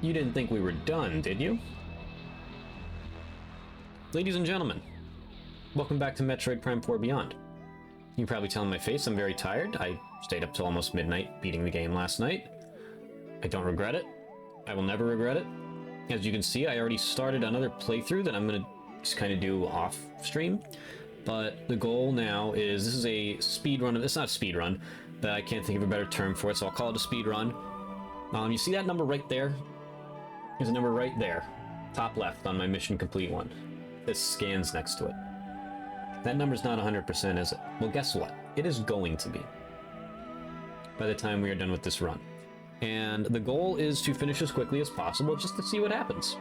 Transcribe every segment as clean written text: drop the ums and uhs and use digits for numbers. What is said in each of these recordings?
You didn't think we were done, did you? Ladies and gentlemen, welcome back to Metroid Prime 4 Beyond. You can probably tell in my face I'm very tired. I stayed up till almost midnight beating the game last night. I don't regret it. I will never regret it. As you can see, I already started another playthrough that I'm going to just kind of do off stream. But the goal now is, this is a speed run. It's not a speed run, but I can't think of a better term for it, so I'll call it a speed run. You see that number right there? There's a number right there, top left on my mission complete one. This scans next to it. That number's not 100%, is it? Well, guess what? It is going to be by the time we are done with this run. And the goal is to finish as quickly as possible, just to see what happens.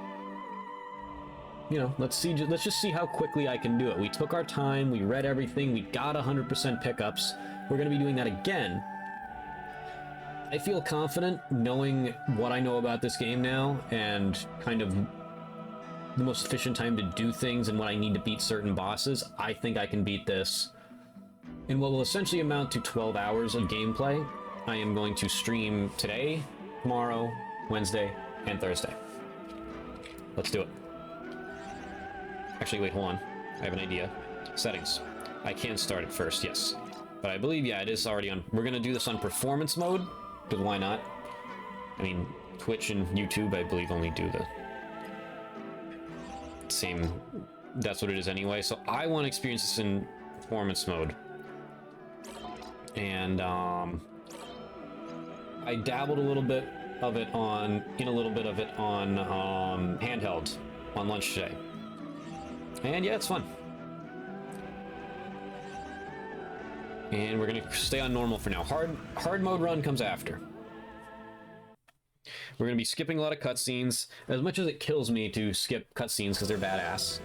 You know, let's just see how quickly I can do it. We took our time, we read everything, we got 100% pickups. We're going to be doing that again. I feel confident knowing what I know about this game now and kind of the most efficient time to do things and when I need to beat certain bosses. I think I can beat this in what will essentially amount to 12 hours of gameplay. I am going to stream today, tomorrow, Wednesday, and Thursday. Let's do it. Actually, wait, hold on. I have an idea. Settings. I can start it first, yes. But I believe, yeah, it is already on. We're going to do this on performance mode, because why not? I mean, Twitch and YouTube, I believe, only do the same. That's what it is anyway. So I want to experience this in performance mode. And I dabbled a little bit of it on handheld on lunch today. And yeah, it's fun. And we're gonna stay on normal for now. Hard mode run comes after. We're gonna be skipping a lot of cutscenes, as much as it kills me to skip cutscenes because they're badass.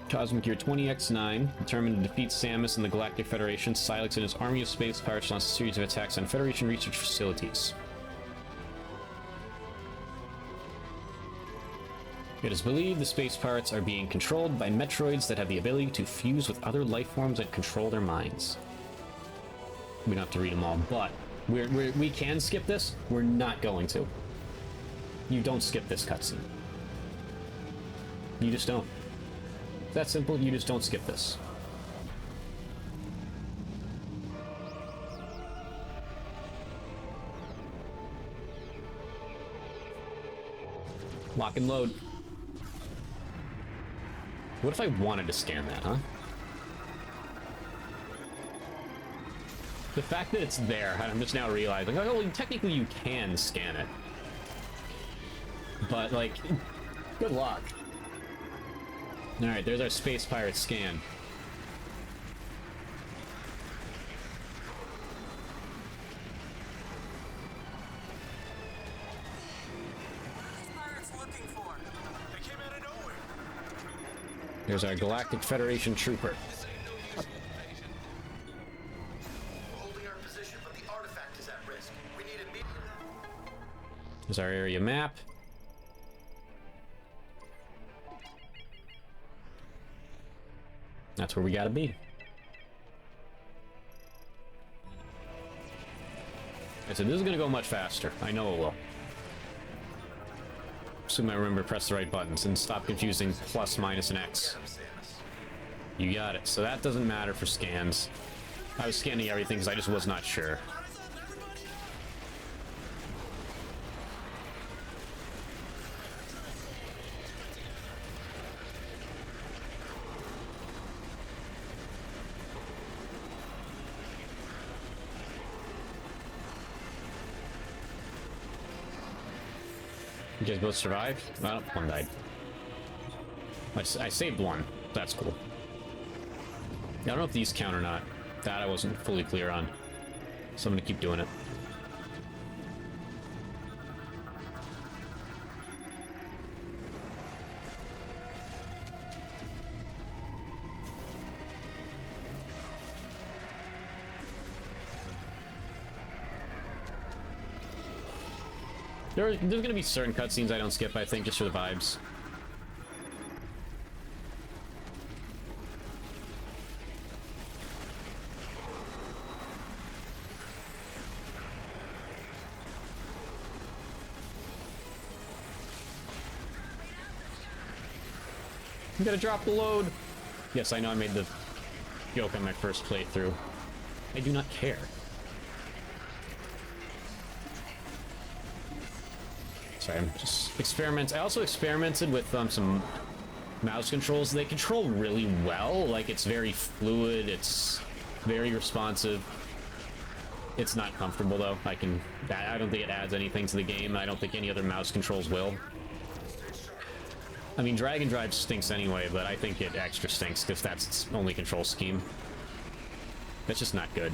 Cosmic Gear 20X9, determined to defeat Samus and the Galactic Federation, Silex and his army of space pirates launched a series of attacks on Federation research facilities. It is believed the space pirates are being controlled by Metroids that have the ability to fuse with other life forms and control their minds. We don't have to read them all, but we can skip this. We're not going to. You don't skip this cutscene. You just don't. It's that simple. You just don't skip this. Lock and load. What if I wanted to scan that, huh? The fact that it's there, I'm just now realizing, oh, well, technically you can scan it. But, like, good luck. Alright, there's our Space Pirate scan. There's our Galactic Federation trooper. There's our area map. That's where we gotta be. Okay, so this is gonna go much faster. I know it will. Assume I remember to press the right buttons and stop confusing plus, minus, and X. You got it. So that doesn't matter for scans. I was scanning everything because I just was not sure. You guys both survived? Well, one died. I saved one. That's cool. I don't know if these count or not. That I wasn't fully clear on. So I'm gonna keep doing it. There's gonna be certain cutscenes I don't skip, I think, just for the vibes. I'm gonna drop the load. Yes, I know I made the joke on my first playthrough. I do not care. Sorry, I'm just experiments. I also experimented with some mouse controls. They control really well. Like, it's very fluid. It's very responsive. It's not comfortable, though. I don't think it adds anything to the game. I don't think any other mouse controls will. I mean, drag and drive stinks anyway, but I think it extra stinks because that's its only control scheme. That's just not good.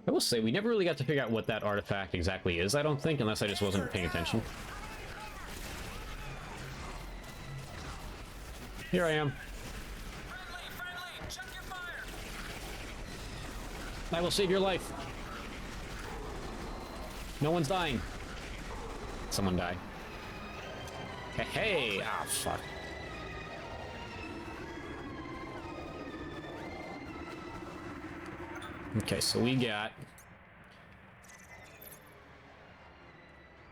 I will say, we never really got to figure out what that artifact exactly is, I don't think, unless I just wasn't paying attention. Here I am. Friendly, check your fire. I will save your life. No one's dying. Someone died. Hey! Ah, fuck. Okay, so we got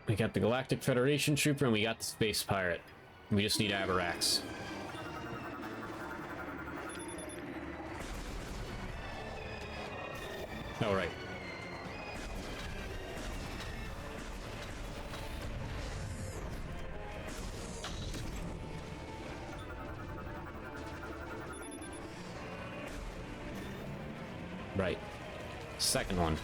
the Galactic Federation Trooper and we got the Space Pirate. We just need Avarax. Oh, right. Right. Second one.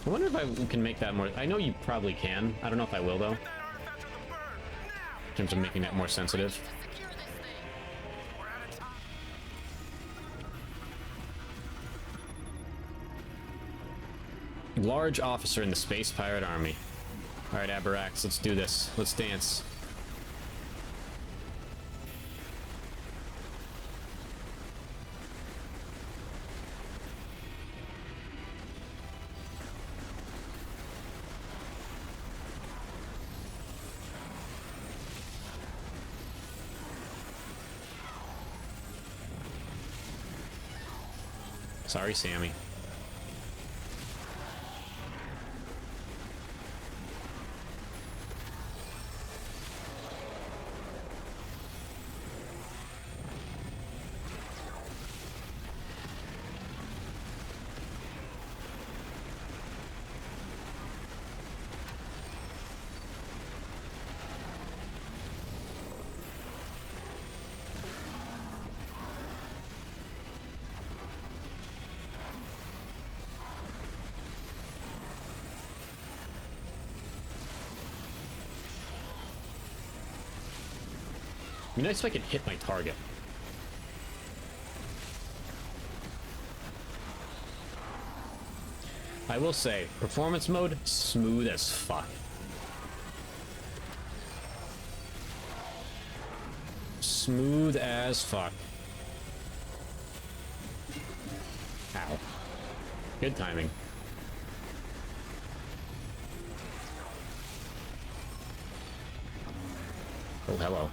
I wonder if I can make that more... I know you probably can. I don't know if I will, though. In terms of making that more sensitive. Large officer in the Space Pirate Army. Alright, Avarax, let's do this. Let's dance. Sorry, Sammy. It'd be nice if I could hit my target. I will say, performance mode, smooth as fuck. Smooth as fuck. Ow. Good timing. Oh, hello.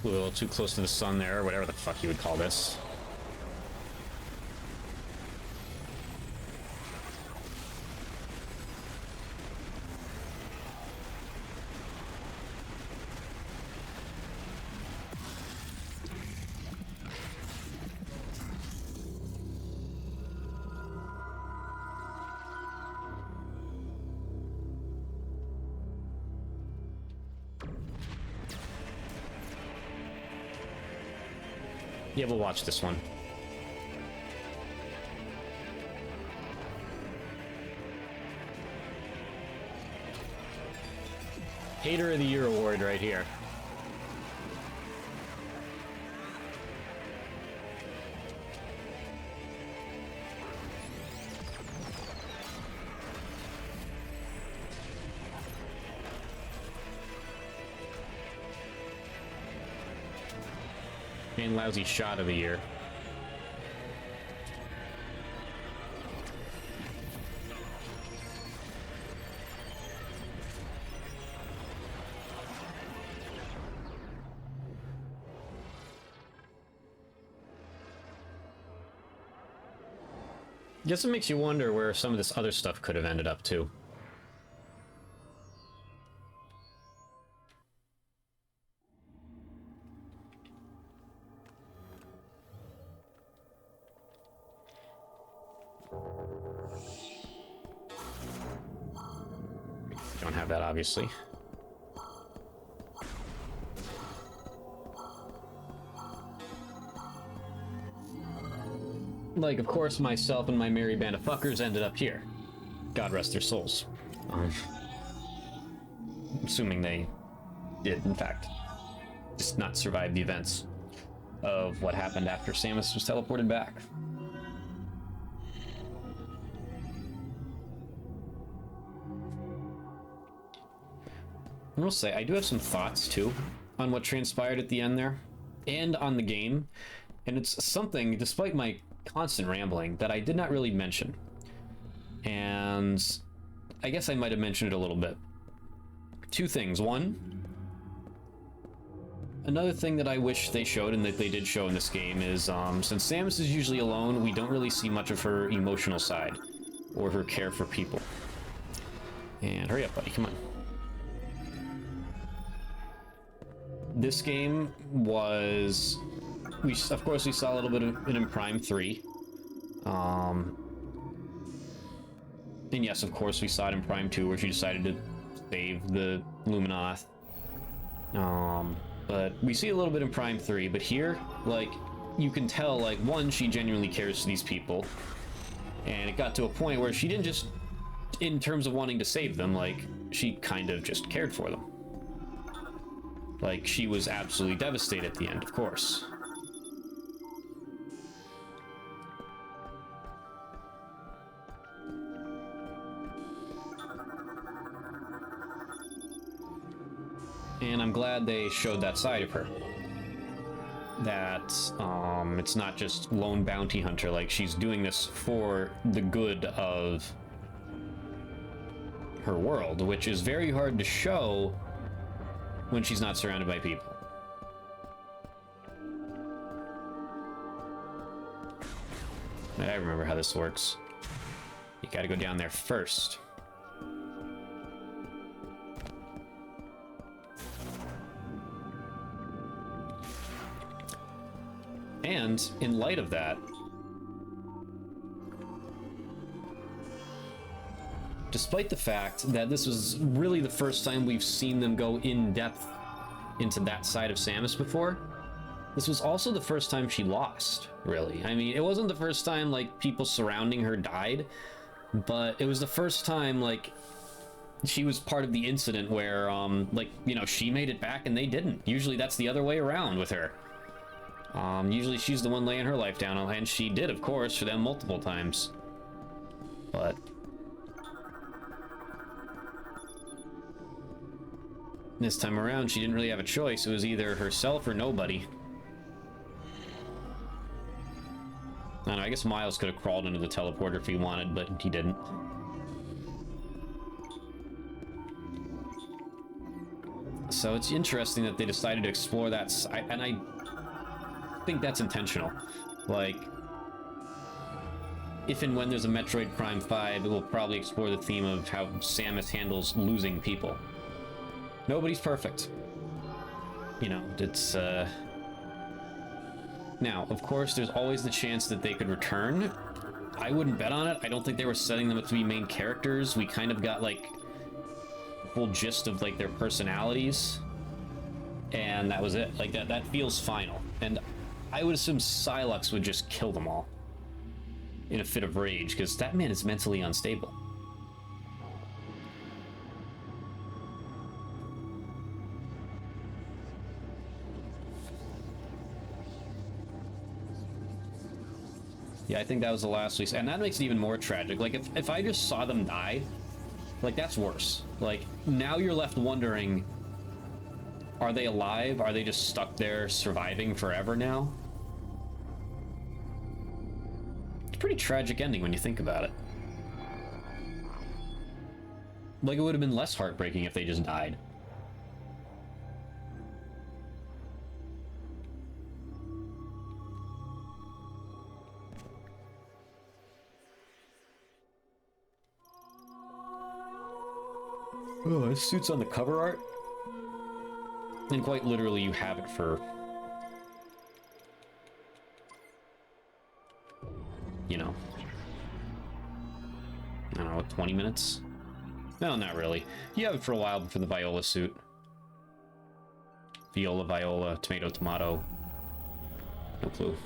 A little too close to the sun there, or whatever the fuck you would call this. Yeah, we'll watch this one. Hater of the Year award right here. And lousy shot of the year. Guess it makes you wonder where some of this other stuff could have ended up too. Don't have that, obviously. Like, of course, myself and my merry band of fuckers ended up here. God rest their souls. Assuming they did, in fact, just not survive the events of what happened after Samus was teleported back. I will say, I do have some thoughts, too, on what transpired at the end there, and on the game, and it's something, despite my constant rambling, that I did not really mention. And I guess I might have mentioned it a little bit. Two things. One, another thing that I wish they showed, and that they did show in this game, is since Samus is usually alone, we don't really see much of her emotional side, or her care for people. And hurry up, buddy, come on. This game was... of course, we saw a little bit of it in Prime 3. And yes, of course, we saw it in Prime 2, where she decided to save the Luminoth. But we see a little bit in Prime 3, but here, like, you can tell, like, one, she genuinely cares for these people. And it got to a point where she didn't just, in terms of wanting to save them, like, she kind of just cared for them. Like, she was absolutely devastated at the end, of course. And I'm glad they showed that side of her. That, it's not just lone bounty hunter, like, she's doing this for the good of her world, which is very hard to show when she's not surrounded by people. I remember how this works. You gotta go down there first. And in light of that, despite the fact that this was really the first time we've seen them go in depth into that side of Samus before, this was also the first time she lost, really. I mean, it wasn't the first time, like, people surrounding her died, but it was the first time, like, she was part of the incident where, like, you know, she made it back and they didn't. Usually that's the other way around with her. Usually she's the one laying her life down, and she did, of course, for them multiple times. But this time around, she didn't really have a choice. It was either herself or nobody. I don't know, I guess Miles could have crawled into the teleporter if he wanted, but he didn't. So it's interesting that they decided to explore that side, and I think that's intentional. Like, if and when there's a Metroid Prime 5, it will probably explore the theme of how Samus handles losing people. Nobody's perfect. You know, it's, Now, of course, there's always the chance that they could return. I wouldn't bet on it. I don't think they were setting them up to be main characters. We kind of got, like, the full gist of, like, their personalities. And that was it. Like, that feels final. And I would assume Psylux would just kill them all in a fit of rage, because that man is mentally unstable. Yeah, I think that was the last release, and that makes it even more tragic. Like, if I just saw them die, like, that's worse. Like, now you're left wondering, are they alive? Are they just stuck there surviving forever now? It's a pretty tragic ending when you think about it. Like, it would have been less heartbreaking if they just died. Oh, this suit's on the cover art. And quite literally, you have it for, you know, I don't know, 20 minutes? No, not really. You have it for a while for the Viola suit. Viola, Viola, tomato, tomato. No clue.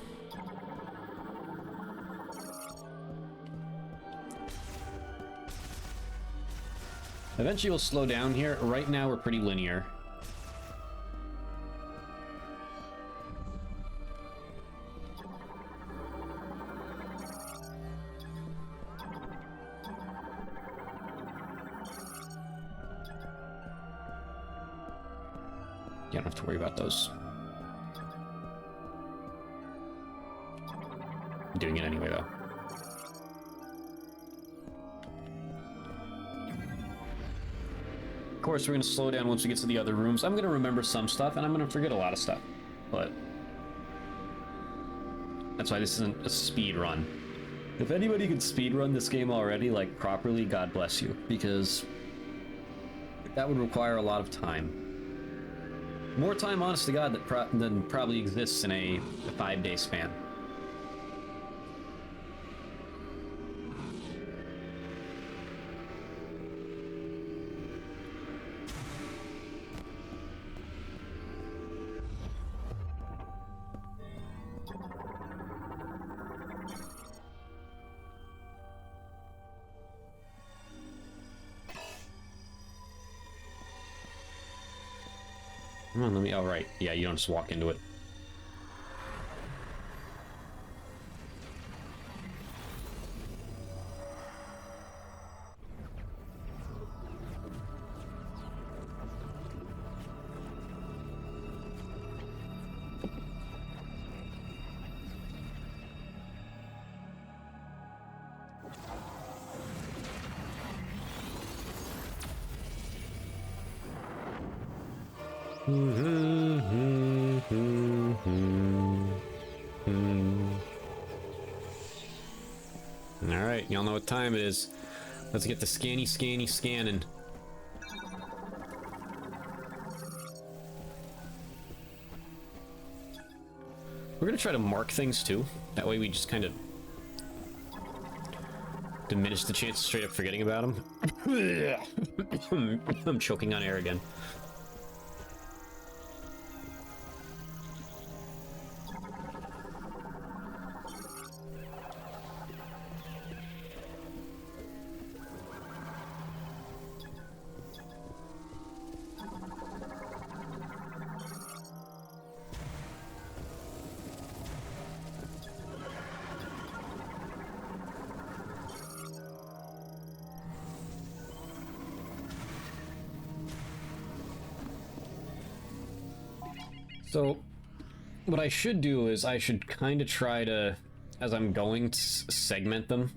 Eventually we'll slow down here. Right now we're pretty linear. You don't have to worry about those. I'm doing it anyway, though. Of course, we're going to slow down once we get to the other rooms. I'm going to remember some stuff, and I'm going to forget a lot of stuff. But that's why this isn't a speed run. If anybody can speed run this game already, like, properly, God bless you. Because that would require a lot of time. More time, honest to God, than probably exists in a 5-day span. Come on, let me... Oh, right. Yeah, you don't just walk into it. Alright, y'all know what time it is. Let's get the scanny scanning. We're gonna try to mark things too. That way we just kind of diminish the chance of straight up forgetting about them. I'm choking on air again. So, what I should do is I should kind of try to, as I'm going to segment them,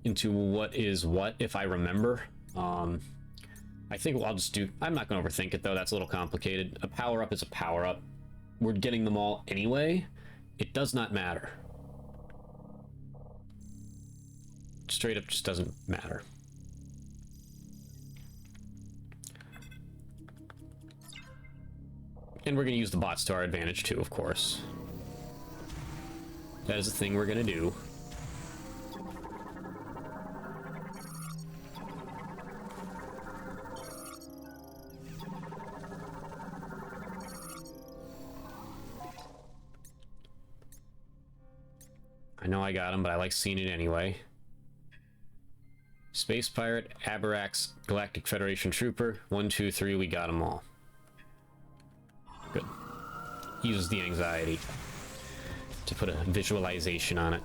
into what is what, if I remember. I think I'll just do, I'm not going to overthink it though, that's a little complicated. A power-up is a power-up. We're getting them all anyway. It does not matter. Straight up just doesn't matter. And we're going to use the bots to our advantage too, of course. That is the thing we're going to do. I know I got him, but I like seeing it anyway. Space Pirate, Abarax, Galactic Federation Trooper. 1, 2, 3, we got them all. Good. Uses the anxiety to put a visualization on it.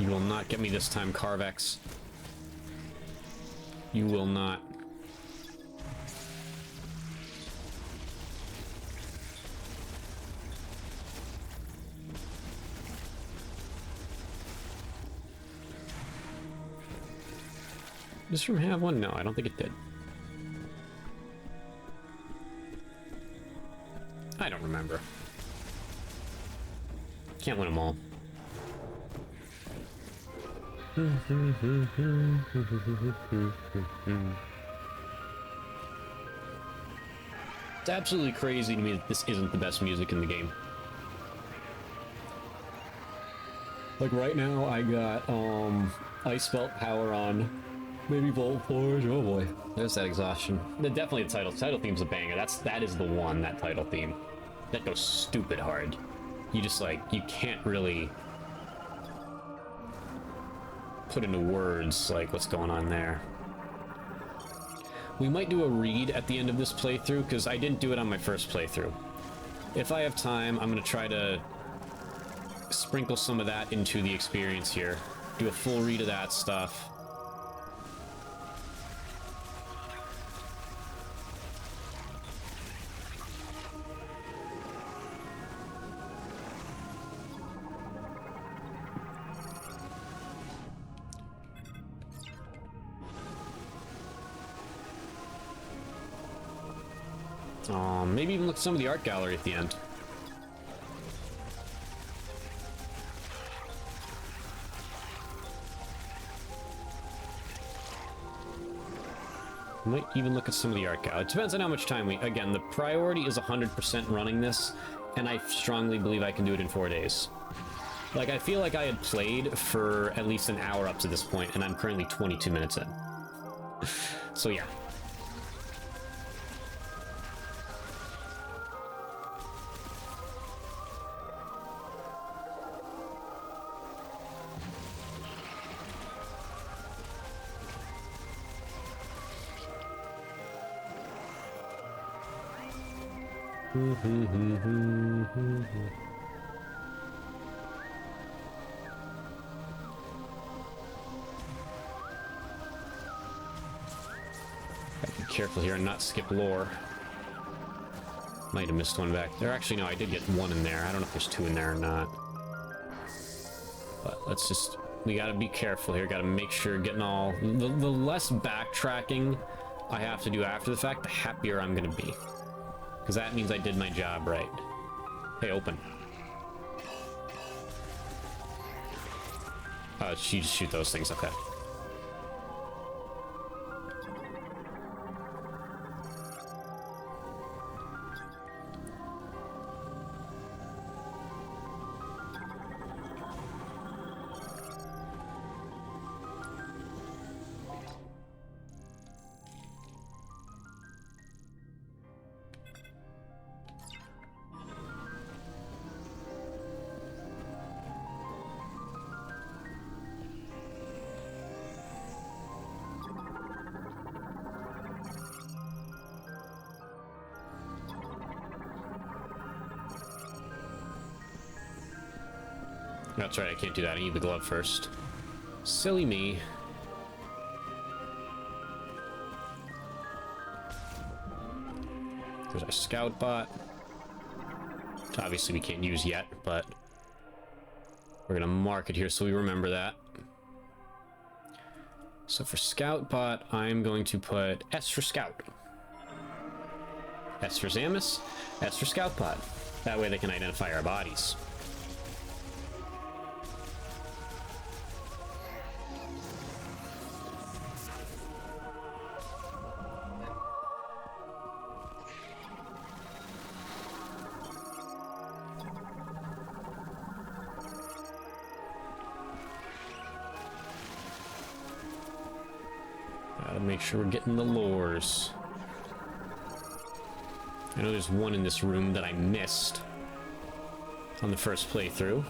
You will not get me this time, Carvex. You will not. Does this room have one? No, I don't think it did. I don't remember. Can't win them all. It's absolutely crazy to me that this isn't the best music in the game. Like right now, I got Ice Belt Power on, maybe Volt Forge. Oh boy, there's that exhaustion. Definitely the title theme's a banger. That is the one. That title theme, that goes stupid hard. You just like you can't really put into words like what's going on there. We might do a read at the end of this playthrough because I didn't do it on my first playthrough. If I have time, I'm gonna try to sprinkle some of that into the experience here. Do a full read of that stuff. Maybe even look at some of the art gallery at the end. Might even look at some of the art gallery. It depends on how much time we... Again, the priority is 100% running this, and I strongly believe I can do it in 4 days. Like, I feel like I had played for at least an hour up to this point, and I'm currently 22 minutes in. So yeah. Gotta be careful here and not skip lore. Might have missed one back there. Actually, no, I did get one in there. I don't know if there's two in there or not. But let's just... We gotta be careful here. Gotta make sure getting all... The less backtracking I have to do after the fact, the happier I'm gonna be. Because that means I did my job right. Hey, open. Oh, you just shoot those things, okay. That's right, I can't do that. I need the glove first. Silly me. There's our scout bot. Which obviously we can't use yet, but we're gonna mark it here so we remember that. So for scout bot, I'm going to put S for scout. S for Zamus, S for scout bot. That way they can identify our bodies. Gotta make sure we're getting the lures. I know there's one in this room that I missed on the first playthrough.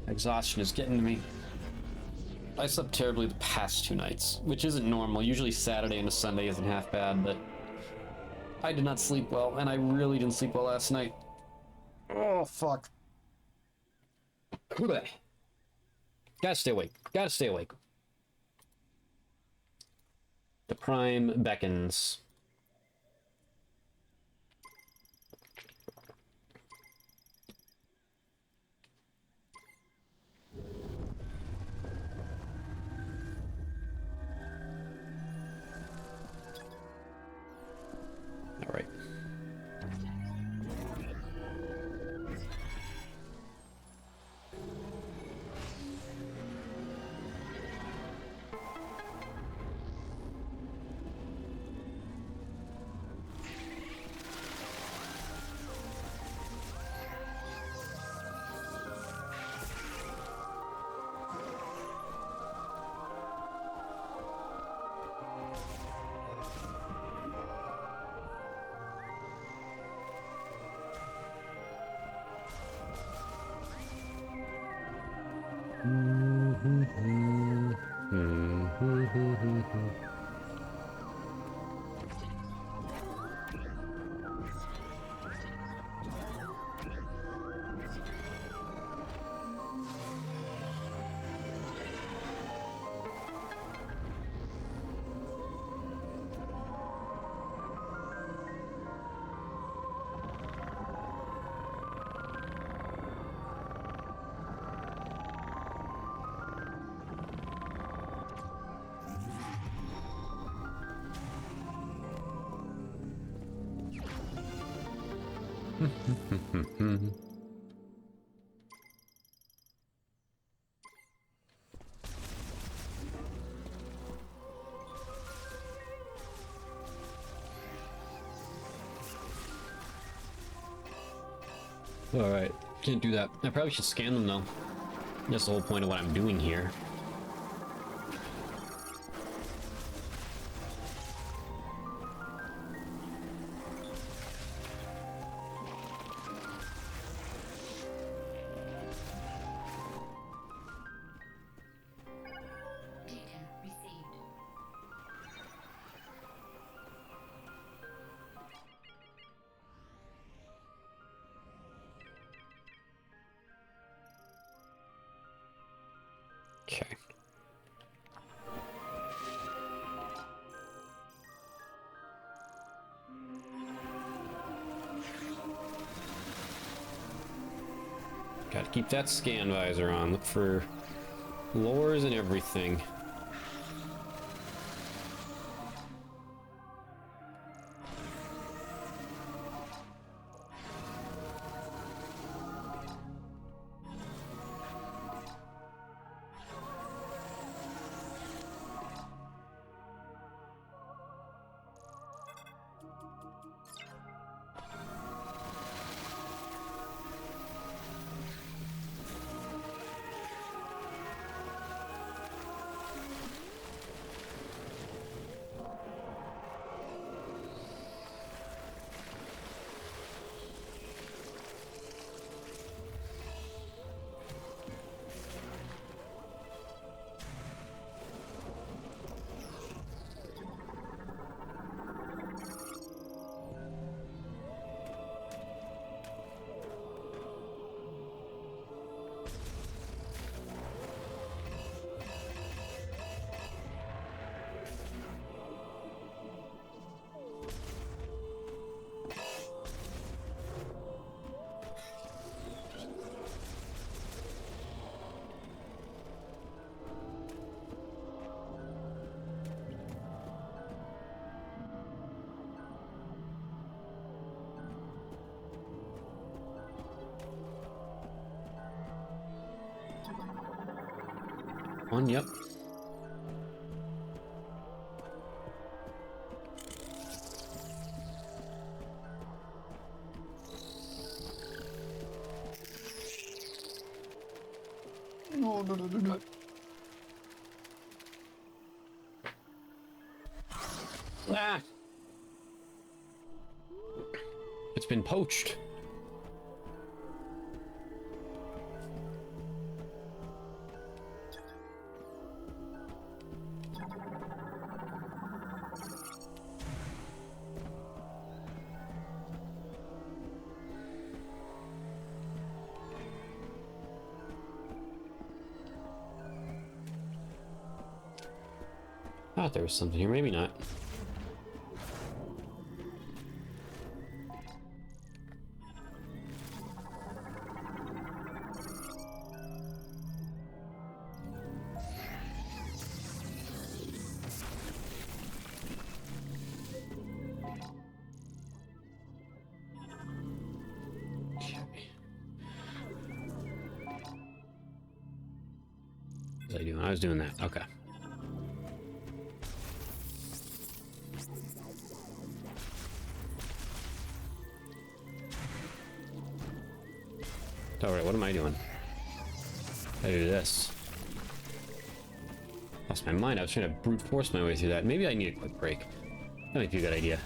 Exhaustion is getting to me. I slept terribly the past 2 nights, which isn't normal. Usually Saturday and a Sunday isn't half bad, but I did not sleep well, and I really didn't sleep well last night. Oh, fuck. Gotta stay awake. Gotta stay awake. The Prime beckons. All right. Alright, can't do that. I probably should scan them though. That's the whole point of what I'm doing here. Okay. Gotta keep that scan visor on. Look for lures and everything. One, yep. Ah! It's been poached. I thought there was something here, maybe not. What was I doing? I was doing that. Okay. Alright, what am I doing? I do this. Lost my mind. I was trying to brute force my way through that. Maybe I need a quick break. That might be a good idea.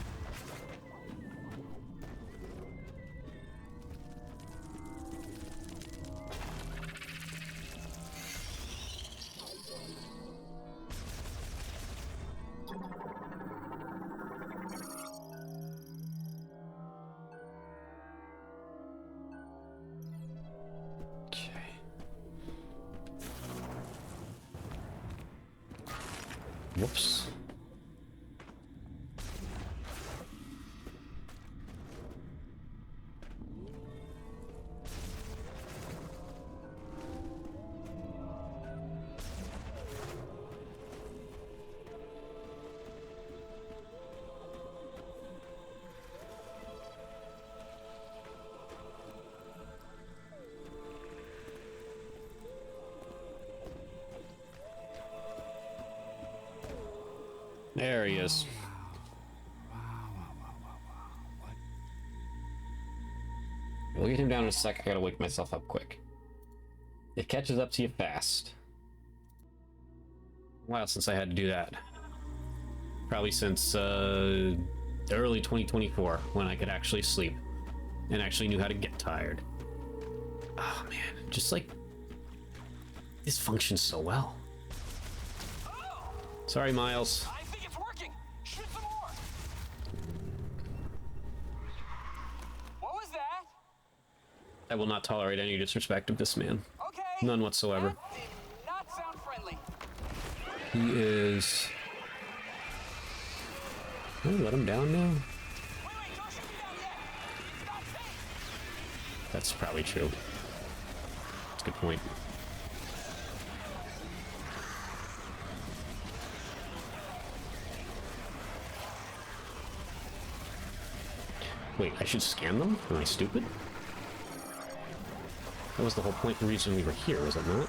Whoops. There he is. We'll get him down in a sec. I gotta wake myself up quick. It catches up to you fast. A while since I had to do that. Probably since early 2024, when I could actually sleep and actually knew how to get tired. Oh man, just like this functions so well. Sorry, Miles. I think it's working. Shoot some more. What was that? I will not tolerate any disrespect of this man. Okay. None whatsoever. That did not sound friendly. He is... Can I let him down now? Wait, don't shoot me down yet. It's not safe. That's probably true. That's a good point. Wait, I should scan them? Am I stupid? That was the whole point, the reason we were here, was it not?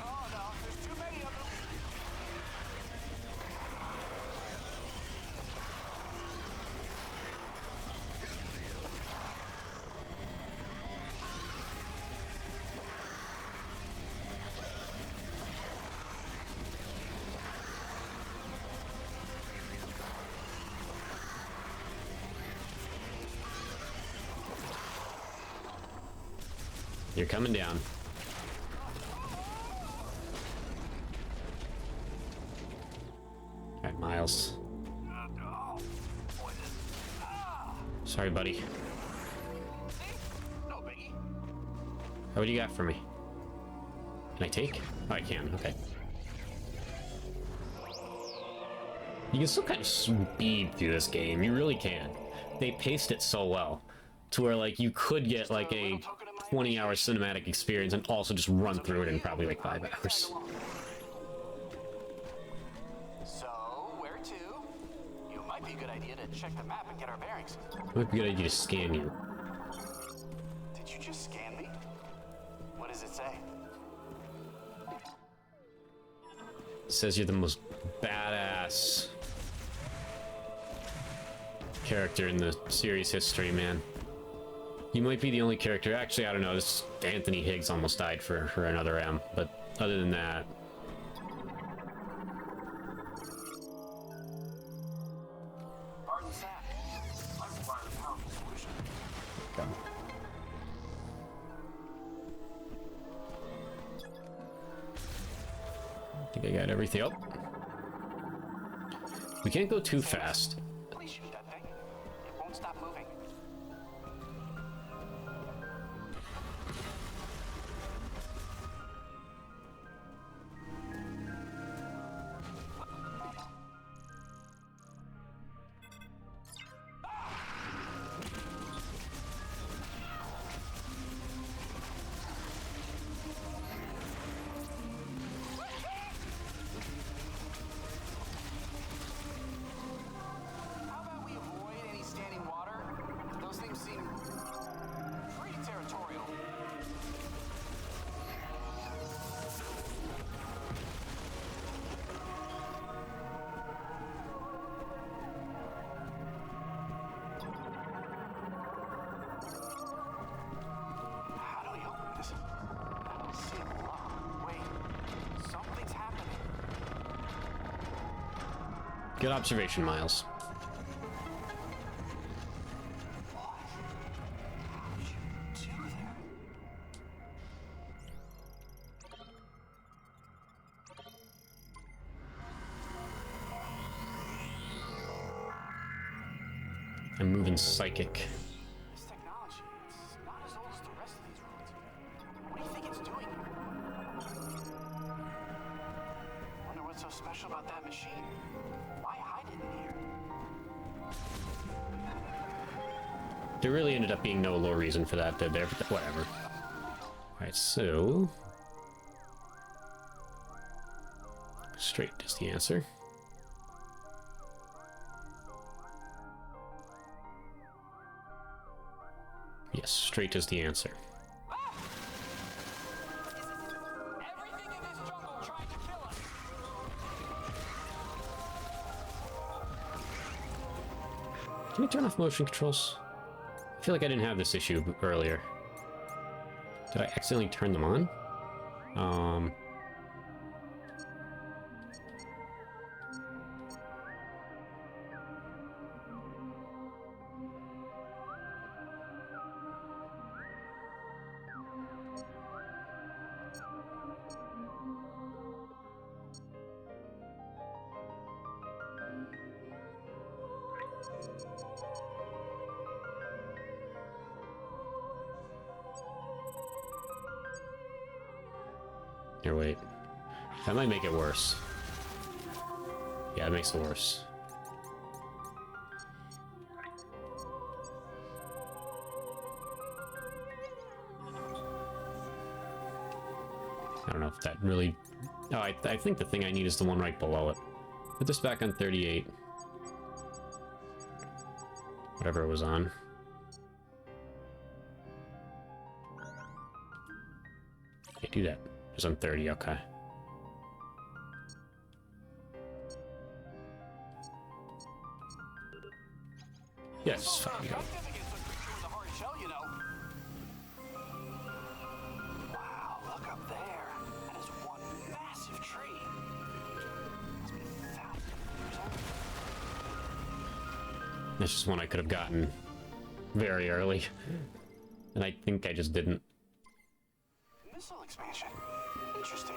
Oh no, there's too many of them. You're coming down. Alright, Miles. Sorry, buddy. See? No biggie. What do you got for me? Can I take? Oh, I can. Okay. You can still kind of speed through this game. You really can. They paced it so well to where, like, you could get, like, a 20-hour cinematic experience and also just run through it in probably, like, 5 hours. So, where to? You might be a good idea to check the map and get our bearings. It might be a good idea to scan you. Did you just scan me? say? It says you're the most badass character in the series history, man. You might be the only character. Actually, I don't know. This Anthony Higgs almost died for another M, but other than that. Pardon, Sam. I require a powerful solution. Okay. I think I got everything up. We can't go too fast. Please shoot that thing. It won't stop moving. How about we avoid any standing water? Those things seem pretty territorial. How do we open this? I don't see a lock. Wait, something's happening. Good observation, Miles. How'd you do that? I'm moving psychic. This technology, it's not as old as the rest of these roads. What do you think it's doing here? Wonder what's so special about that machine. Why hide it in here? There really ended up being no low reason for that, did there? But whatever. Alright, so... straight is the answer. Yes, straight is the answer. Everything in this jungle tried to kill us. Can you turn off motion controls? I feel like I didn't have this issue earlier. Did I accidentally turn them on? Here, wait. That might make it worse. Yeah, it makes it worse. I don't know if that really... Oh, I think the thing I need is the one right below it. Put this back on 38. Whatever it was on. Can't do that. It was on 30, okay. Yes, fine, go. Wow, look up there. That is one massive tree. Must be thousands of years old. That's just one I could have gotten very early. And I think I just didn't. Missile expansion. Interesting.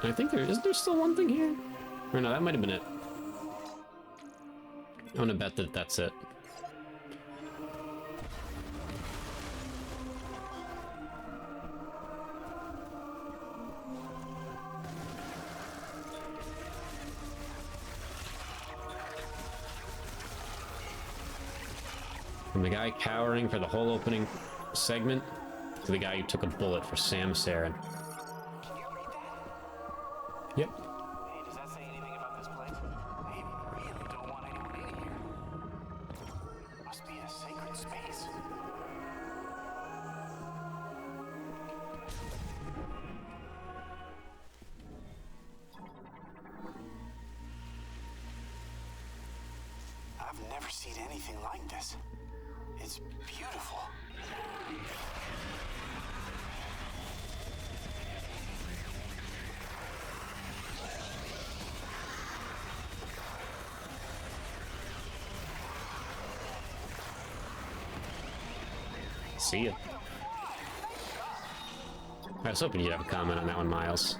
I think isn't there still one thing here? Or no, that might have been it. I'm gonna bet that that's it. From the guy cowering for the whole opening segment to the guy who took a bullet for Sam Saren. Can you read that? Yep. Hey, does that say anything about this place? They really don't want anyone in here. Must be a sacred space. anything like this. It's beautiful. See ya. I was hoping you'd have a comment on that one, Miles.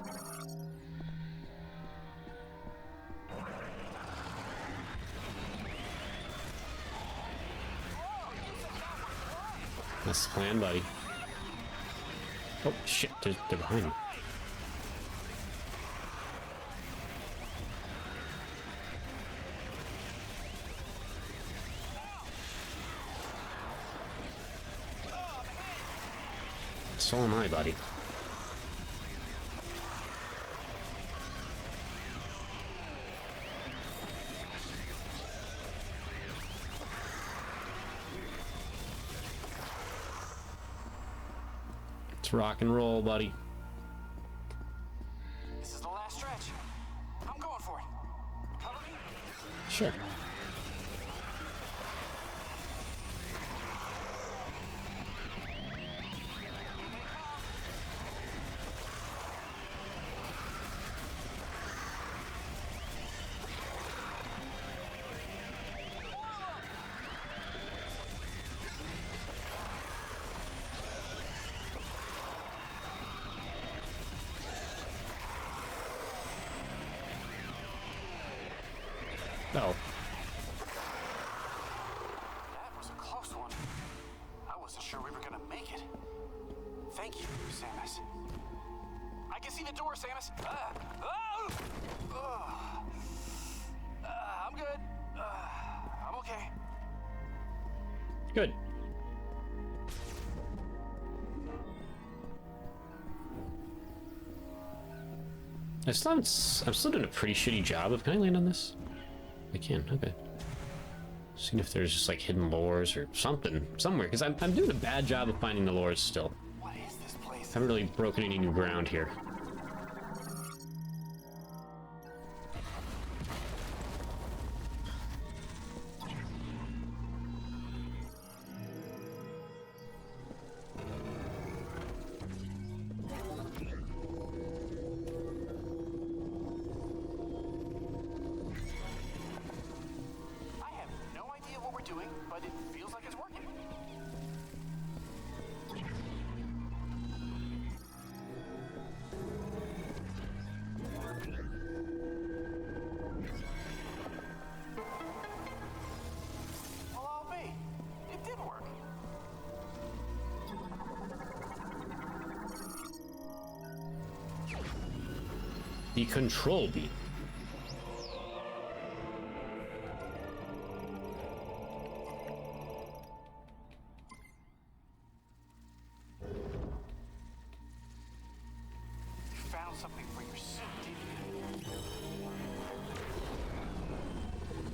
That's the plan, buddy. Oh, shit, they're behind me. So am I, buddy. Let's rock and roll, buddy. This is the last stretch. I'm going for it. Cover me. Sure. Oh. That was a close one. I wasn't sure we were gonna make it. Thank you, Samus. I can see the door, Samus. I'm good. I'm okay. Good. I'm still doing a pretty shitty job of... Can I land on this? I can, okay. Seeing if there's just like hidden lores or something somewhere, because I'm doing a bad job of finding the lores still. What is this place? Haven't really broken any new ground here. I have no idea what we're doing, but it feels like it's working. Well, I'll be. It did work. The control beam. You found something for your suit, didn't you?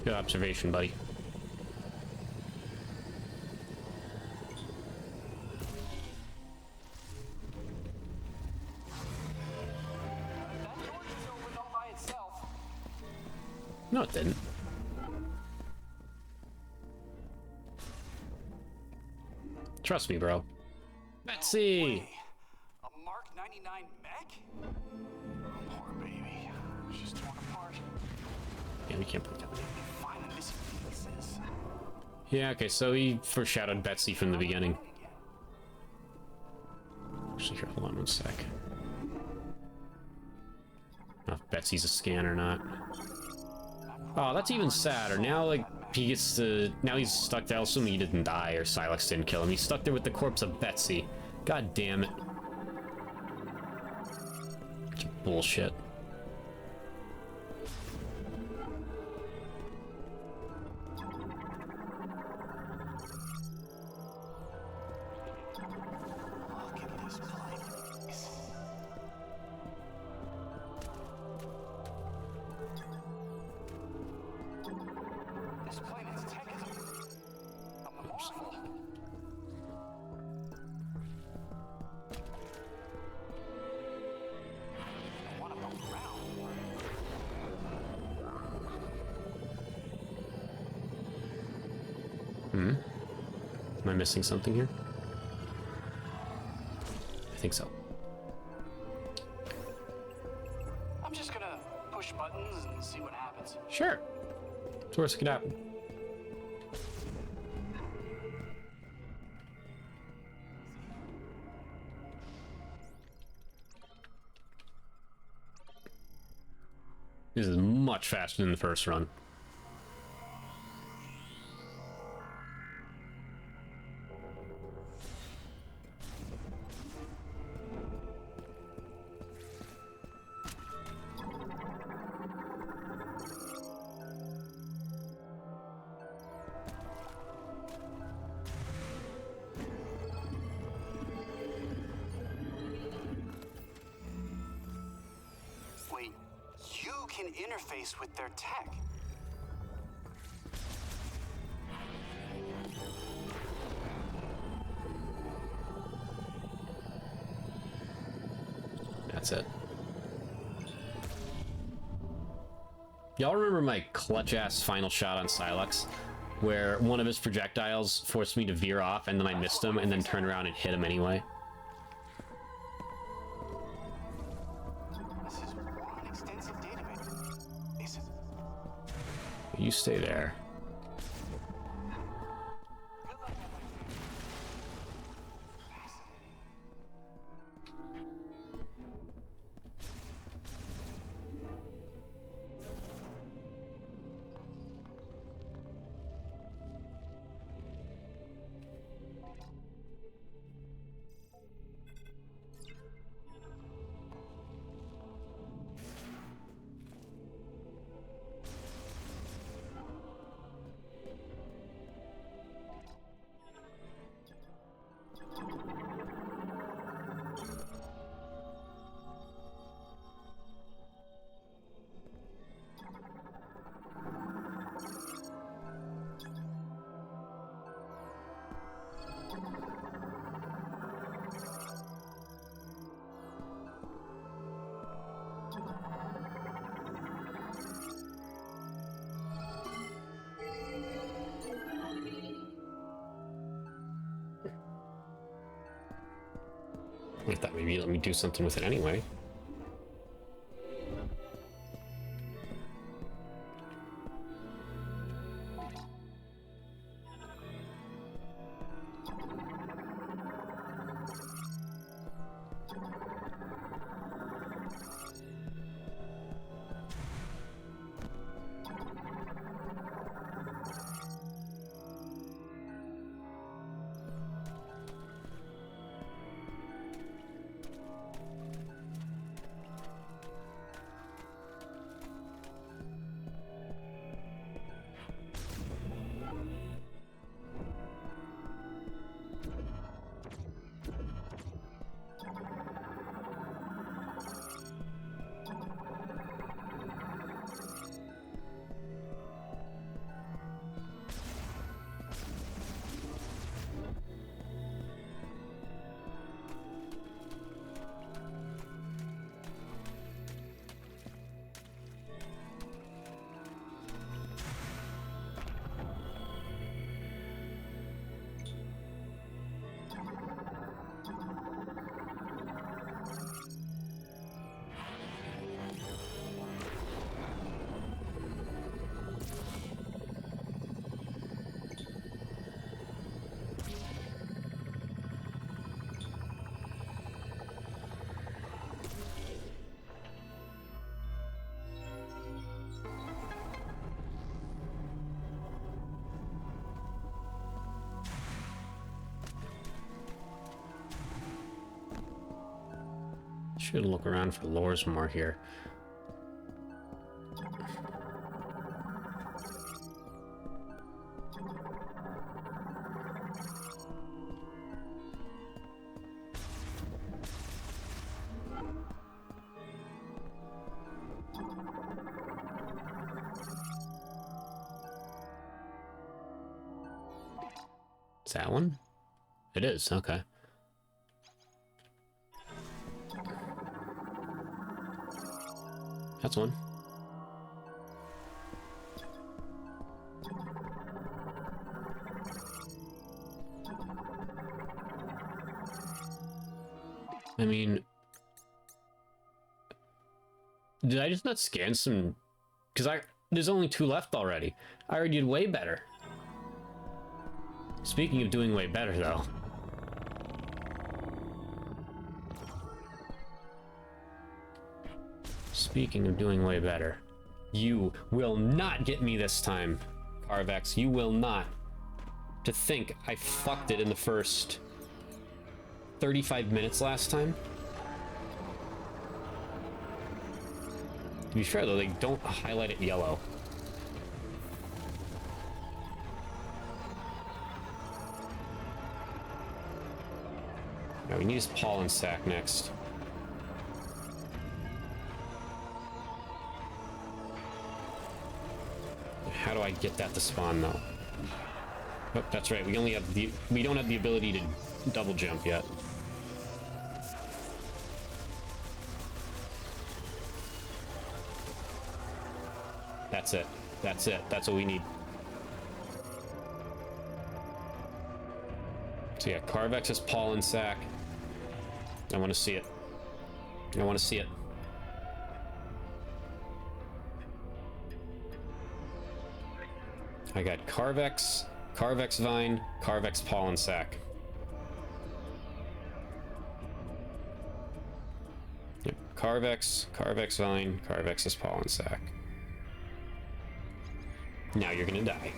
Good observation, buddy. That door just opened all by itself. No, it didn't. Trust me, bro. Betsy! Hey, a Mark 99 mech? Poor baby. She's torn apart. Yeah, we can't put that. Find the missing pieces. Yeah, okay, so he foreshadowed Betsy from the beginning. Actually, here, hold on one sec. If Betsy's a scan or not. Oh, that's even sadder. Now, like, he gets to... Now he's stuck there. I'll assume he didn't die or Silex didn't kill him. He's stuck there with the corpse of Betsy. God damn it. Such bullshit. Look at this place. This planet's tech is a marvel. One of the I missing something here? I think so. I'm just gonna push buttons and see what happens. Sure. It's worst that could happen. This is much faster than the first run. Wait, you can interface with their tech. That's it. Y'all remember my clutch-ass final shot on Silex? Where one of his projectiles forced me to veer off, and then I missed him, and then turned around and hit him anyway? This is one extensive database. Is it? You stay there. I thought maybe you'd let me do something with it anyway. Should look around for lures more here. Is that one? It is, okay. That's one. I mean, did I just not scan some? Because there's only 2 left already. I already did way better. Speaking of doing way better, though. Speaking of doing way better. You will not get me this time, Carvex. You will not. To think I fucked it in the first 35 minutes last time. To be fair, though, they don't highlight it yellow. Now we need his pollen sack next. How do I get that to spawn, though? Oh, that's right. We don't have the ability to double jump yet. That's it. That's it. That's what we need. So yeah, Carvex's pollen sack. I want to see it. I want to see it. I got Carvex, Carvex Vine, Carvex pollen sack. Yep, Carvex, Carvex Vine, Carvex's pollen sack. Now you're gonna die.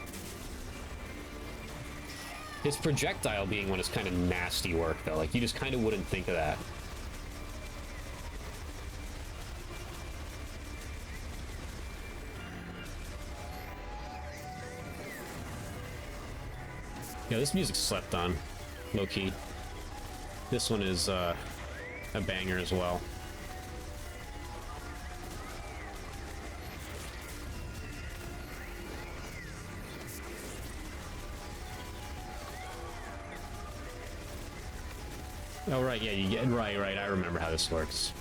His projectile being one is kind of nasty work, though. Like, you just kind of wouldn't think of that. Yeah, this music slept on, low-key. This one is a banger as well. Oh, right, yeah, you get... Right, I remember how this works.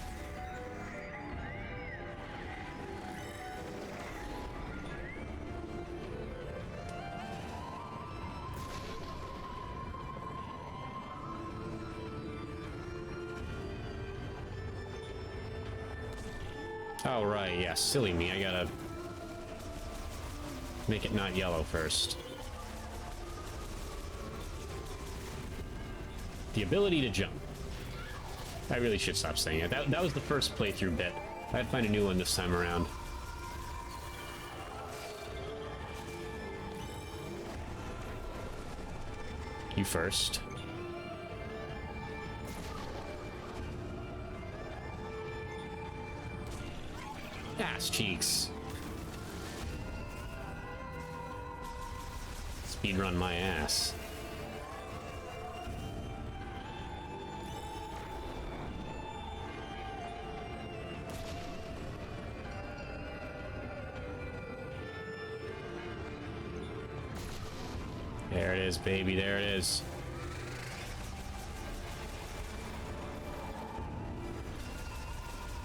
Oh, right, yeah, silly me. I gotta make it not yellow first. The ability to jump. I really should stop saying it. That was the first playthrough bit. I'd find a new one this time around. You first. Ass cheeks. Speedrun my ass. There it is, baby. There it is.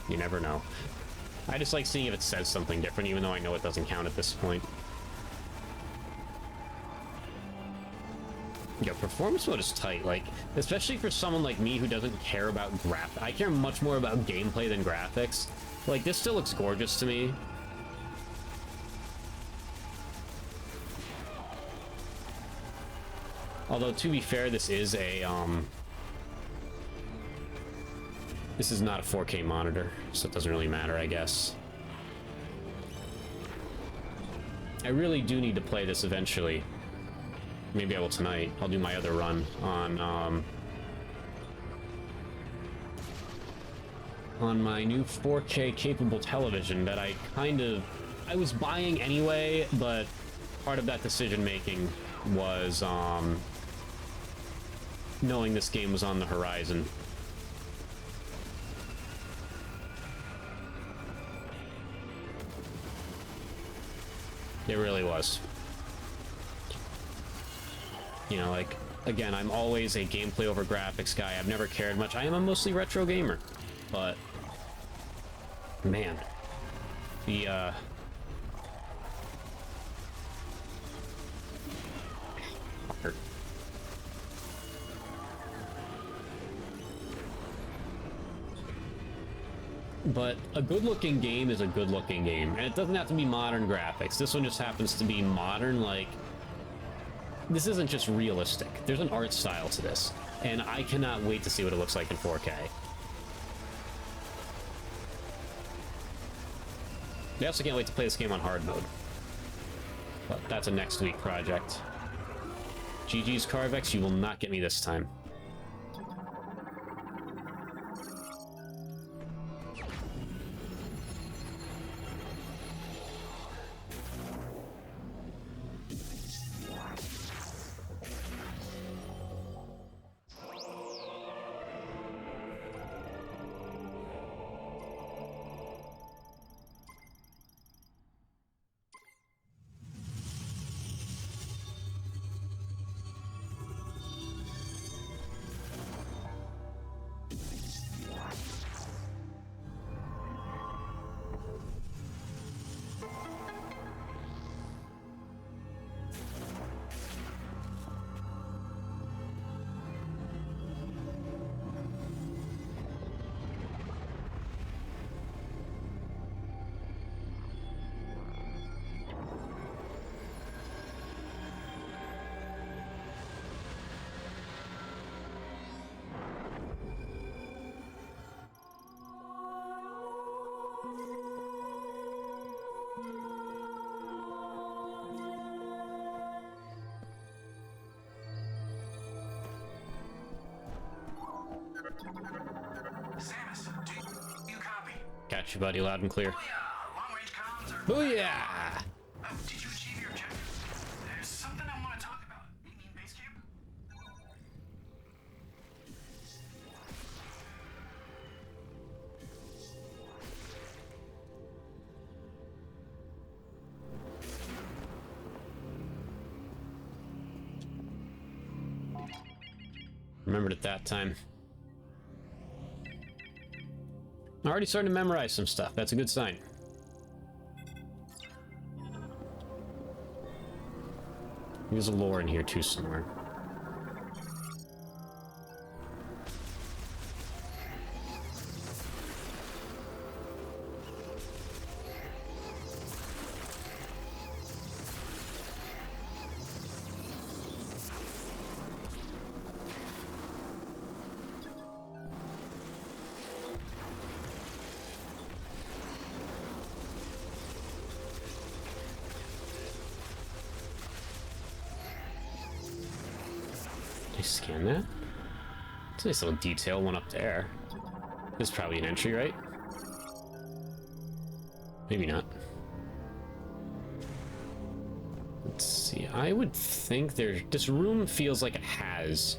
You never know. I just like seeing if it says something different, even though I know it doesn't count at this point. Yeah, performance mode is tight, like, especially for someone like me who doesn't care about I care much more about gameplay than graphics. Like, this still looks gorgeous to me. Although, to be fair, this is a, this is not a 4K monitor, so it doesn't really matter, I guess. I really do need to play this eventually. Maybe I will tonight. I'll do my other run on my new 4K capable television that I was buying anyway, but part of that decision making was, knowing this game was on the horizon. It really was. You know, like, again, I'm always a gameplay over graphics guy. I've never cared much. I am a mostly retro gamer. But, man, the, But a good-looking game is a good-looking game, and it doesn't have to be modern graphics. This one just happens to be modern, like... This isn't just realistic. There's an art style to this, and I cannot wait to see what it looks like in 4K. I also can't wait to play this game on hard mode. But that's a next week project. GG's Carvex, you will not get me this time. Samus, do you copy? Got you, buddy, loud and clear. Booyah! Long-range comms are... Booyah! Did you achieve your objective? There's something I want to talk about. You mean base camp? Remembered it that time. I'm already starting to memorize some stuff. That's a good sign. There's a lore in here too somewhere. Did I scan that? It's a nice little detail, one up there. This is probably an entry, right? Maybe not. Let's see. I would think this room feels like it has.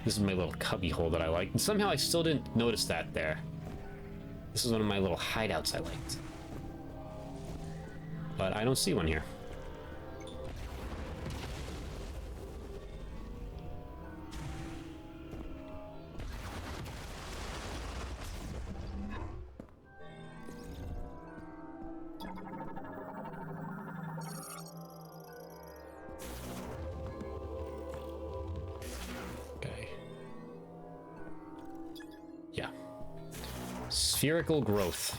This is my little cubby hole that I like. And somehow I still didn't notice that there. This is one of my little hideouts I liked. But I don't see one here. Spherical growth.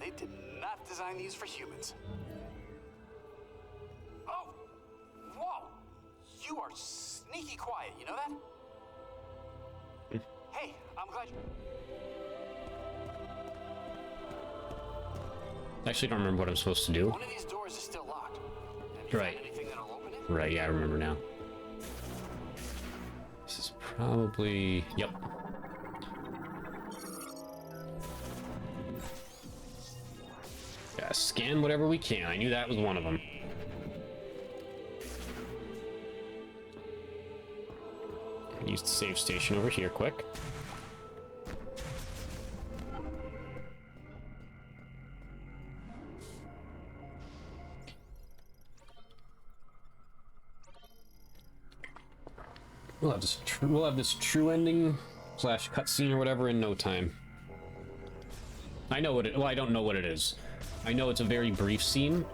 They did not design these for humans. Oh! Whoa! You are sneaky quiet, you know that? Hey, I'm glad you... I actually don't remember what I'm supposed to do. One of these doors is still locked. Have you Right. found anything that'll open it? Right, yeah, I remember now. This is probably... Yep. Gotta scan whatever we can. I knew that was one of them. Use the save station over here quick. We'll have this true ending / cutscene or whatever in no time. I know what it. Well, I don't know what it is. I know it's a very brief scene,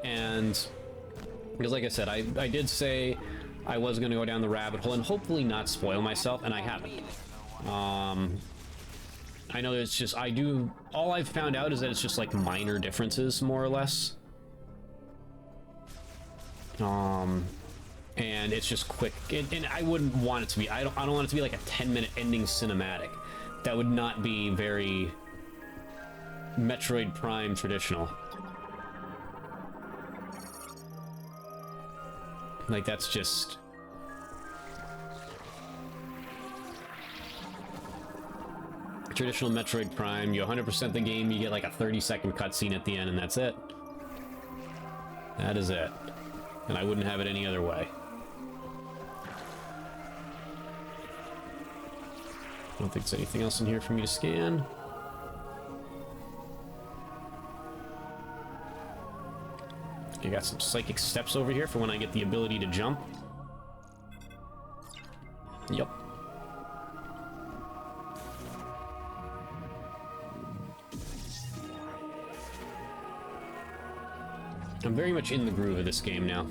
and because, like I said, I did say I was going to go down the rabbit hole and hopefully not spoil myself, and I haven't. I know it's just all I've found out is that it's just like minor differences, more or less. And it's just quick, and I wouldn't want it to be. I don't want it to be like a 10-minute ending cinematic. That would not be very Metroid Prime traditional. Like, that's just... traditional Metroid Prime. You 100% the game, you get like a 30-second cutscene at the end, and that's it. That is it. And I wouldn't have it any other way. I don't think there's anything else in here for me to scan. You got some psychic steps over here for when I get the ability to jump. Yep. I'm very much in the groove of this game now.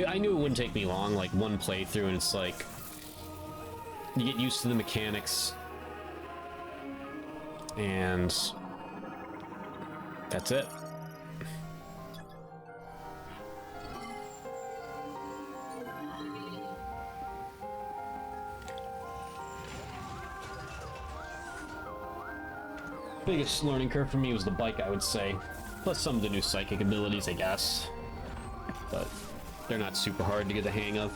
I knew it wouldn't take me long, like one playthrough, and it's like you get used to the mechanics, and that's it. Biggest learning curve for me was the bike, I would say. Plus some of the new psychic abilities, I guess. But they're not super hard to get the hang of.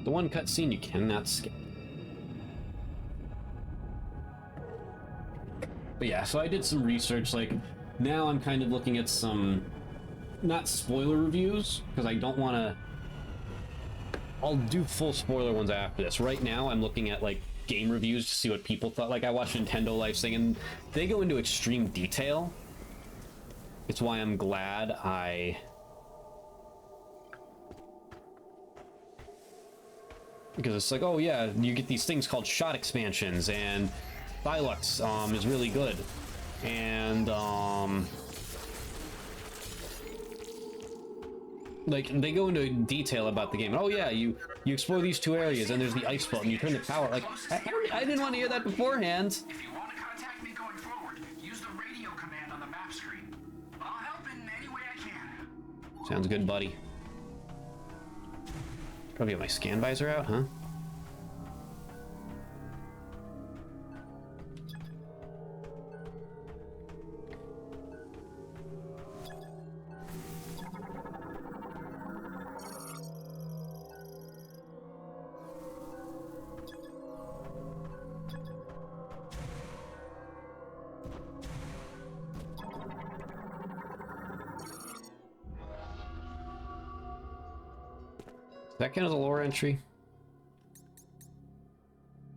The one cutscene you cannot skip. But yeah, so I did some research. Like, now I'm kind of looking at some, not spoiler reviews, because I don't want to... I'll do full spoiler ones after this. Right now, I'm looking at, like, game reviews to see what people thought. Like, I watched Nintendo Life's thing, and they go into extreme detail. It's why I'm glad I... Because it's like, oh yeah, you get these things called shot expansions, and Thylux is really good. And, like, they go into detail about the game. Oh yeah, you explore these two areas, and there's the ice belt, and you turn the power. Like, I didn't want to hear that beforehand. If you want to contact me going forward, use the radio command on the map screen. I'll help in any way I can. Sounds good, buddy. Probably got my scan visor out, huh? Does that count as a lore entry?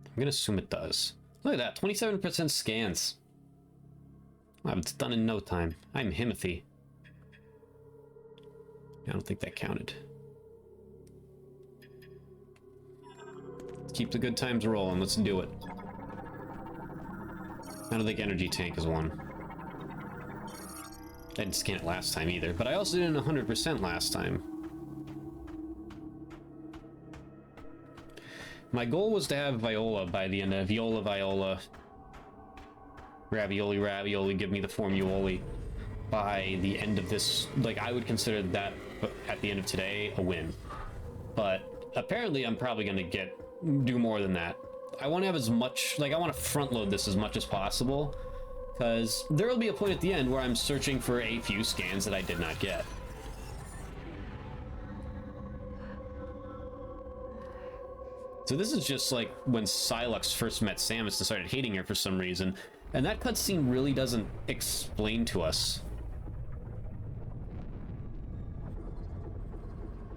I'm gonna assume it does. Look at that, 27% scans. Wow, it's done in no time. I'm Himothy. I don't think that counted. Let's keep the good times rolling. Let's do it. I don't think Energy Tank is one. I didn't scan it last time either, but I also did it 100% last time. My goal was to have Viola by the end of Viola. Ravioli, give me the formuoli by the end of this. Like, I would consider that at the end of today a win. But apparently I'm probably going to do more than that. I want to have as much, like, I want to front load this as much as possible, because there will be a point at the end where I'm searching for a few scans that I did not get. So this is just like when Psylocke first met Samus and started hating her for some reason. And that cutscene really doesn't explain to us.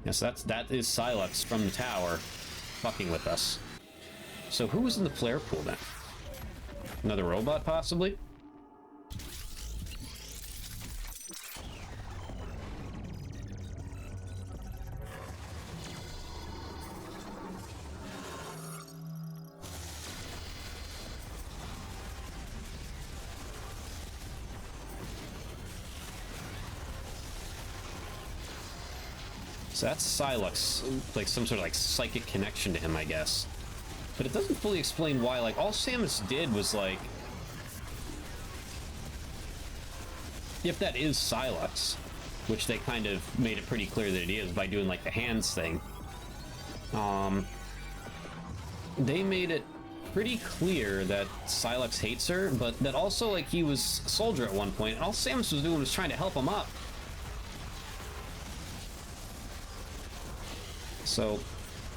Yes, that is Psylocke from the tower fucking with us. So who was in the flare pool then? Another robot, possibly? So that's Psylocke's, like, some sort of, like, psychic connection to him, I guess. But it doesn't fully explain why, like, all Samus did was, like... If that is Psylocke's, which they kind of made it pretty clear that it is by doing, like, the hands thing. They made it pretty clear that Psylocke hates her, but that also, like, he was a soldier at one point, and all Samus was doing was trying to help him up. So,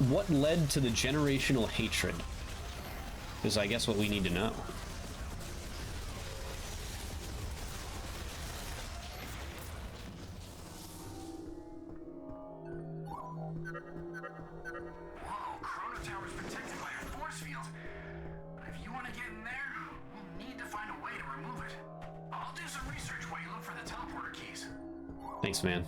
what led to the generational hatred? Is, I guess, what we need to know. Whoa, Chrono Tower's protected by a force field. If you want to get in there, we'll need to find a way to remove it. I'll do some research while you look for the teleporter keys. Thanks, man.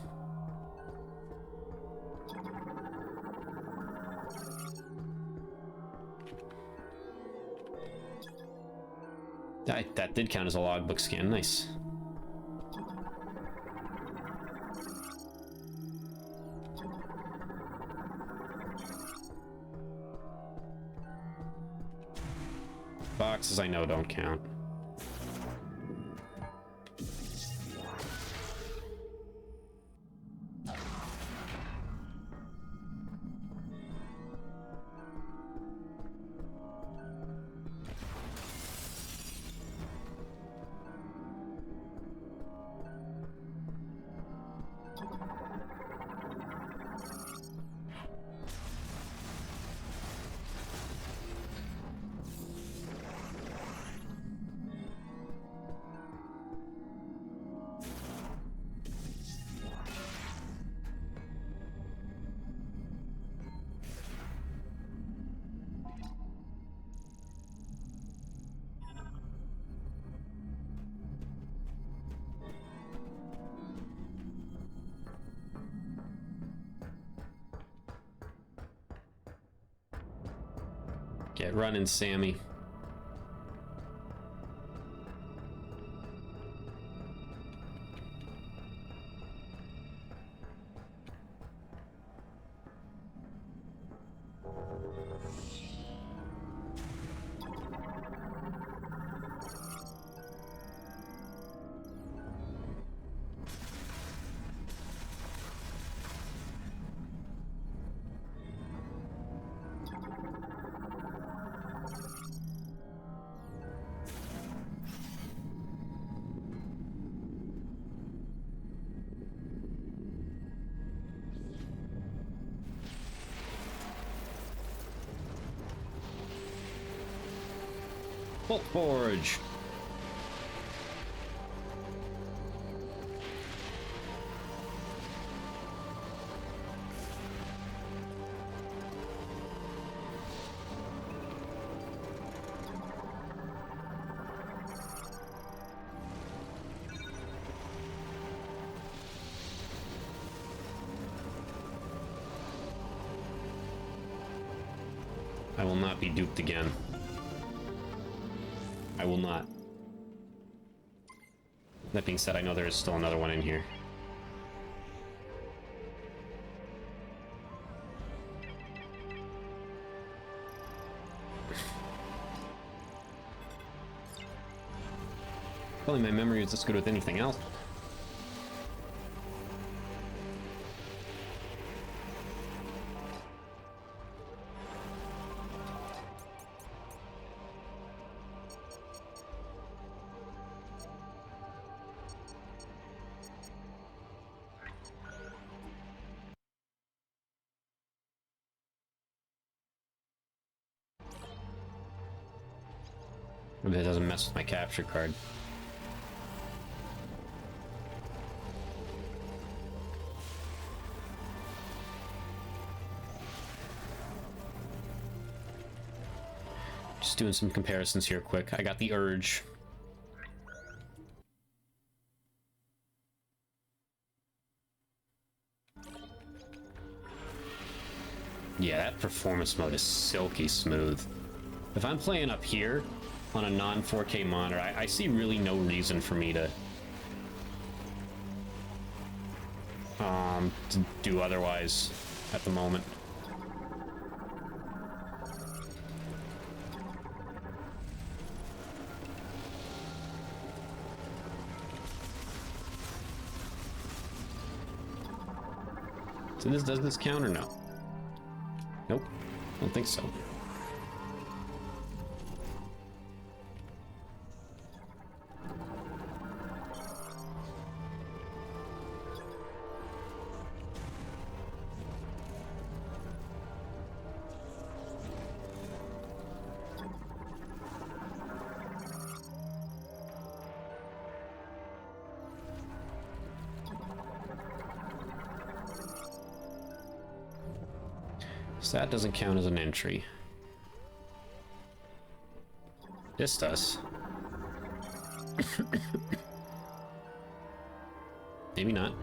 That did count as a logbook scan. Nice. Boxes I know don't count. Get running, Sammy. Bolt Forge. I will not be duped again. I will not. That being said, I know there is still another one in here. Probably my memory is as good with anything else. If it doesn't mess with my capture card. Just doing some comparisons here quick. I got the urge. Yeah, that performance mode is silky smooth. If I'm playing up here on a non-4K monitor, I see really no reason for me to do otherwise at the moment. So does this count or no? Nope, I don't think so. So that doesn't count as an entry. This does. Maybe not.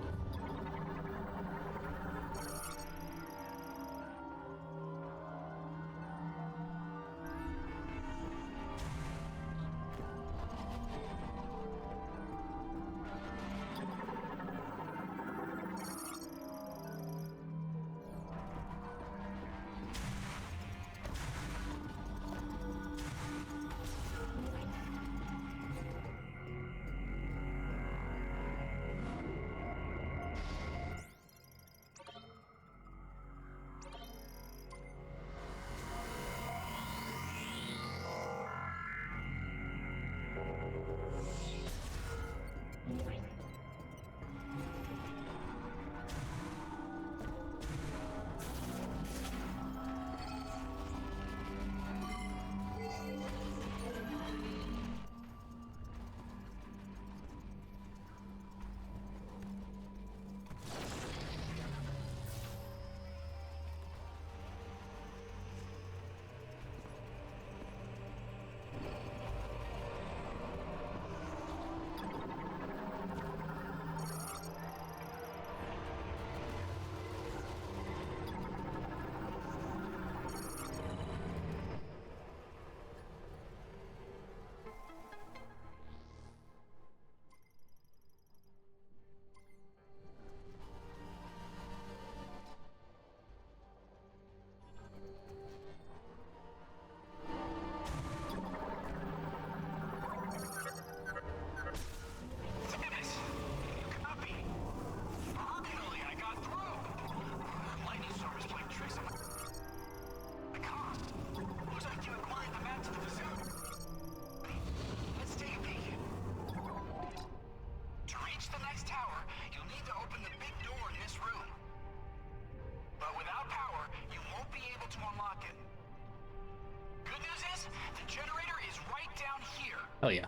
Oh yeah.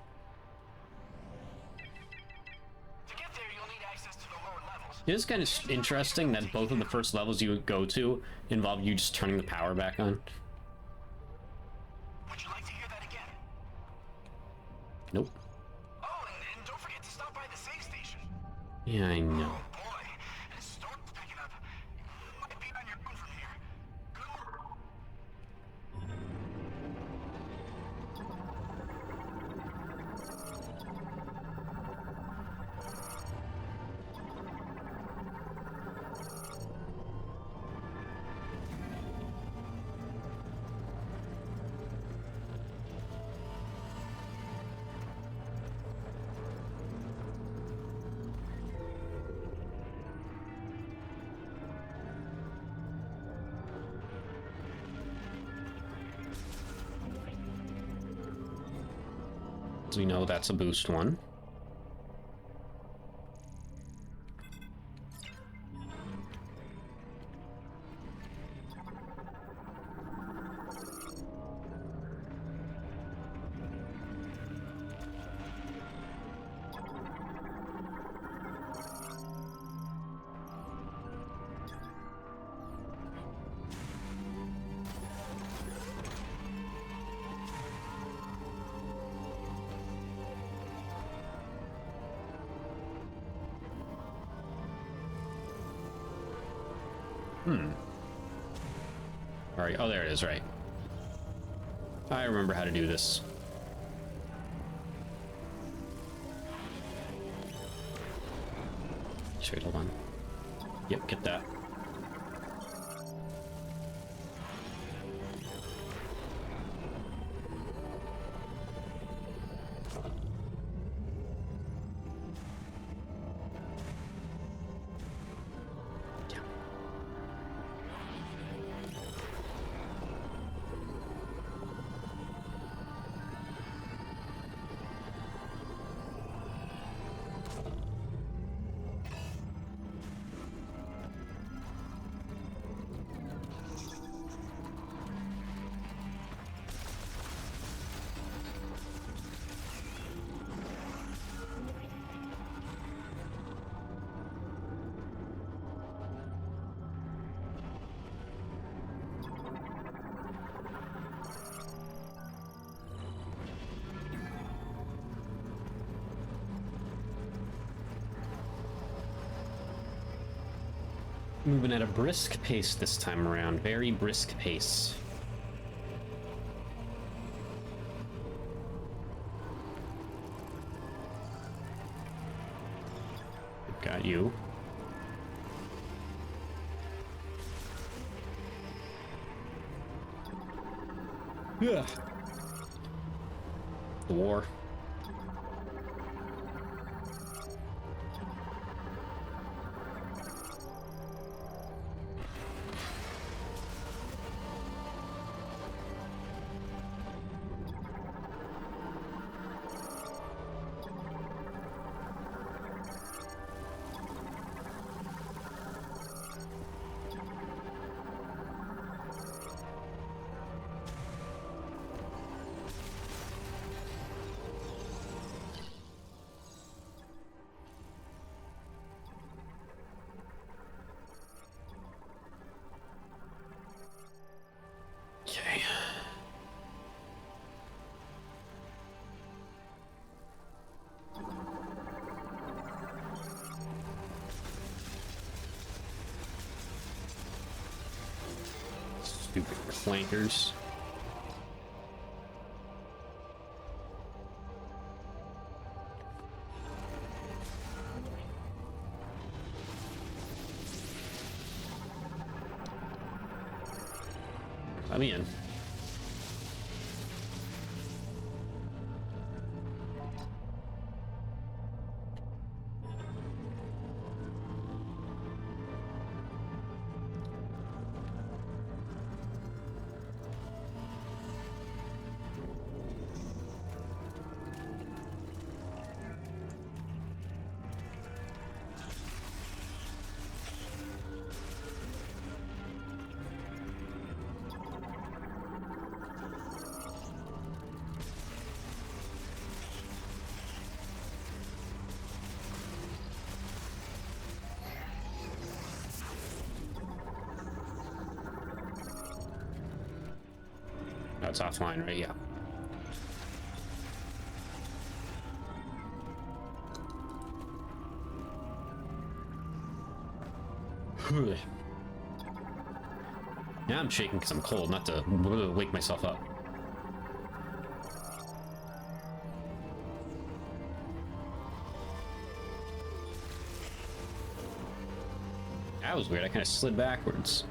It is kind of interesting that both of the first levels you go to involve you just turning the power back on. Would you like to hear that again? Nope. Oh, and don't forget to stop by the save station. Yeah, I know. Oh boy, this storm's picking up. You might be on your own from here. Good work. As we know, that's a boost one. Alright, oh, there it is, right. I remember how to do this. Wait, hold on. Yep, get that. Moving at a brisk pace this time around. Very brisk pace. Got you. Yeah. The war. Okay. Stupid clankers. I'm in. That's offline, right? Yeah. Now I'm shaking because I'm cold, not to wake myself up. That was weird. I kind of slid backwards.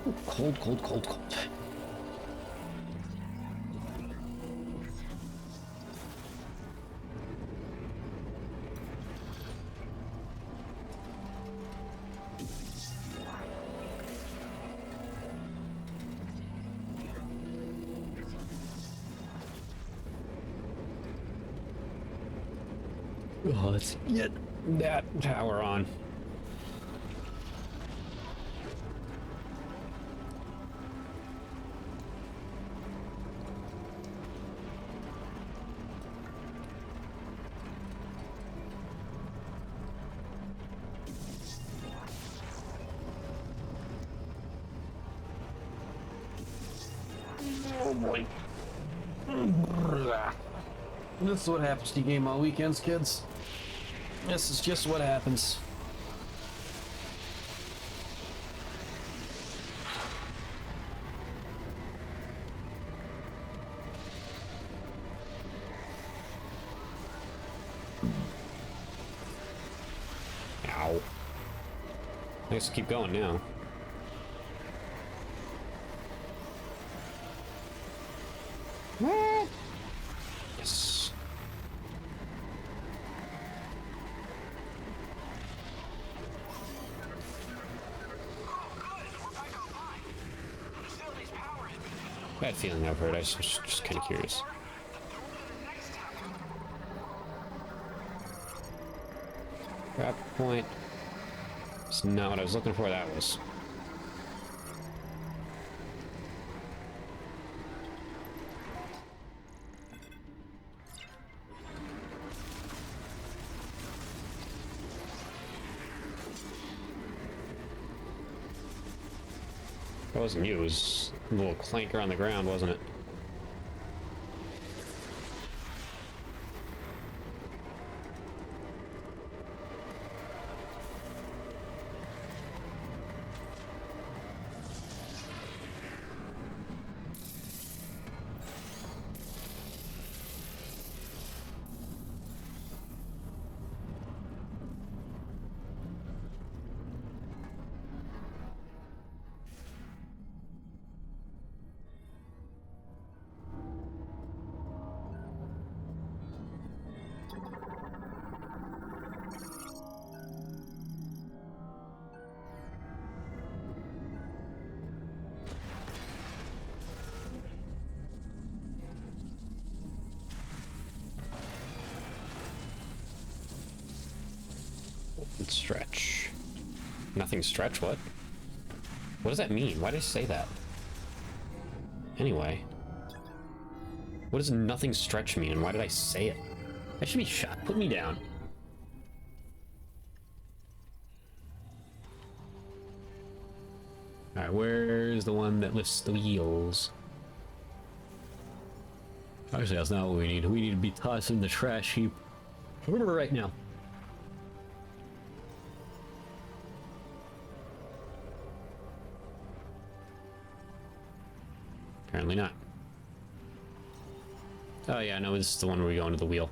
Ooh, cold, cold, cold, cold. Oh, let's get that power on. boy. This is what happens to you game on weekends, kids. This is just what happens. Ow. I guess keep going now. Yes. Bad feeling I've heard. I was just kind of curious. Grab point. It's not what I was looking for. That was. That wasn't you. It was a little clanker on the ground, wasn't it? Stretch. Nothing stretch? What? What does that mean? Why did I say that? Anyway. What does nothing stretch mean and why did I say it? I should be shot. Put me down. Alright, where's the one that lifts the wheels? Actually, that's not what we need. We need to be tossing the trash heap. Right now. Apparently not. Oh yeah, no, this is the one where we go into the wheel.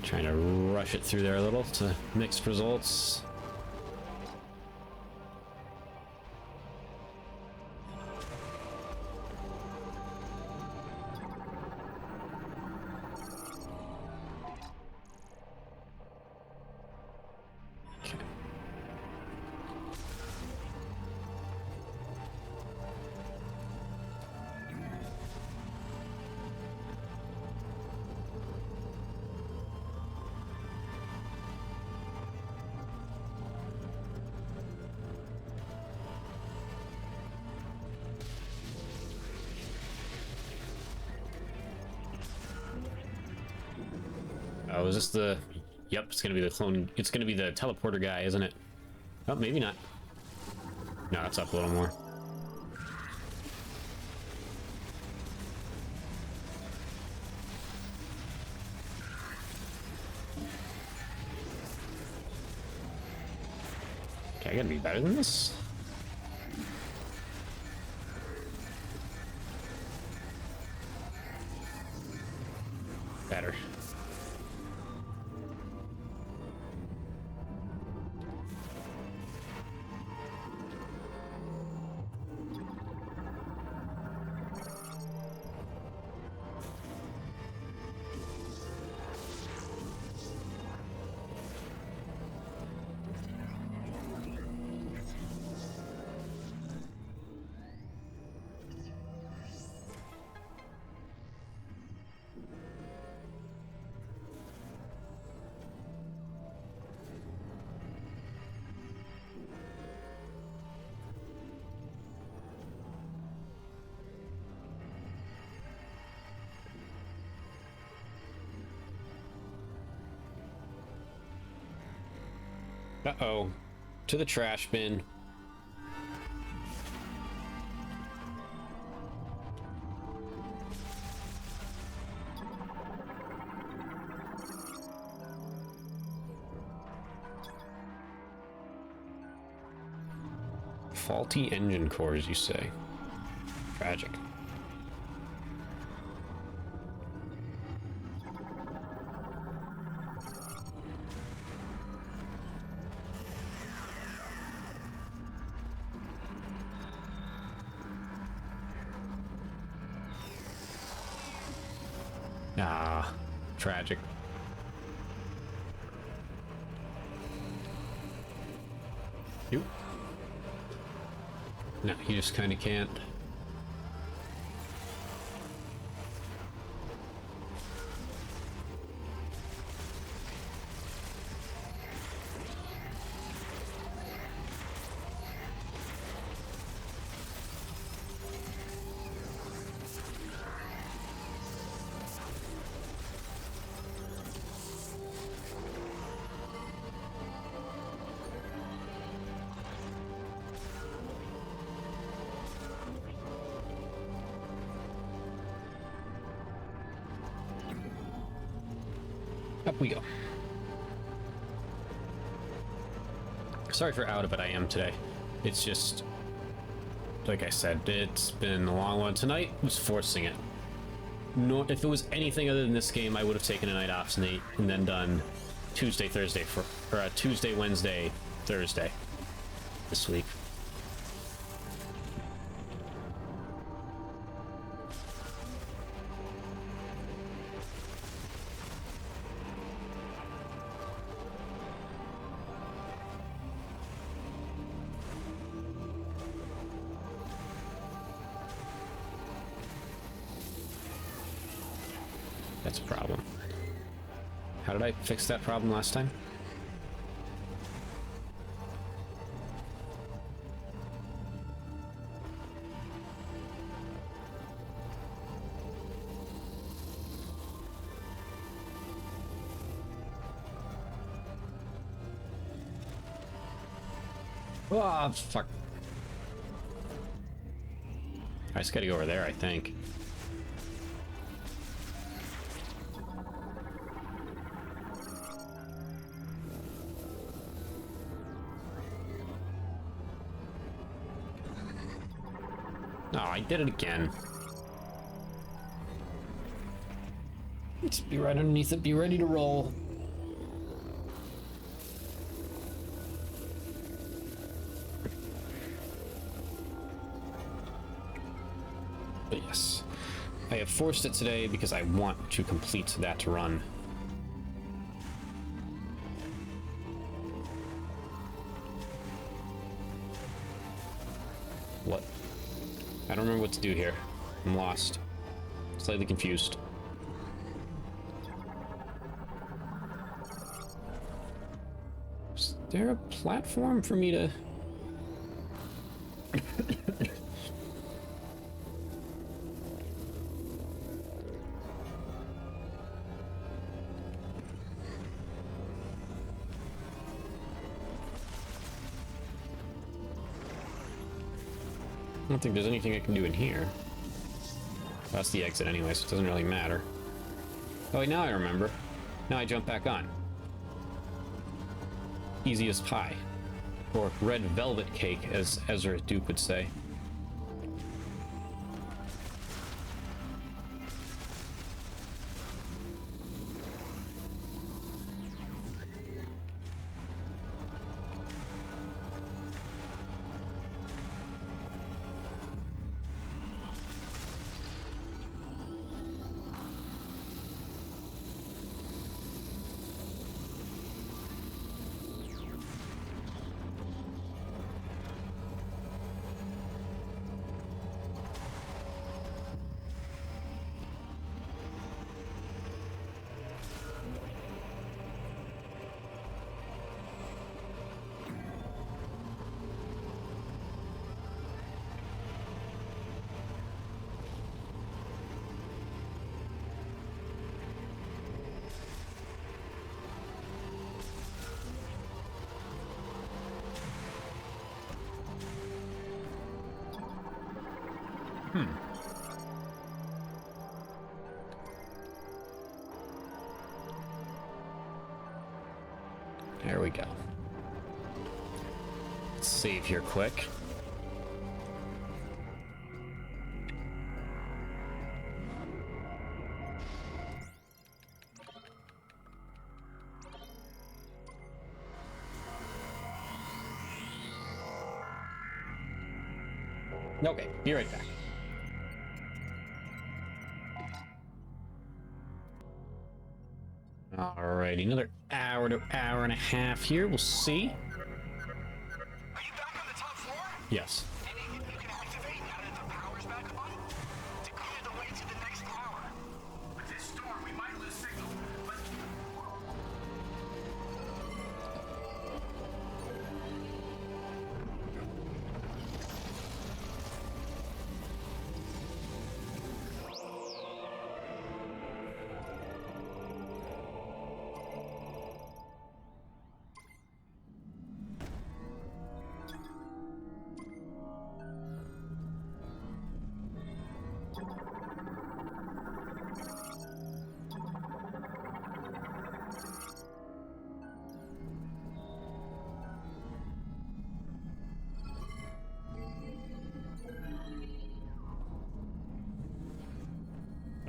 Trying to rush it through there a little to mixed results. Okay. Oh, is this the... Yep, it's gonna be the clone... It's gonna be the teleporter guy, isn't it? Oh, maybe not. No, it's up a little more. Okay, I gotta be better than this. Better. Uh-oh. To the trash bin. Faulty engine cores, you say? Tragic. Ah, tragic. You? No, you just kind of can't. Up we go. Sorry for out of it I am today. It's just, like I said, it's been a long one. Tonight was forcing it. No, if it was anything other than this game, I would have taken a night off tonight and then done Tuesday, Thursday, or Tuesday, Wednesday, Thursday this week. That's a problem. How did I fix that problem last time? Oh, fuck. I just gotta go over there, I think. Oh, I did it again. Just be right underneath it, be ready to roll. But yes, I have forced it today because I want to complete that run. What? I don't remember what to do here. I'm lost. Slightly confused. Is there a platform for me to... I don't think there's anything I can do in here. That's the exit anyway, so it doesn't really matter. Oh wait, now I remember. Now I jump back on. Easy as pie. Or red velvet cake, as Ezra Duke would say. There we go. Let's save here quick. Okay, be right back. Alrighty, another hour to hour and a half here. We'll see. Are you back on the top floor? Yes. Anything you can activate now that the power's back on? To clear the way to the next tower. With this storm, we might lose signal, but...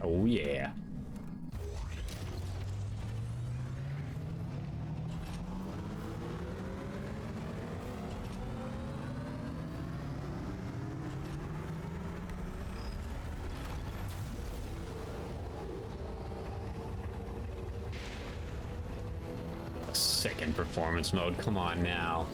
Oh yeah. Second performance mode, come on now.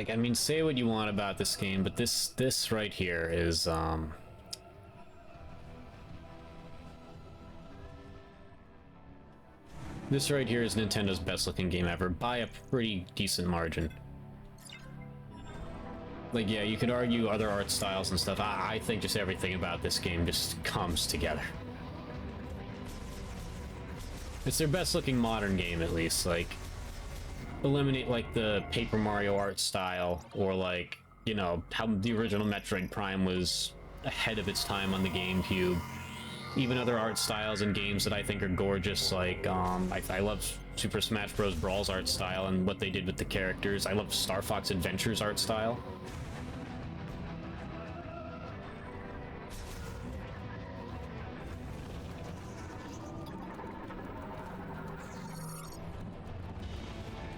I mean, say what you want about this game, but this right here is, this right here is Nintendo's best looking game ever, by a pretty decent margin. Like, yeah, you could argue other art styles and stuff. I think just everything about this game just comes together. It's their best looking modern game, at least. Like, eliminate like the Paper Mario art style, or like, you know, how the original Metroid Prime was ahead of its time on the GameCube. Even other art styles and games that I think are gorgeous, like I love Super Smash Bros. Brawl's art style and what they did with the characters. I love Star Fox Adventure's art style.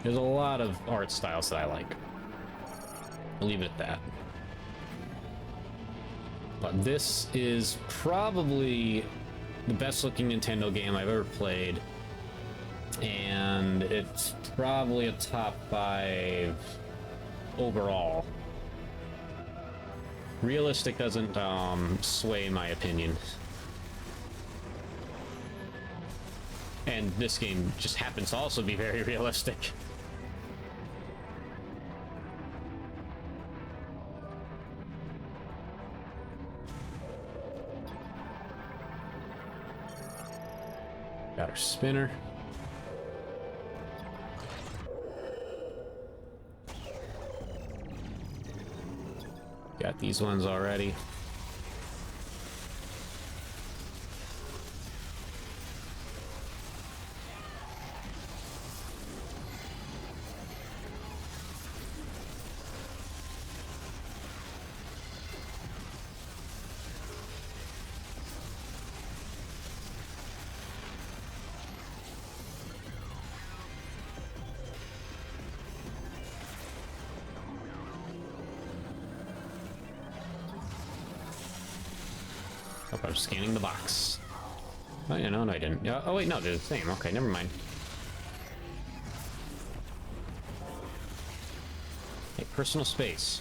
There's a lot of art styles that I like. I'll leave it at that. But this is probably the best looking Nintendo game I've ever played. And it's probably a top 5 overall. Realistic doesn't sway my opinion. And this game just happens to also be very realistic. Got our spinner. Got these ones already. Oh, I'm scanning the box. Oh, yeah, no, I didn't. Oh, wait, no, they're the same. Okay, never mind. Hey, personal space.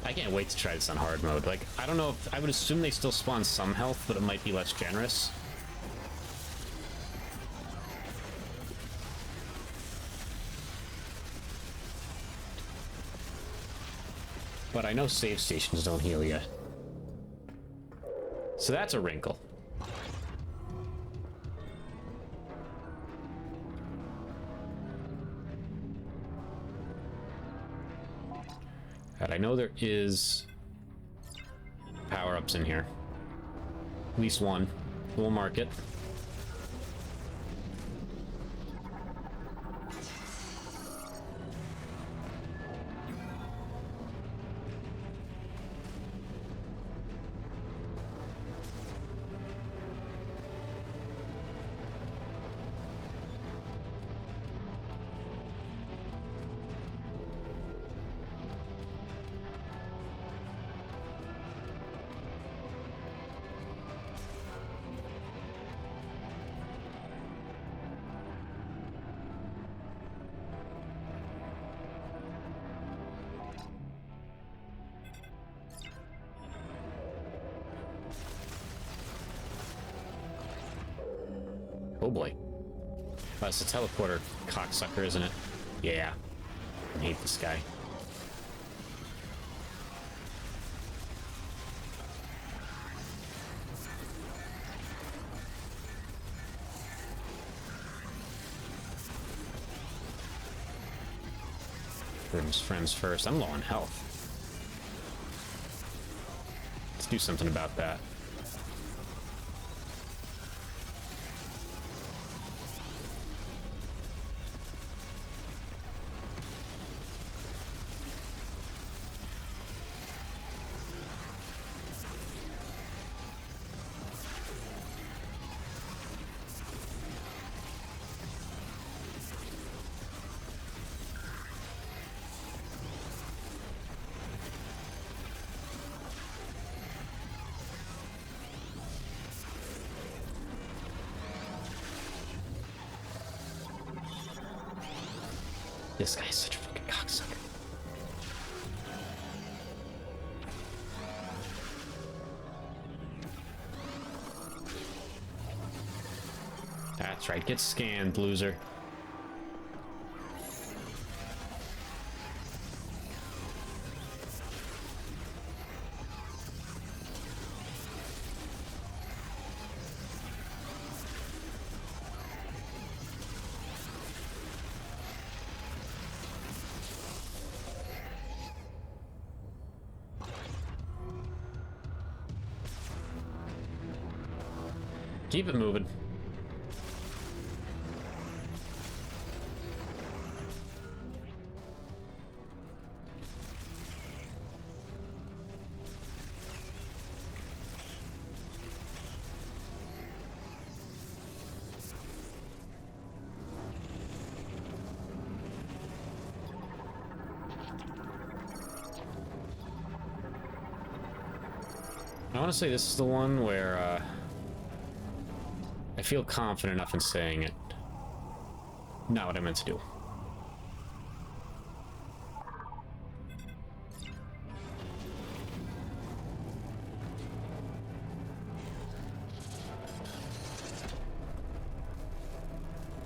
I can't wait to try this on hard mode. Like, I don't know if... I would assume they still spawn some health, but it might be less generous. But I know save stations don't heal you. So that's a wrinkle. And I know there is power-ups in here. At least one. We'll mark it. Oh boy. That's a teleporter cocksucker, isn't it? Yeah. I hate this guy. Grim's friends first. I'm low on health. Let's do something about that. This guy's such a fucking cocksucker. That's right, get scanned, loser. Keep it moving. I want to say this is the one where, I feel confident enough in saying it. Not what I meant to do.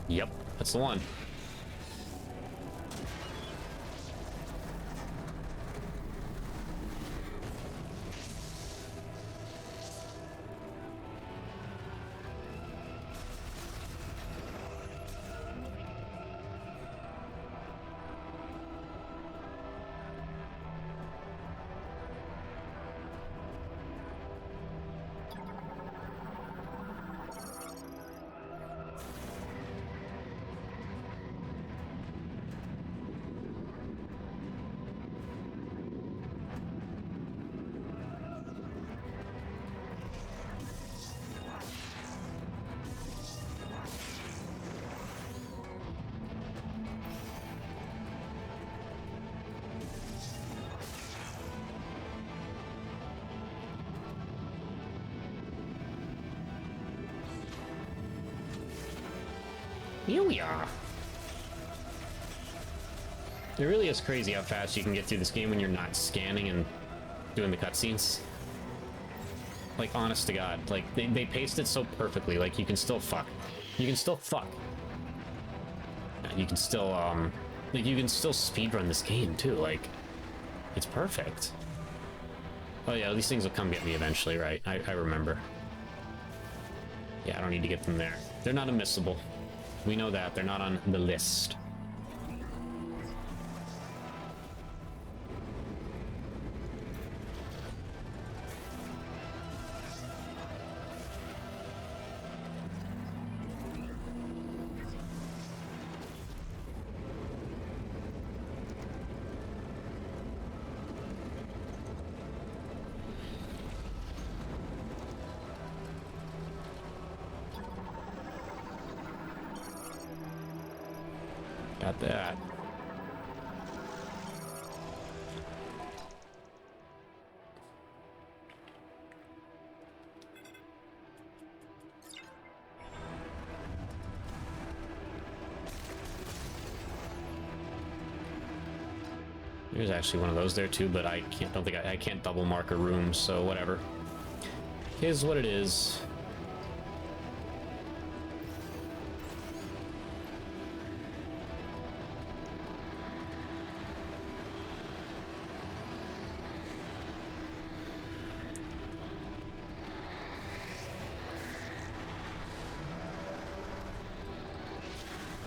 Yep, that's the one. Here we are. It really is crazy how fast you can get through this game when you're not scanning and doing the cutscenes. Like, honest to God, like, they paced it so perfectly, like, you can still fuck. You can still fuck. You can still, like, you can still speedrun this game, too, like, it's perfect. Oh yeah, these things will come get me eventually, right? I remember. Yeah, I don't need to get them there. They're not unmissable. We know that. They're not on the list. Got that. There's actually one of those there too, but I don't think I can't double mark a room, so whatever. Here's what it is.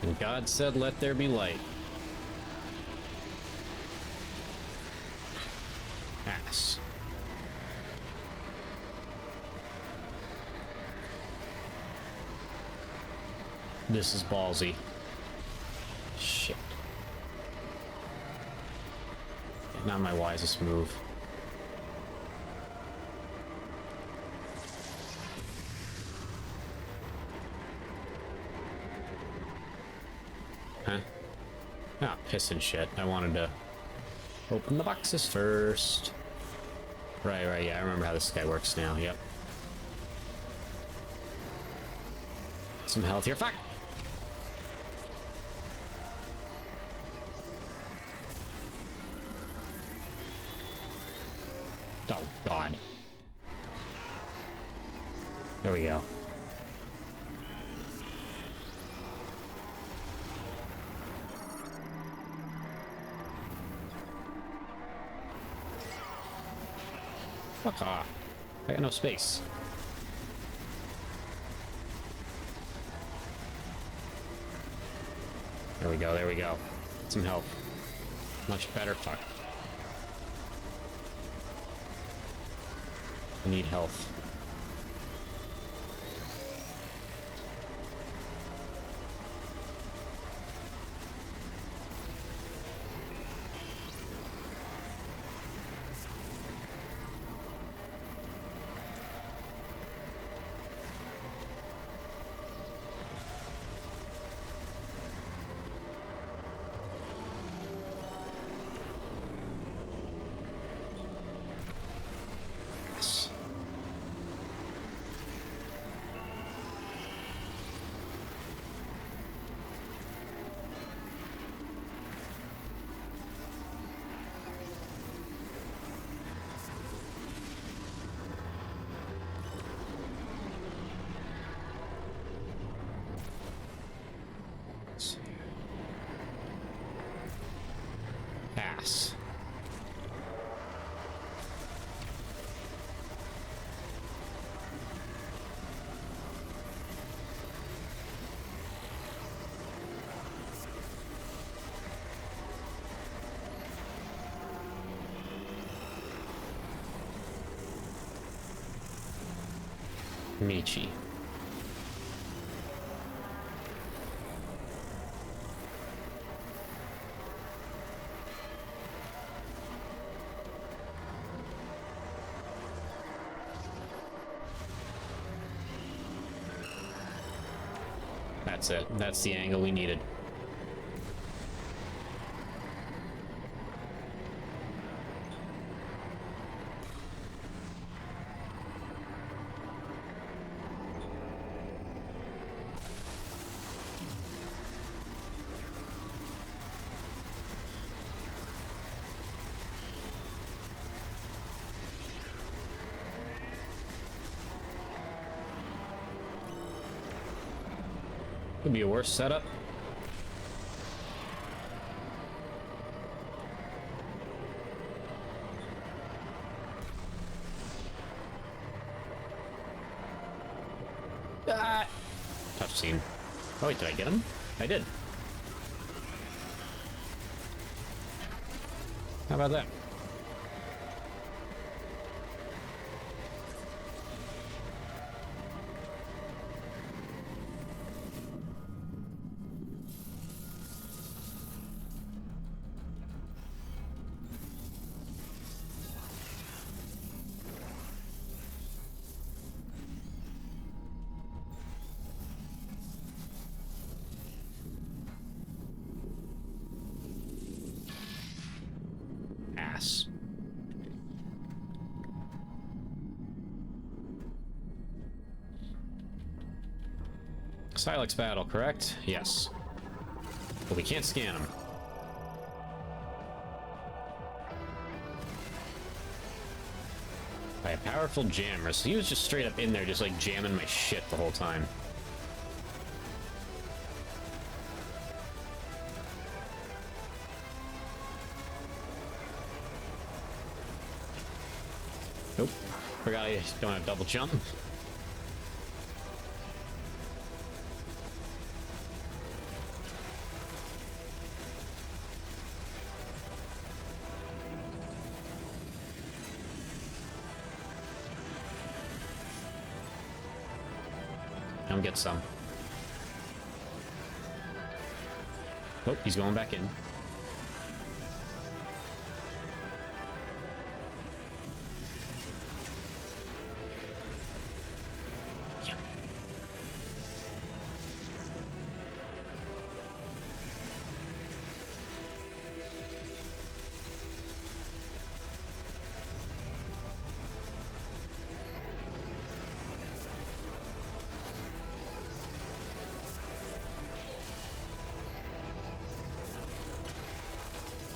And God said, "Let there be light." Ass. This is ballsy. Shit. Not my wisest move. Huh? Ah, piss and shit. I wanted to open the boxes first. Right, yeah, I remember how this guy works now, yep. Some health here, fuck! Oh, God. There we go. Fuck off. I got no space. There we go, there we go. Some help. Much better, fuck. I need health. Ass. Michi. That's it. That's the angle we needed. Could be a worse setup. Ah! Tough scene. Oh wait, did I get him? I did. How about that? Ass. Silex battle, correct? Yes. But we can't scan him. By a powerful jammer, so he was just straight up in there just like jamming my shit the whole time. Nope. Forgot I don't have double jump. Come get some. Oh, he's going back in.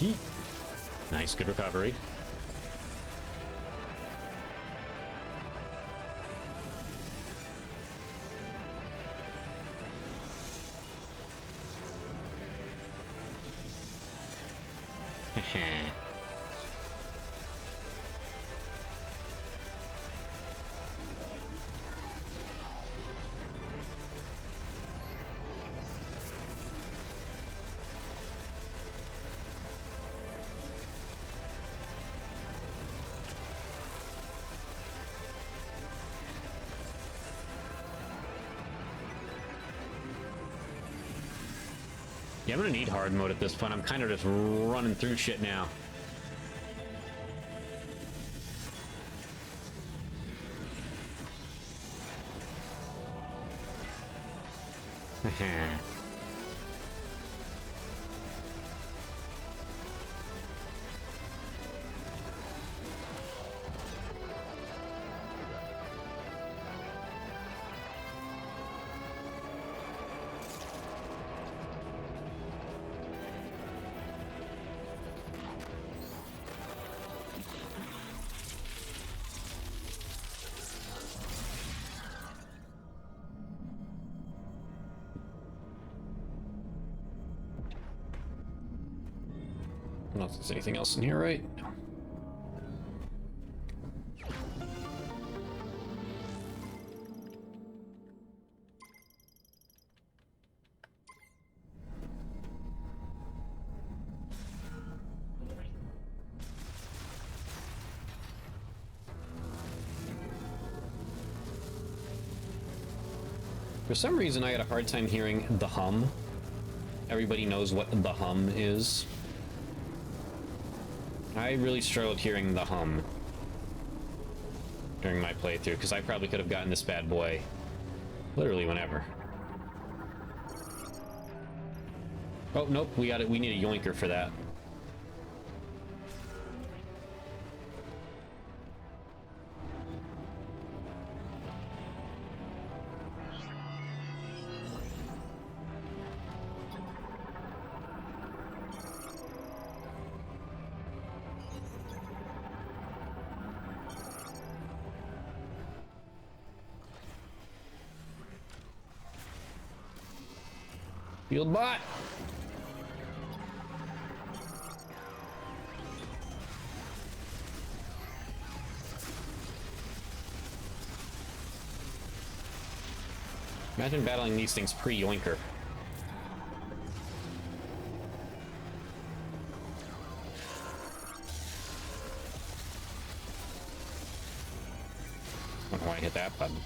Yeet. Nice, good recovery. Yeah, I'm gonna need hard mode at this point. I'm kind of just running through shit now. I don't know if there's anything else in here, right? No. For some reason, I had a hard time hearing the hum. Everybody knows what the hum is. I really struggled hearing the hum during my playthrough, because I probably could have gotten this bad boy literally whenever. Oh, nope, we got it. We need a yoinker for that. Field bot! Imagine battling these things pre-yoinker. I don't know why I hit that button.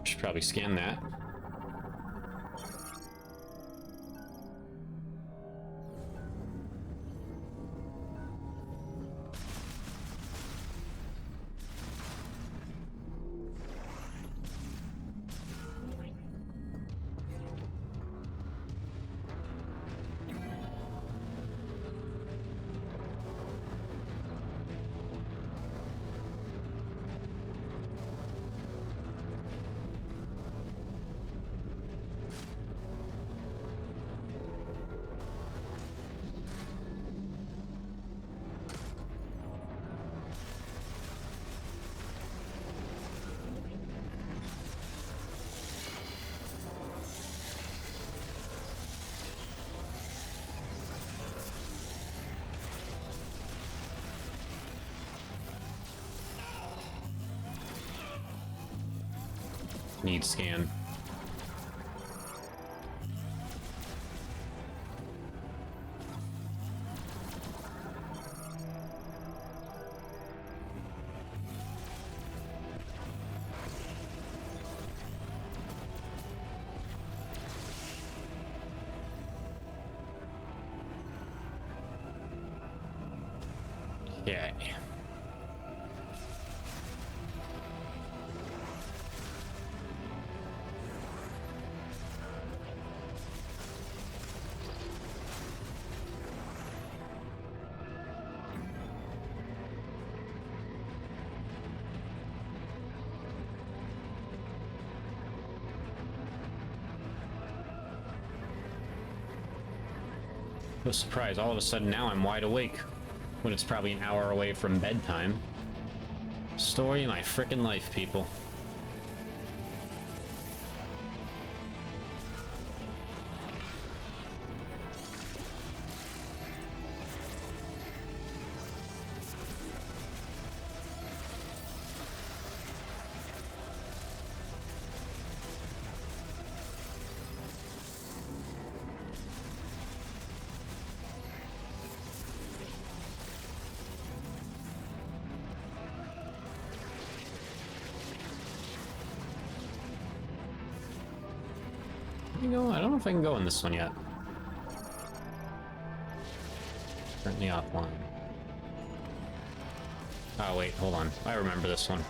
Should probably scan that. Need scan. Yeah. No surprise, all of a sudden now I'm wide awake when it's probably an hour away from bedtime. Story of my frickin' life, people. You know, I don't know if I can go in this one yet. Currently offline. Oh wait, hold on. I remember this one.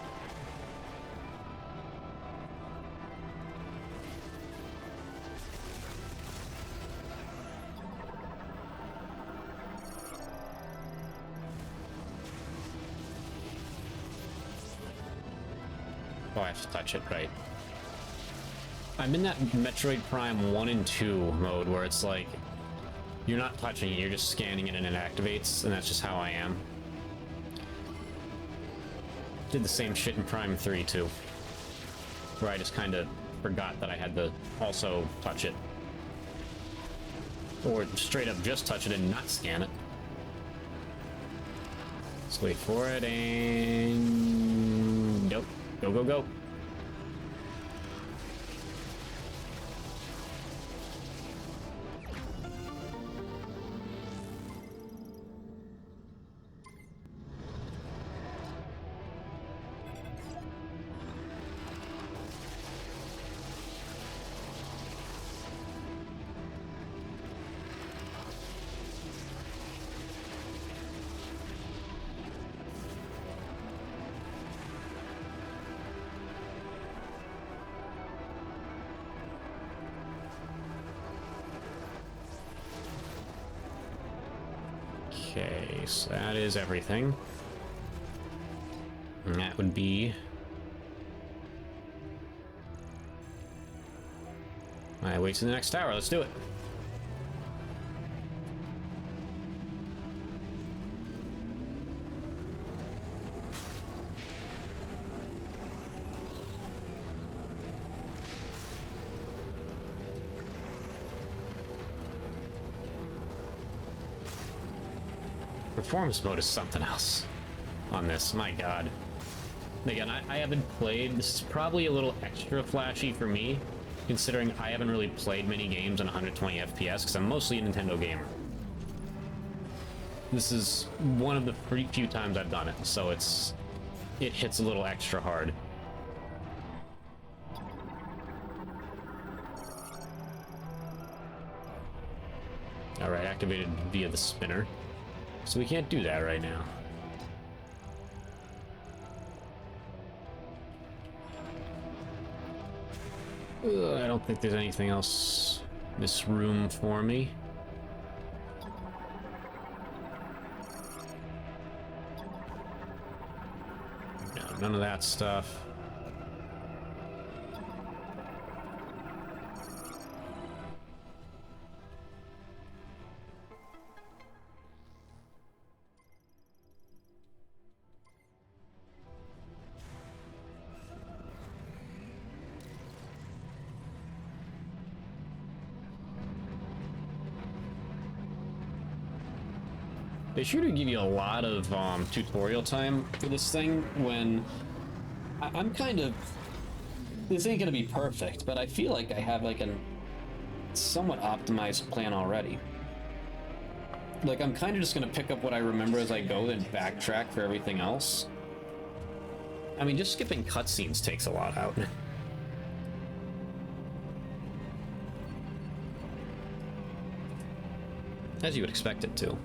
Oh, I have to touch it, right. I'm in that Metroid Prime 1 and 2 mode where it's like, you're not touching it, you're just scanning it and it activates, and that's just how I am. Did the same shit in Prime 3 too, where I just kind of forgot that I had to also touch it. Or straight up just touch it and not scan it. Let's wait for it and... Nope. Go, go, go. Okay, so that is everything. And that would be I wait to the next tower. Let's do it. Performance mode is something else on this. My god. Again, I haven't played. This is probably a little extra flashy for me, considering I haven't really played many games on 120 FPS, because I'm mostly a Nintendo gamer. This is one of the pretty few times I've done it, so it hits a little extra hard. Alright, activated via the spinner. So we can't do that right now. I don't think there's anything else in this room for me. No, none of that stuff. They sure do give you a lot of tutorial time for this thing when I'm kind of... This ain't gonna be perfect, but I feel like I have like a somewhat optimized plan already. Like I'm kind of just gonna pick up what I remember as I go and backtrack for everything else. I mean, just skipping cutscenes takes a lot out. As you would expect it to.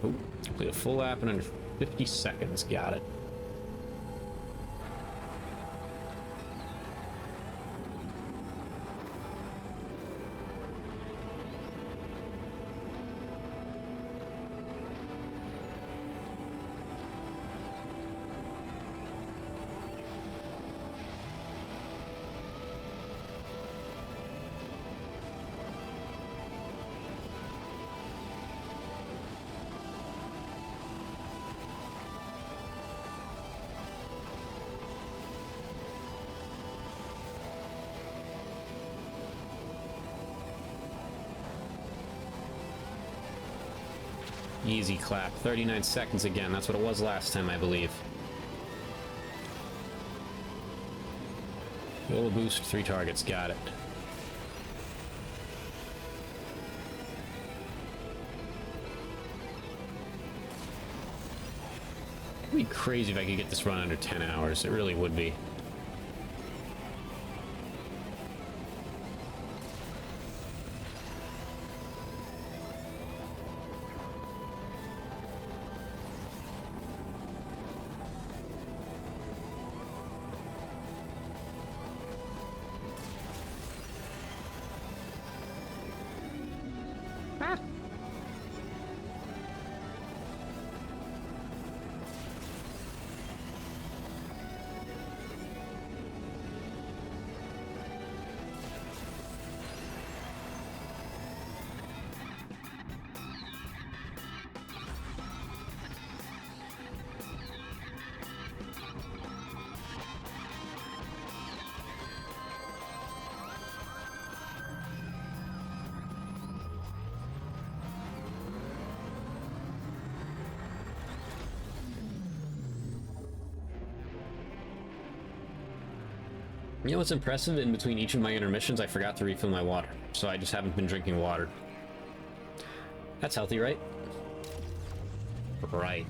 Oh, complete a full lap in under 50 seconds. Got it. Easy clap. 39 seconds again. That's what it was last time, I believe. Roll boost, 3 targets. Got it. It'd be crazy if I could get this run under 10 hours. It really would be. You know what's impressive? In between each of my intermissions, I forgot to refill my water. So I just haven't been drinking water. That's healthy, right? Right.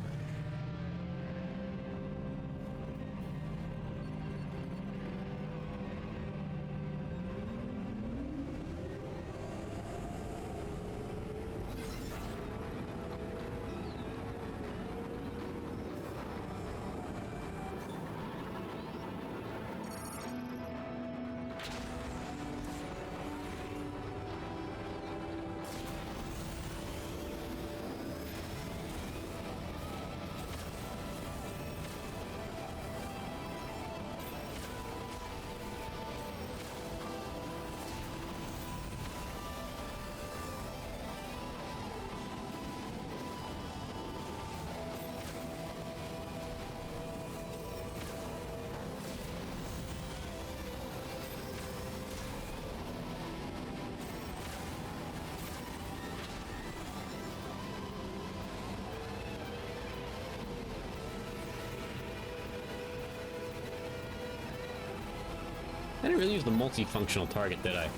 didn't really use the multifunctional target, did I?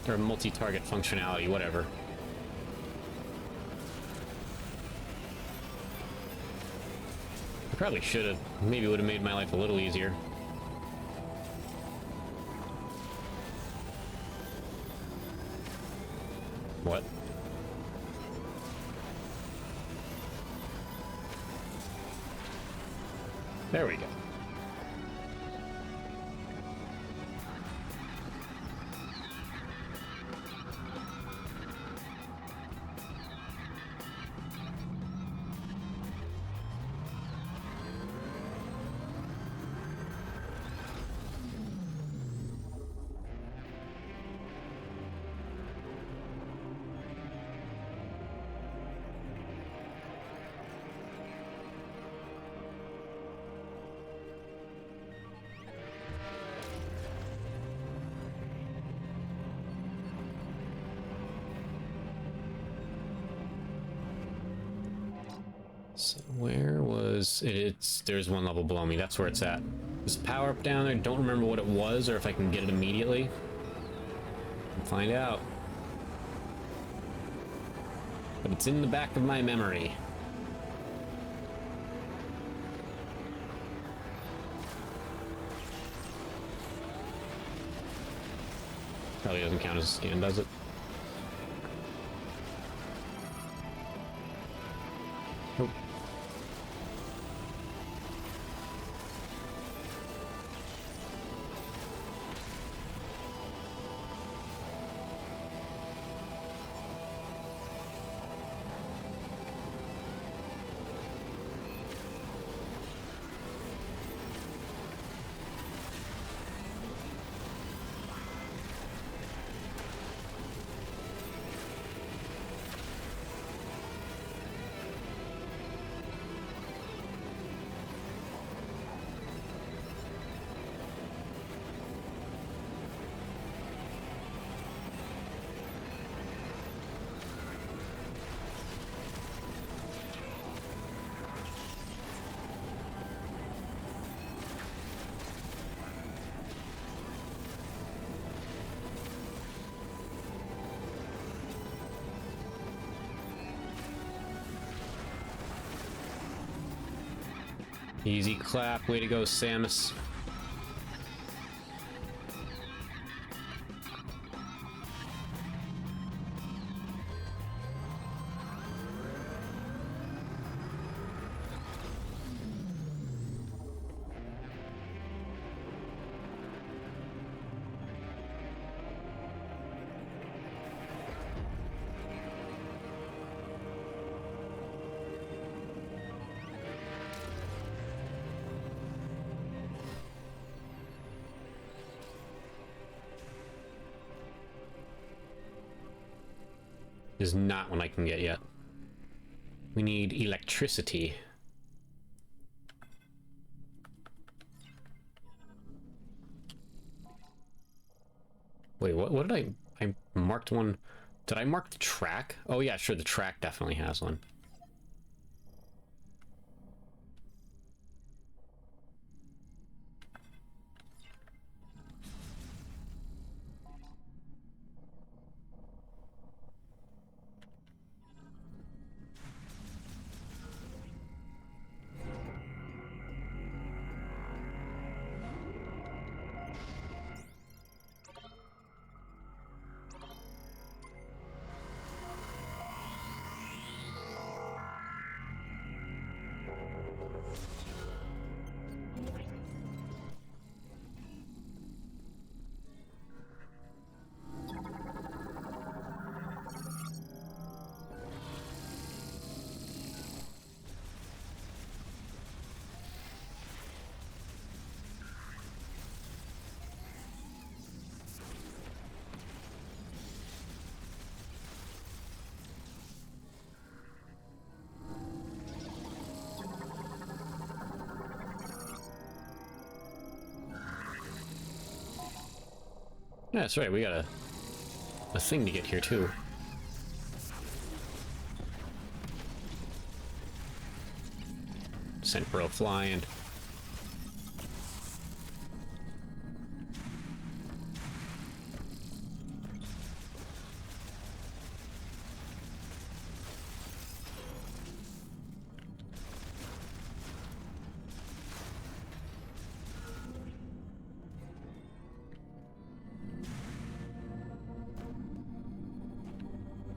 Or multi-target functionality, whatever. I probably should have. Maybe would have made my life a little easier. What? There we go. So where was it? There's one level below me. That's where it's at. There's a power up down there. Don't remember what it was or if I can get it immediately. We'll find out. But it's in the back of my memory. Probably doesn't count as a scan, does it? Nope. Easy clap. Way to go, Samus. Is not one I can get yet. We need electricity. Wait, what did I marked one? Did I mark the track? Oh yeah, sure, the track definitely has one. Yeah, that's right, we got a thing to get here too. Scent bro flying.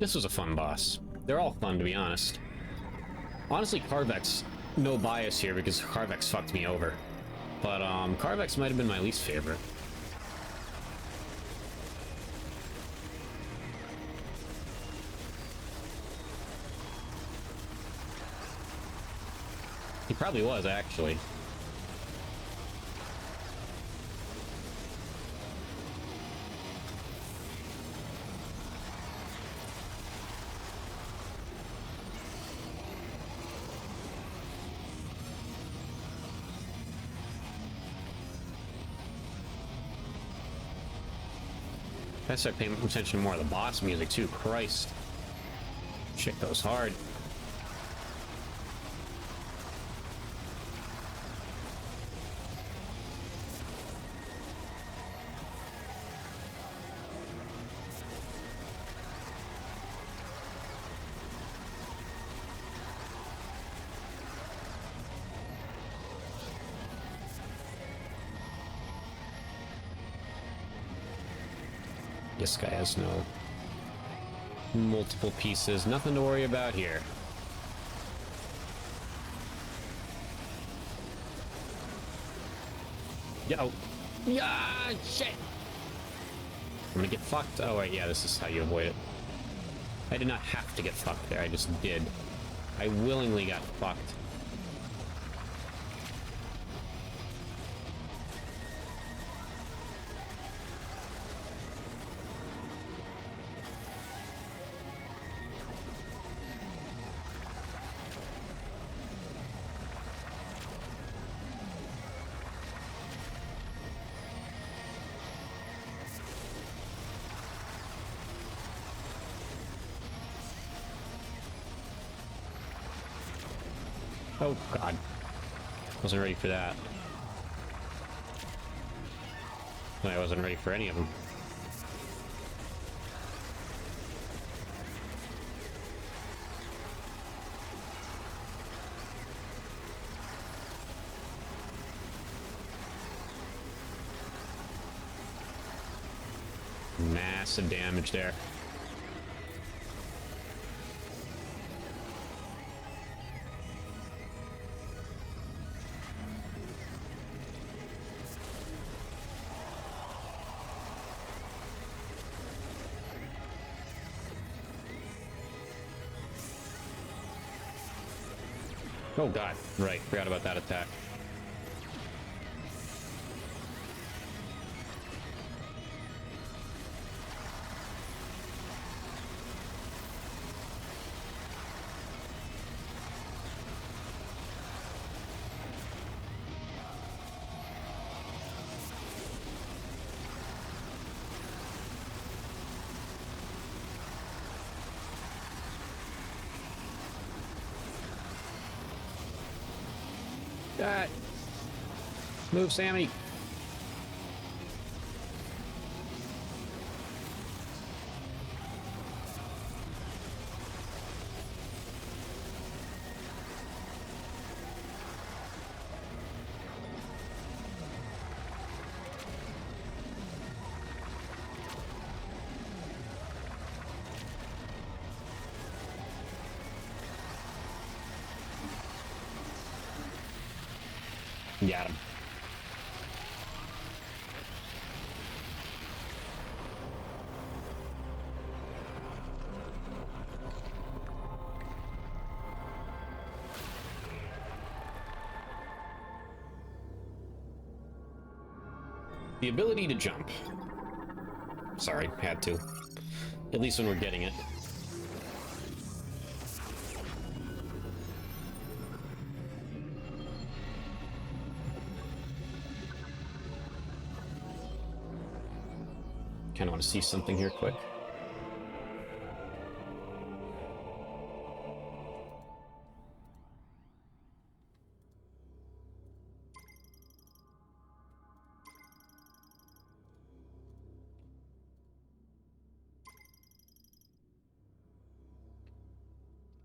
This was a fun boss. They're all fun, to be honest. Honestly, Carvex, no bias here because Carvex fucked me over. But, Carvex might have been my least favorite. He probably was, actually. I start paying attention more to the boss music too. Christ. Shit goes hard. This guy has no multiple pieces. Nothing to worry about here. Yo. Yeah, shit. I'm gonna get fucked. Oh, wait, yeah, this is how you avoid it. I did not have to get fucked there. I just did. I willingly got fucked. Oh, God. Wasn't ready for that. I wasn't ready for any of them. Massive damage there. Oh God, right, forgot about that attack. God. Move, Sammy. Got him. The ability to jump. Sorry, had to. At least when we're getting it. Kind of want to see something here quick.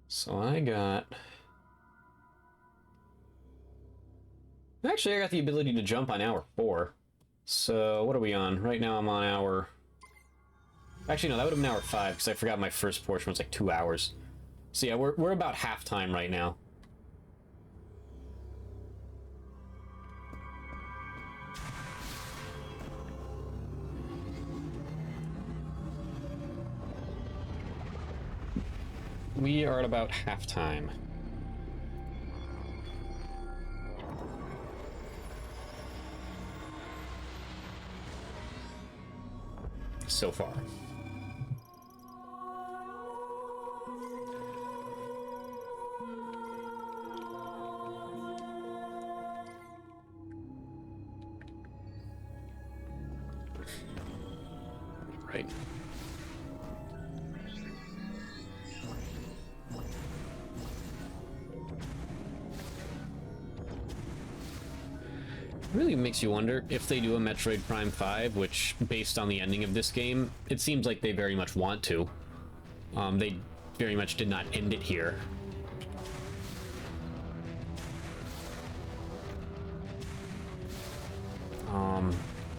So I got... Actually, I got the ability to jump on hour 4. So what are we on? Right now I'm on hour Actually, no, that would have been hour 5, because I forgot my first portion was like 2 hours. So yeah, we're about halftime right now. We are at about halftime. So far. Right. Really makes you wonder if they do a Metroid Prime 5, which, based on the ending of this game, it seems like they very much want to. They very much did not end it here.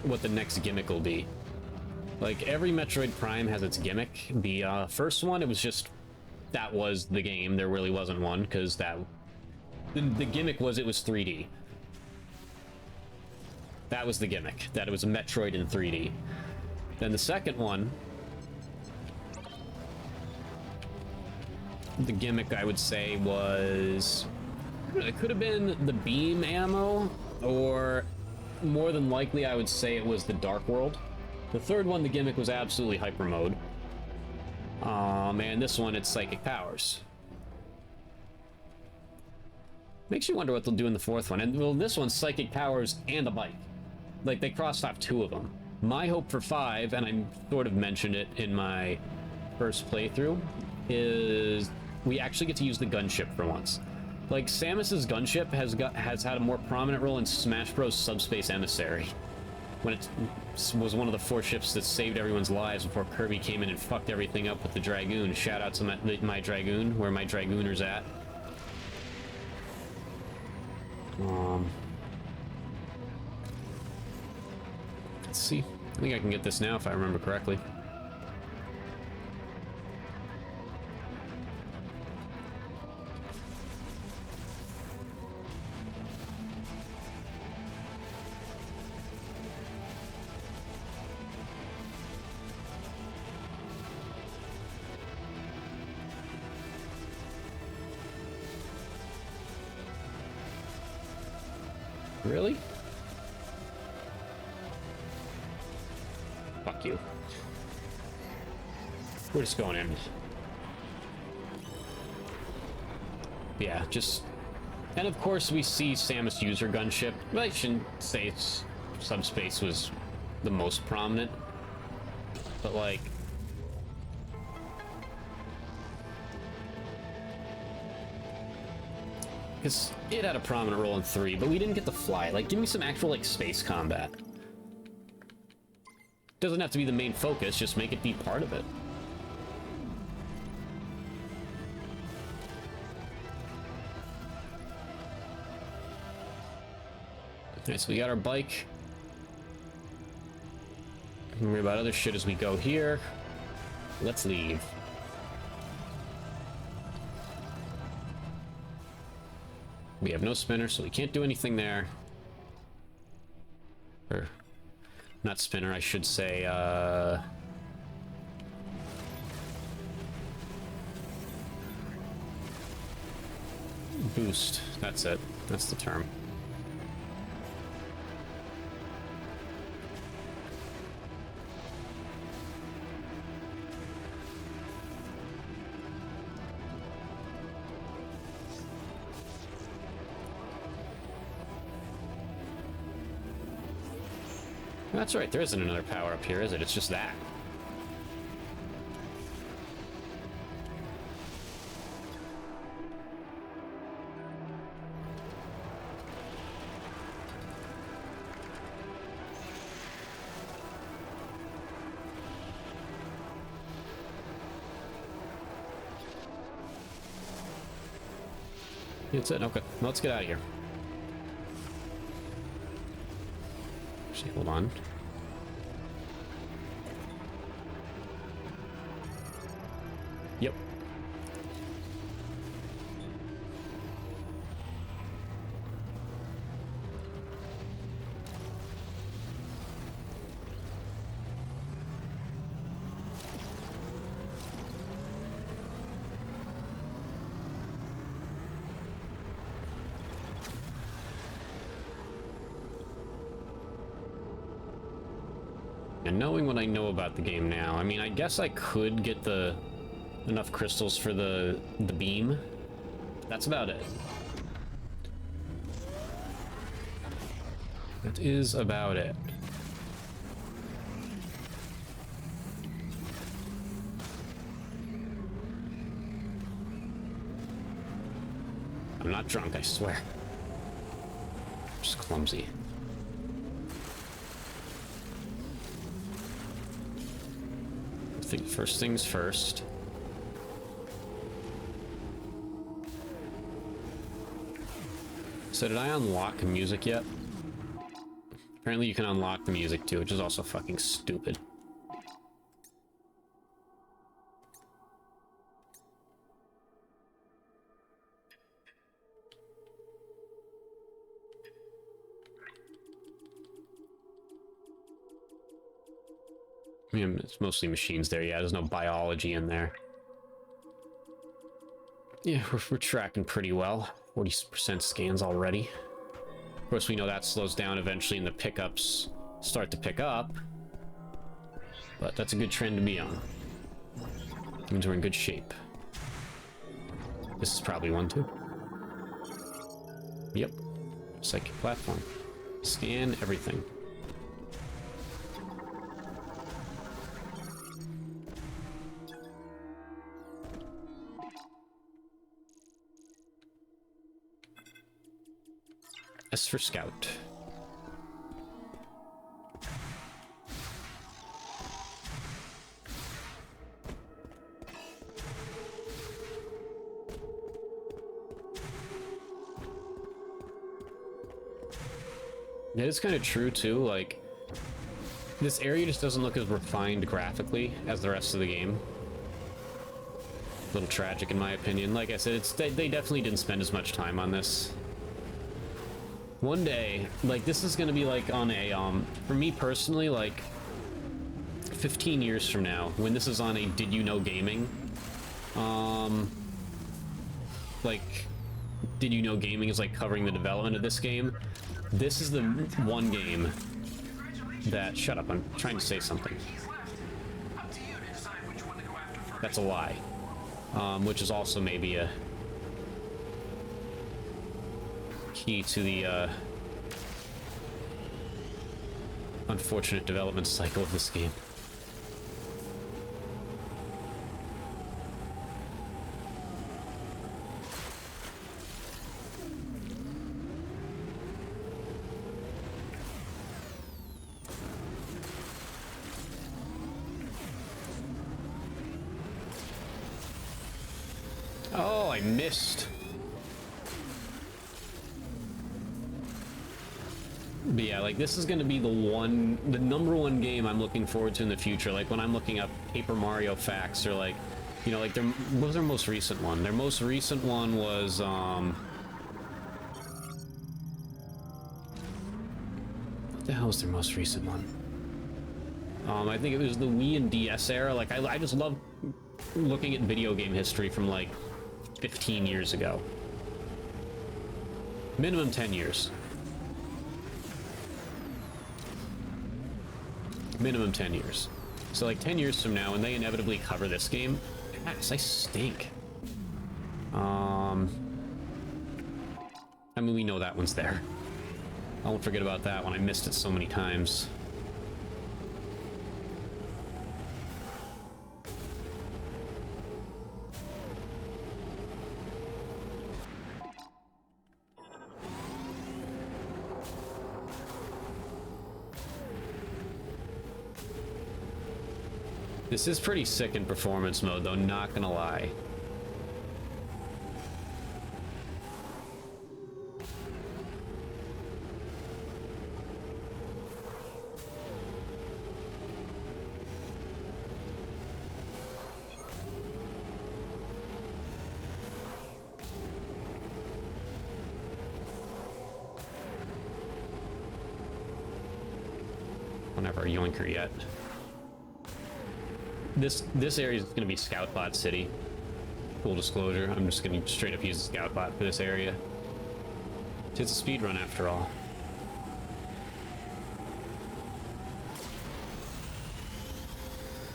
What the next gimmick will be. Like, every Metroid Prime has its gimmick. The first one, it was just... that was the game. There really wasn't one, because that... The gimmick was it was 3D. That was the gimmick, that it was a Metroid in 3D. Then the second one, the gimmick I would say was, it could have been the beam ammo, or more than likely I would say it was the Dark World. The third one, the gimmick was absolutely hyper mode. And this one, it's psychic powers. Makes you wonder what they'll do in the fourth one. And well, this one's psychic powers and a bike. Like, they crossed off 2 of them. My hope for 5, and I sort of mentioned it in my first playthrough, is we actually get to use the gunship for once. Like, Samus's gunship has had a more prominent role in Smash Bros. Subspace Emissary, when it was one of the 4 ships that saved everyone's lives before Kirby came in and fucked everything up with the Dragoon. Shout out to my Dragoon, where my Dragooner's at. Let's see. I think I can get this now if I remember correctly. Really? Fuck you. We're just going in. Yeah, just... And of course we see Samus use her gunship. Well, I shouldn't say Subspace was the most prominent. But like... Because it had a prominent role in 3, but we didn't get to fly. Like, give me some actual, like, space combat. Doesn't have to be the main focus, just make it be part of it. Okay, so we got our bike. Don't worry about other shit as we go here. Let's leave. We have no spinner, so we can't do anything there. Or, not spinner, I should say, boost. That's it. That's the term. That's right, there isn't another power up here, is it? It's just that. That's it? Okay, let's get out of here. Actually, hold on. And knowing what I know about the game now, I mean, I guess I could get the enough crystals for the beam. That's about it. That is about it. I'm not drunk, I swear. I'm just clumsy. I think first things first. So did I unlock music yet? Apparently you can unlock the music too, which is also fucking stupid. I mean, it's mostly machines there. Yeah, there's no biology in there. Yeah, we're tracking pretty well. 40% scans already. Of course, we know that slows down eventually and the pickups start to pick up. But that's a good trend to be on. It means we're in good shape. This is probably one too. Yep. Psychic platform. Scan everything. S for Scout. It is kind of true too, like, this area just doesn't look as refined graphically as the rest of the game. A little tragic in my opinion. Like I said, they definitely didn't spend as much time on this. One day, like, this is gonna be like on a, for me personally, like, 15 years from now, when this is on a Did You Know Gaming, like, Did You Know Gaming is like covering the development of this game. This is the one game that, shut up, I'm trying to say something. That's a lie. Which is also maybe a key to the unfortunate development cycle of this game. Oh, I missed. But yeah, like, this is going to be the number one game I'm looking forward to in the future. Like, when I'm looking up Paper Mario facts, or like, you know, like, what was their most recent one? Their most recent one was, what the hell was their most recent one? I think it was the Wii and DS era. Like, I just love looking at video game history from, like, 15 years ago. Minimum 10 years. Minimum 10 years. So like 10 years from now, when they inevitably cover this game, yes, I stink. I mean, we know that one's there. I won't forget about that one. I missed it so many times. This is pretty sick in performance mode, though, not gonna lie. Don't have our yoinker yet. This area is going to be Scoutbot City. Full disclosure, I'm just going to straight up use the Scoutbot for this area. It's a speed run after all.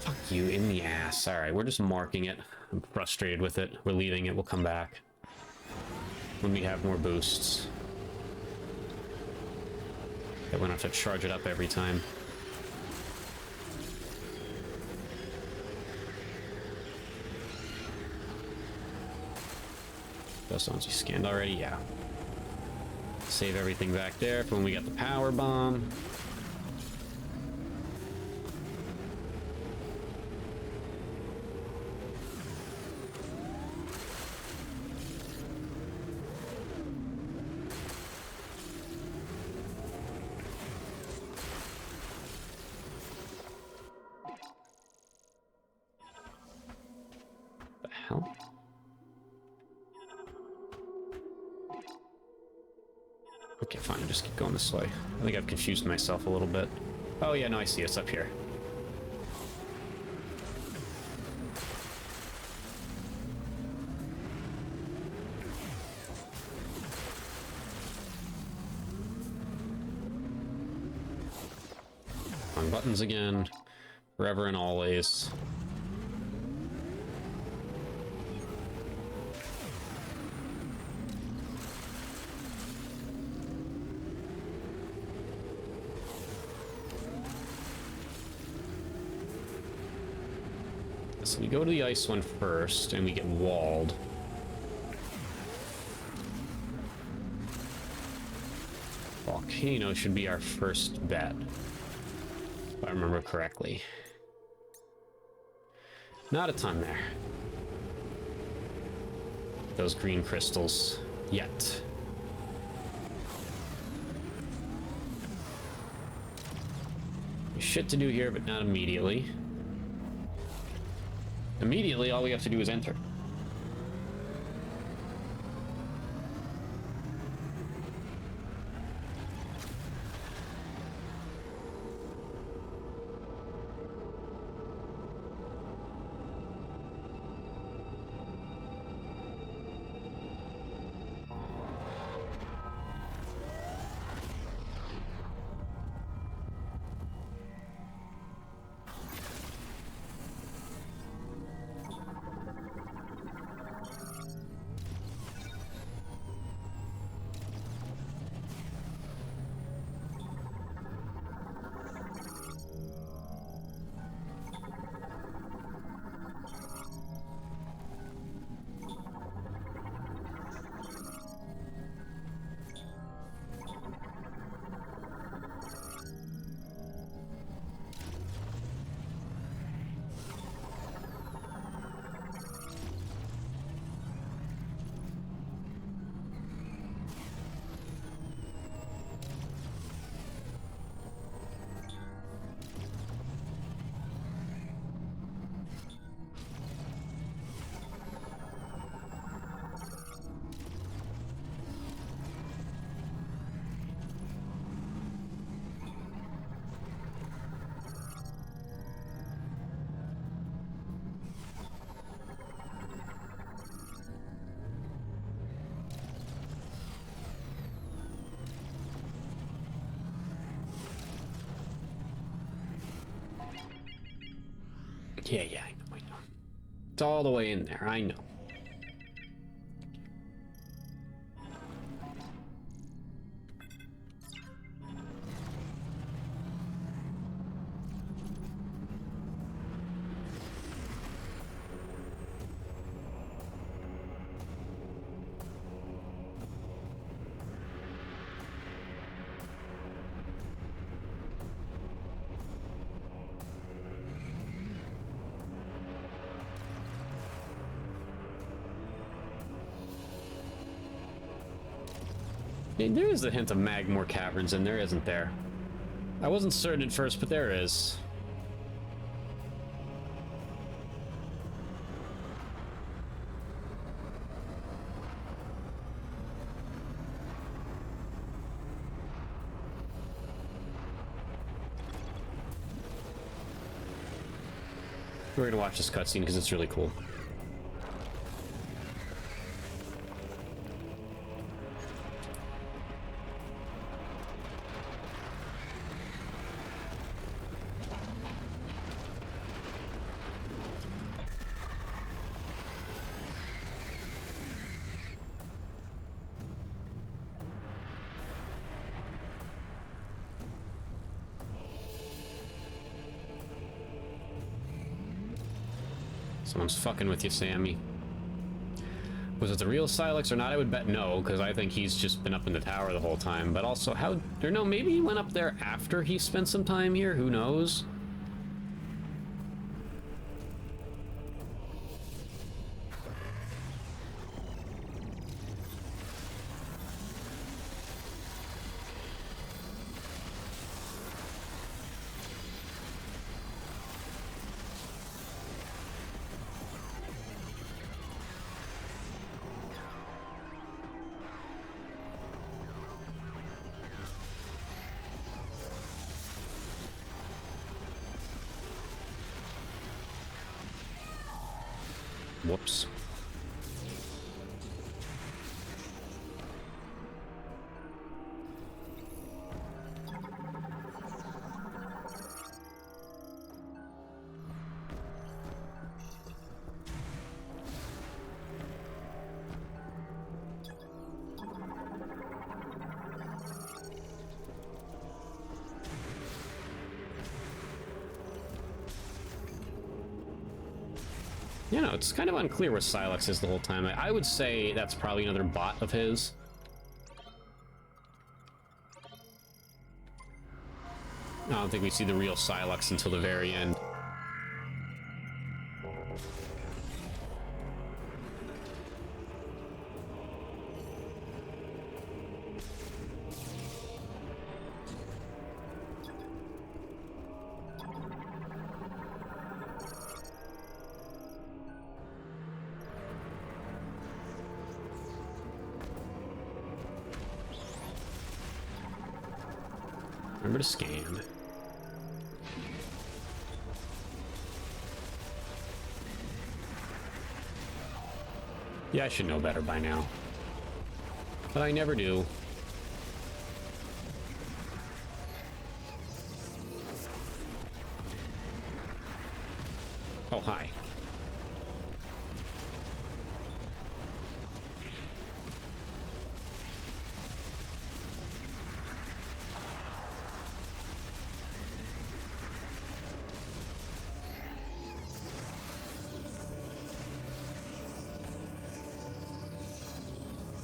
Fuck you in the ass. Alright, we're just marking it. I'm frustrated with it. We're leaving it. We'll come back when we have more boosts. That we don't have to charge it up every time. Those ones you scanned already? Yeah. Save everything back there for when we get the power bomb. The hell? Okay, fine, I'll just keep going this way. I think I've confused myself a little bit. Oh yeah, no, I see, it's up here. Wrong buttons again. Forever and always. So we go to the ice one first, and we get walled. Volcano should be our first bet, if I remember correctly. Not a ton there. Those green crystals, yet. There's shit to do here, but not immediately. Immediately, all we have to do is enter. Yeah, I know. It's all the way in there, I know. There is a hint of Magmore Caverns in there, isn't there? I wasn't certain at first, but there is. We're gonna watch this cutscene because it's really cool. Someone's fucking with you, Sammy. Was it the real Silex or not? I would bet no, because I think he's just been up in the tower the whole time. But also, how... or no, maybe he went up there after he spent some time here? Who knows? Whoops. You know, it's kind of unclear where Silex is the whole time. I would say that's probably another bot of his. I don't think we see the real Silex until the very end. Remember to scan. Yeah, I should know better by now. But I never do. Oh, hi.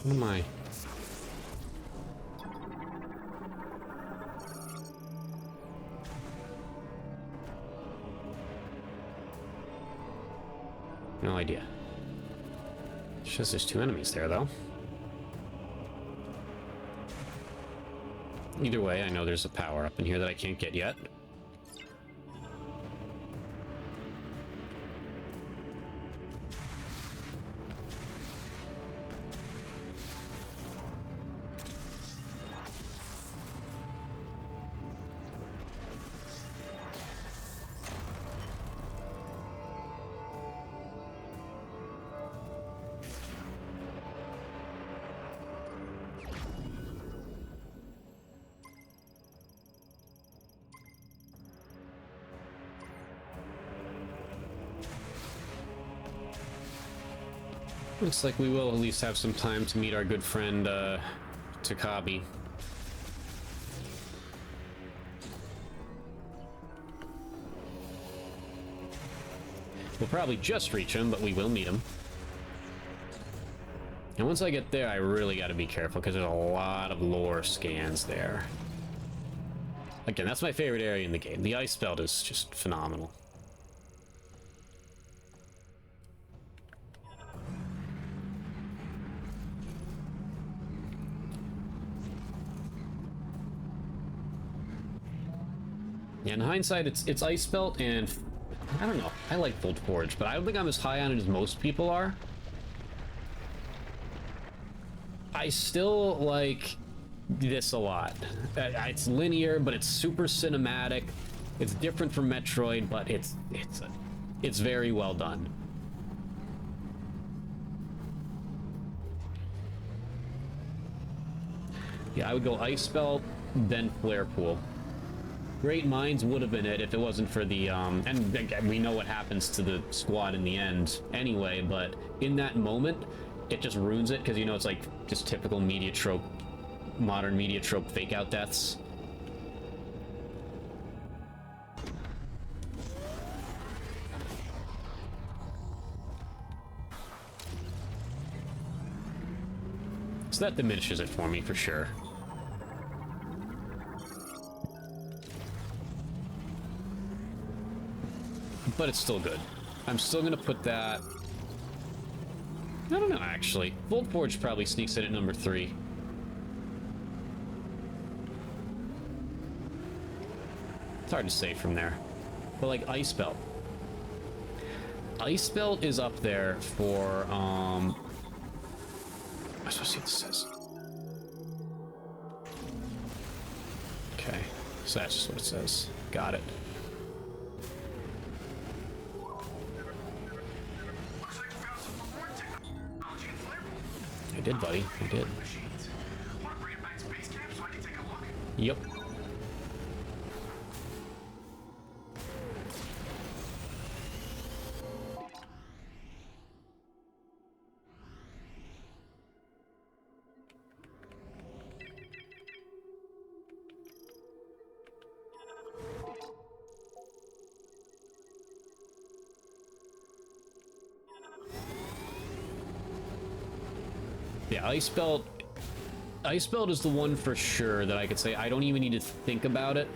What am I? No idea. It's just there's two enemies there, though. Either way, I know there's a power up in here that I can't get yet. Looks like we will at least have some time to meet our good friend, Takabi. We'll probably just reach him, but we will meet him. And once I get there, I really gotta be careful, because there's a lot of lore scans there. Again, that's my favorite area in the game. The ice belt is just phenomenal. Yeah, in hindsight, it's ice belt, and I don't know. I like Gold Forge, but I don't think I'm as high on it as most people are. I still like this a lot. It's linear, but it's super cinematic. It's different from Metroid, but it's very well done. Yeah, I would go ice belt, then flare pool. Great Minds would have been it if it wasn't for the, and we know what happens to the squad in the end anyway, but in that moment, it just ruins it, because, you know, it's like just typical media trope, modern media trope fake-out deaths. So that diminishes it for me, for sure. But it's still good. I'm still gonna put that... I don't know, actually. Volt Forge probably sneaks in at number 3. It's hard to say from there. But, like, Ice Belt. Ice Belt is up there for, I'm supposed to see what this says. Okay. So that's just what it says. Got it. I did, buddy. I did. Yep. Yeah, Ice Belt is the one for sure that I could say I don't even need to think about it.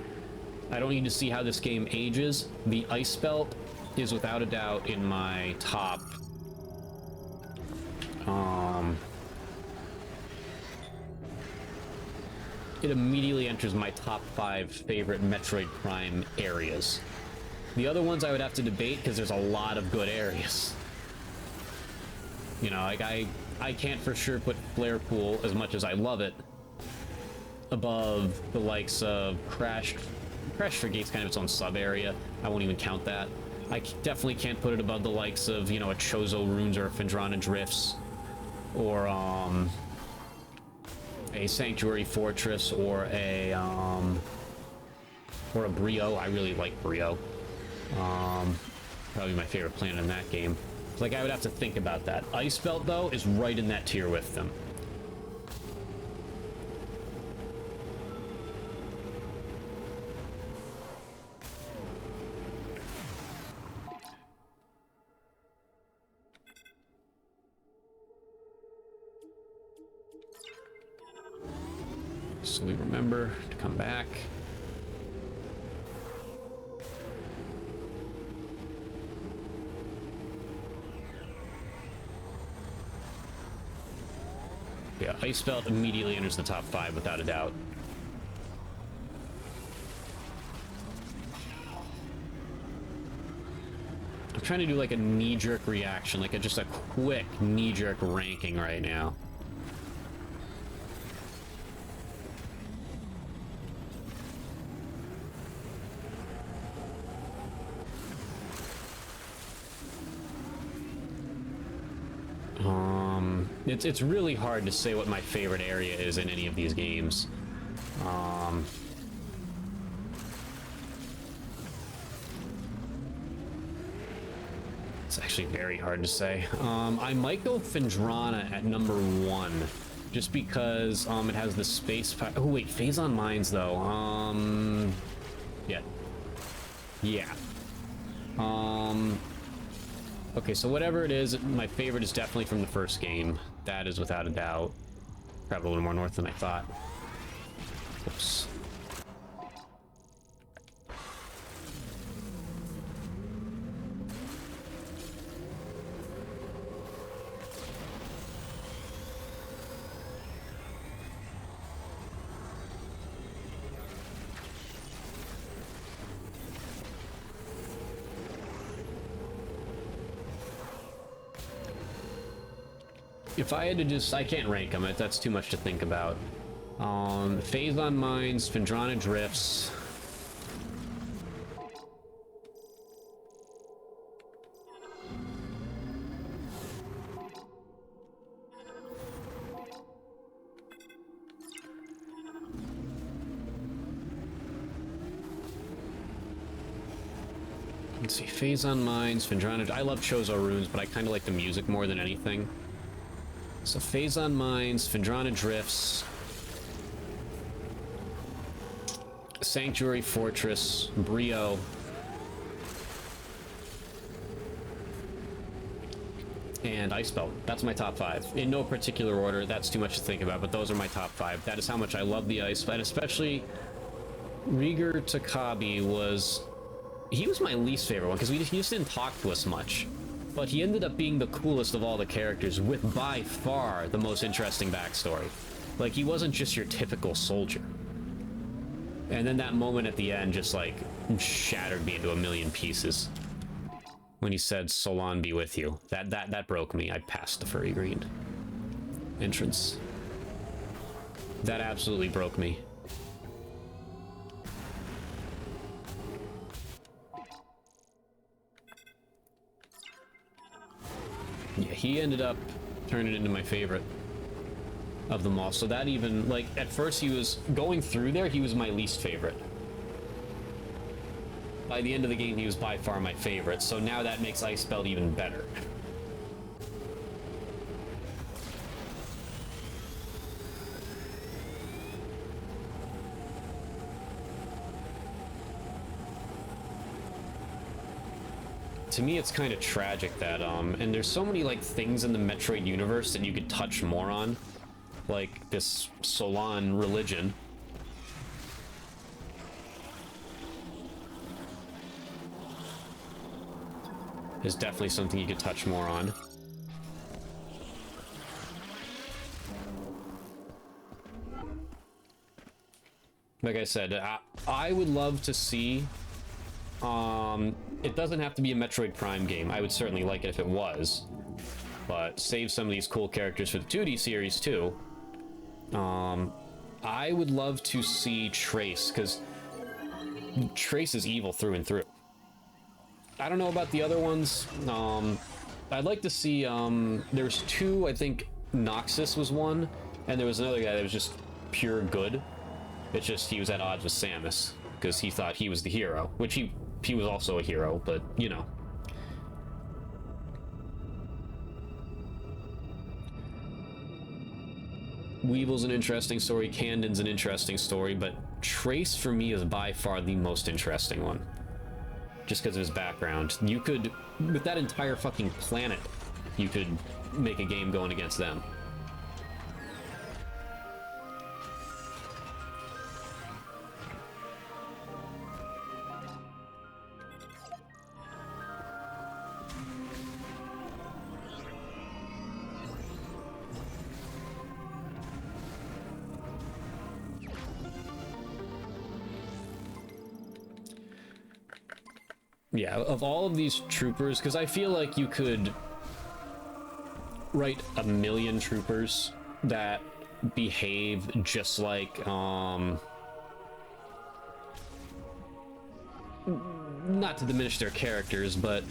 I don't need to see how this game ages. The Ice Belt is without a doubt in my top... It immediately enters my top 5 favorite Metroid Prime areas. The other ones I would have to debate because there's a lot of good areas. You know, like I can't for sure put Flare Pool, as much as I love it, above the likes of Crash Frigate's kind of its own sub-area. I won't even count that. I definitely can't put it above the likes of, you know, a Chozo Runes or a Phendrana Drifts, or a Sanctuary Fortress, or a Brio. I really like Brio. Probably my favorite planet in that game. Like, I would have to think about that. Ice Belt, though, is right in that tier with them. So we remember to come back. Yeah, Ice Belt immediately enters the top 5 without a doubt. I'm trying to do like a knee-jerk reaction, like just a quick knee-jerk ranking right now. It's really hard to say what my favorite area is in any of these games. It's actually very hard to say. I might go Phendrana at number 1, just because it has the space. Oh wait, Phazon Mines though. Yeah. Okay, so whatever it is, my favorite is definitely from the first game. That is without a doubt. Probably a little more north than I thought. Oops. If I had to just... I can't rank them. That's too much to think about. Phazon Mines, Phendrana Drifts. Let's see. Phazon Mines, Phendrana... I love Chozo Runes, but I kind of like the music more than anything. So Phazon Mines, Phendrana Drifts, Sanctuary Fortress, Brio, and and Ice Belt. That's my top 5. In no particular order, that's too much to think about, but those are my top 5. That is how much I love the Ice Belt, especially Rieger Takabi was... He was my least favorite one, because he just didn't talk to us much. But he ended up being the coolest of all the characters, with by far the most interesting backstory. Like, he wasn't just your typical soldier. And then that moment at the end just, like, shattered me into a million pieces. When he said, Solon be with you. That broke me. I passed the furry green entrance. That absolutely broke me. Yeah, he ended up turning it into my favorite of them all. So that even, like, at first he was going through there, he was my least favorite. By the end of the game, he was by far my favorite. So now that makes Ice Belt even better. To me, it's kind of tragic that, and there's so many, like, things in the Metroid universe that you could touch more on. Like, this Solon religion. Is definitely something you could touch more on. Like I said, I would love to see... it doesn't have to be a Metroid Prime game. I would certainly like it if it was. But save some of these cool characters for the 2D series, too. I would love to see Trace, because Trace is evil through and through. I don't know about the other ones. I'd like to see, there's 2, I think Noxus was one, and there was another guy that was just pure good. It's just he was at odds with Samus, because he thought he was the hero, which he was also a hero, but, you know. Weevil's an interesting story, Candon's an interesting story, but Trace, for me, is by far the most interesting one. Just because of his background. You could, with that entire fucking planet, you could make a game going against them. Yeah, of all of these troopers, because I feel like you could write a million troopers that behave just like, not to diminish their characters, but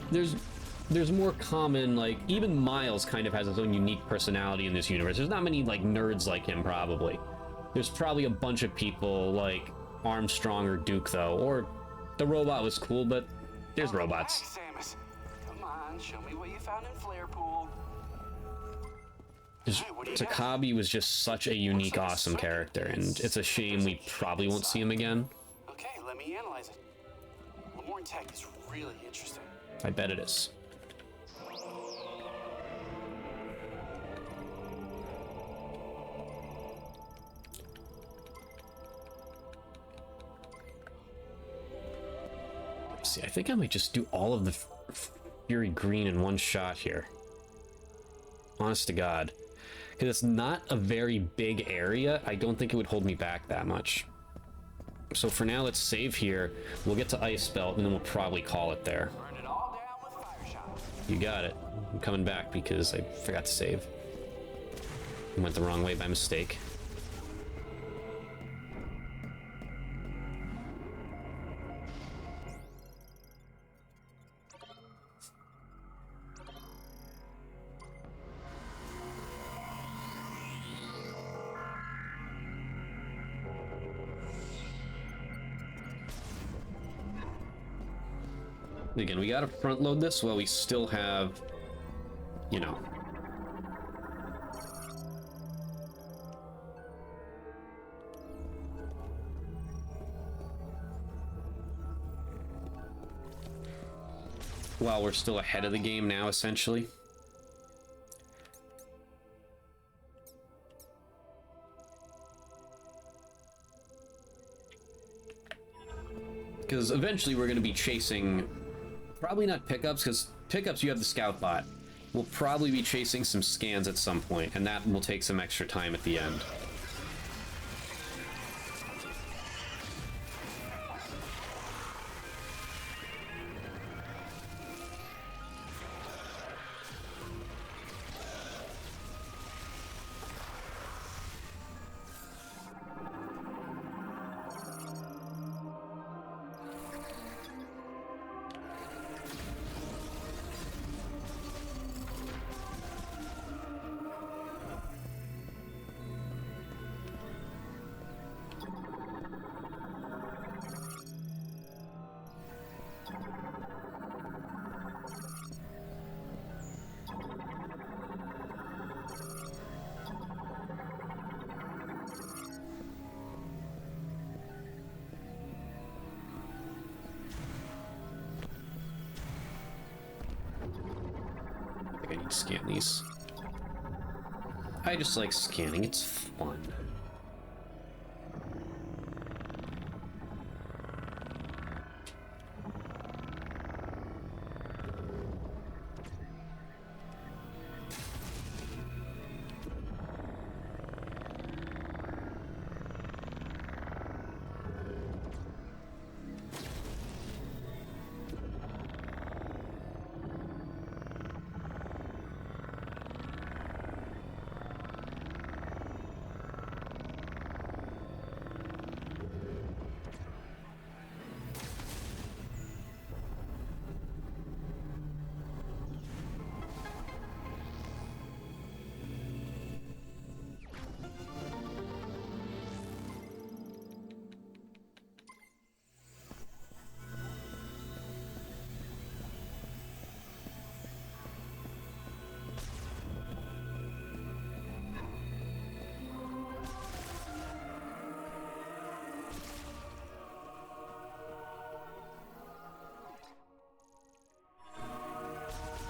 there's more common, like, even Miles kind of has his own unique personality in this universe. There's not many, like, nerds like him, probably. There's probably a bunch of people like Armstrong or Duke, though, or the robot was cool, but there's robots. Samus. Come on, show me what you found in Flare Pool. Takabi was just such a unique, awesome character, and it's a shame we probably won't see him again. Okay, let me analyze it. Lemorn tech is really interesting. I bet it is. See, I think I might just do all of the Fury Green in one shot here. Honest to God. Because it's not a very big area, I don't think it would hold me back that much. So for now, let's save here. We'll get to Ice Belt, and then we'll probably call it there. Burn it all down with fire shot. You got it. I'm coming back because I forgot to save. I went the wrong way by mistake. Again, we gotta front load this while we still have, you know. while we're still ahead of the game now, essentially. Because eventually we're going to be chasing, probably not pickups, because pickups you have the scout bot. We'll probably be chasing some scans at some point, and that will take some extra time at the end. I need to scan these. I just like scanning, it's fun.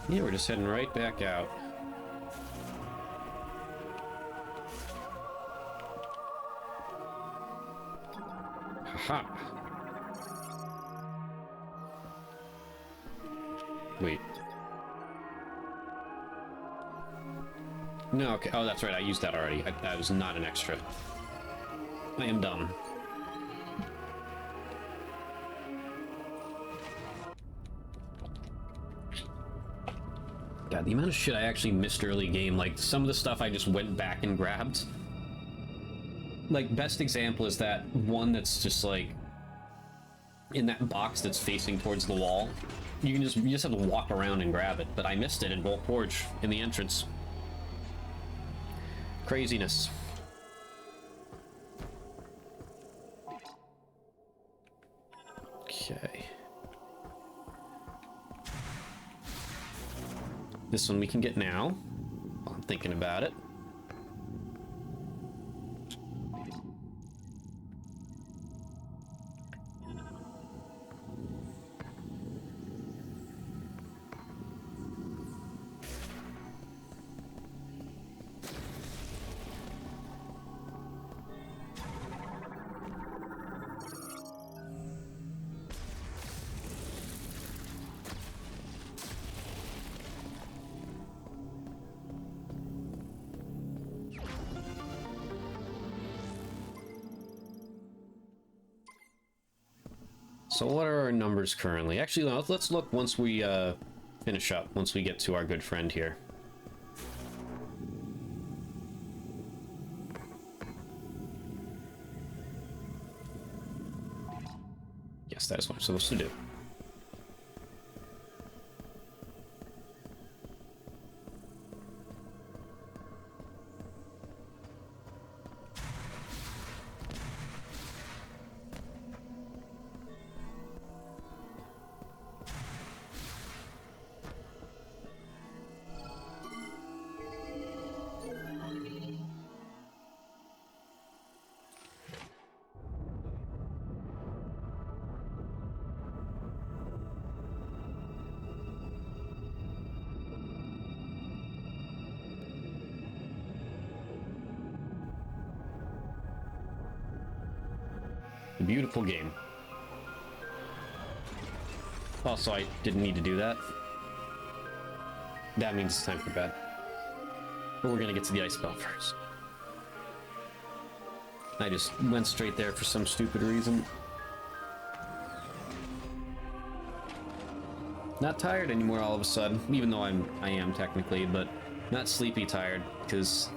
Yeah, we're just heading right back out. Haha. Wait. No, okay. Oh, that's right. I used that already. That was not an extra. I am dumb. God, the amount of shit I actually missed early game, like some of the stuff I just went back and grabbed. Like, best example is that one that's just like in that box that's facing towards the wall. You just have to walk around and grab it, but I missed it in Volt Forge in the entrance. Craziness. Okay. This one we can get now, while I'm thinking about it. So what are our numbers currently? Actually, let's look once we finish up, once we get to our good friend here. Yes, that is what I'm supposed to do. A beautiful game. Also, I didn't need to do that. That means it's time for bed. But we're gonna get to the ice belt first. I just went straight there for some stupid reason. Not tired anymore all of a sudden, even though I am technically, but not sleepy tired, because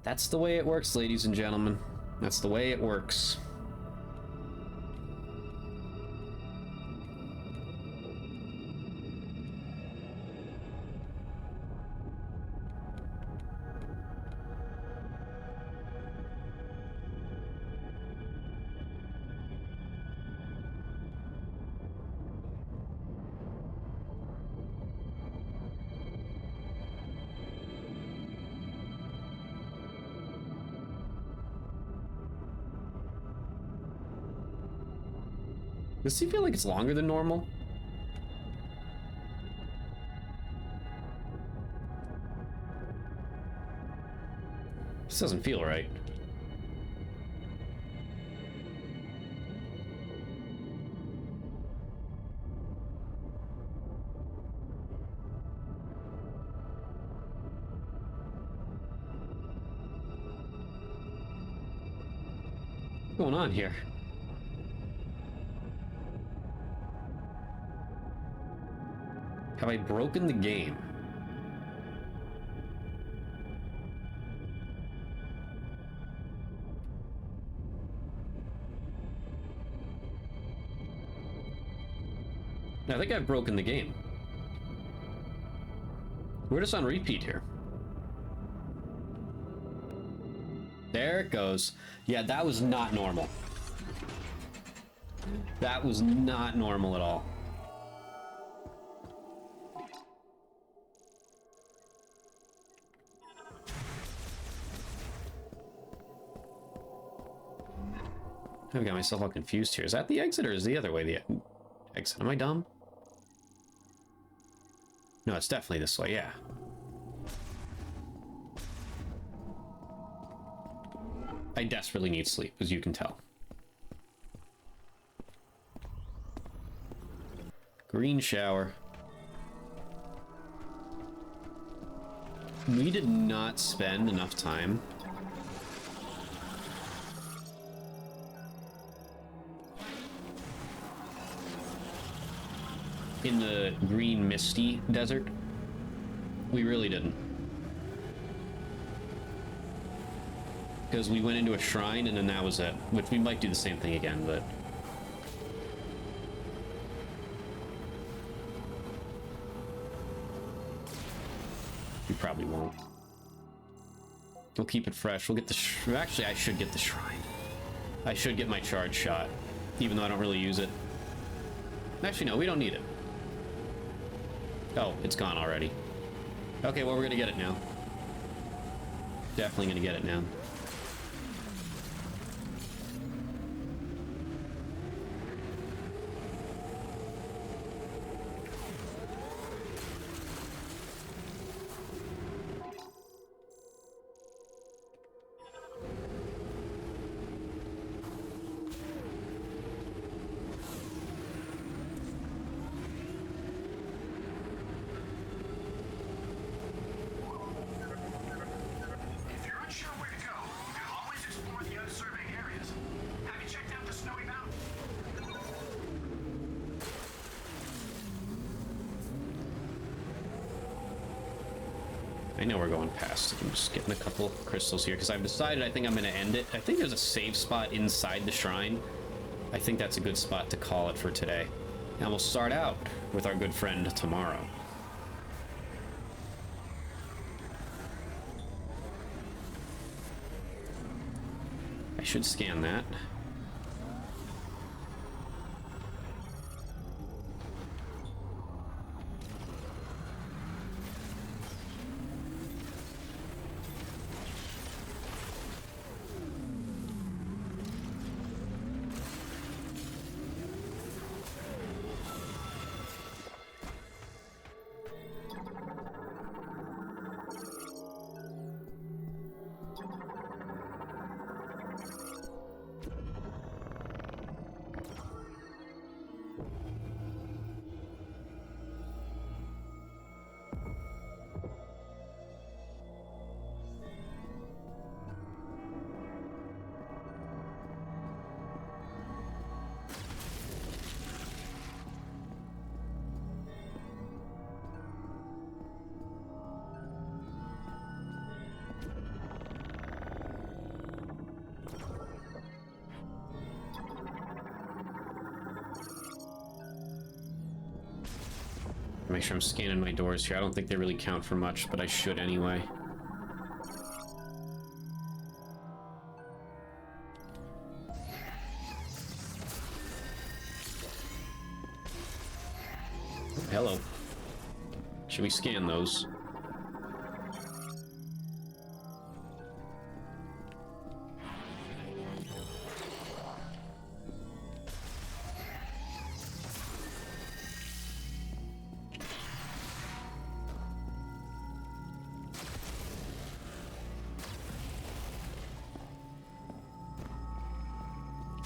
that's the way it works, ladies and gentlemen. That's the way it works. Does he feel like it's longer than normal? This doesn't feel right. What's going on here? Have I broken the game? I think I've broken the game. We're just on repeat here. There it goes. Yeah, that was not normal. That was not normal at all. I've got myself all confused here. Is that the exit or is the other way the exit? Am I dumb? No, it's definitely this way, yeah. I desperately need sleep, as you can tell. Green shower. We did not spend enough time in the green misty desert. We really didn't. Because we went into a shrine and then that was it. Which we might do the same thing again, but... we probably won't. We'll keep it fresh. We'll get the actually, I should get the shrine. I should get my charge shot. Even though I don't really use it. Actually, no, we don't need it. Oh, it's gone already. Okay, well, we're gonna get it now. Definitely gonna get it now. If you're unsure where to go, you can always explore the unsurveyed areas. Have you checked out the Snowy Mountain? I know we're going past it. I'm just getting a couple crystals here because I've decided I think I'm going to end it. I think there's a save spot inside the shrine. I think that's a good spot to call it for today. And we'll start out with our good friend tomorrow. I should scan that. Make sure I'm scanning my doors here. I don't think they really count for much, but I should anyway. Hello. Should we scan those?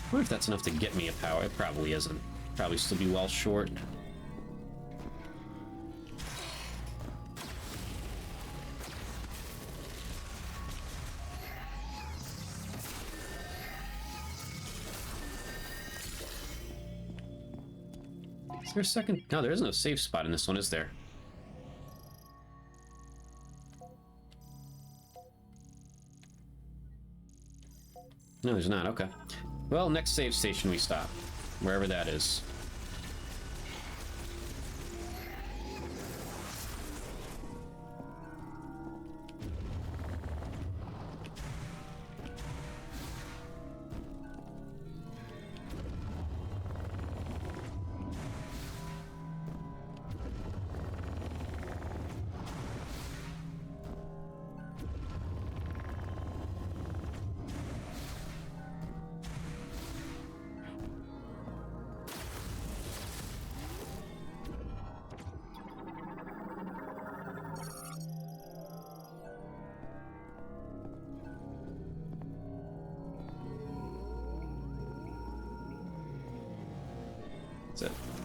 I wonder if that's enough to get me a power. It probably isn't. Probably still be well short. Is there a second? No, there is no safe spot in this one, is there? No, there's not. Okay. Well, next save station we stop. Wherever that is.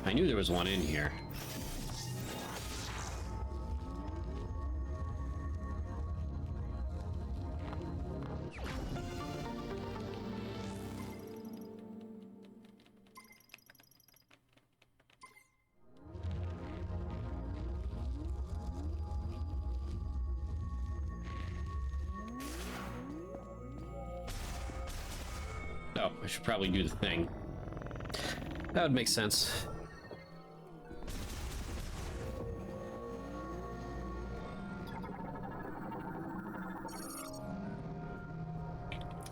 I knew there was one in here. Oh, I should probably do the thing. That would make sense.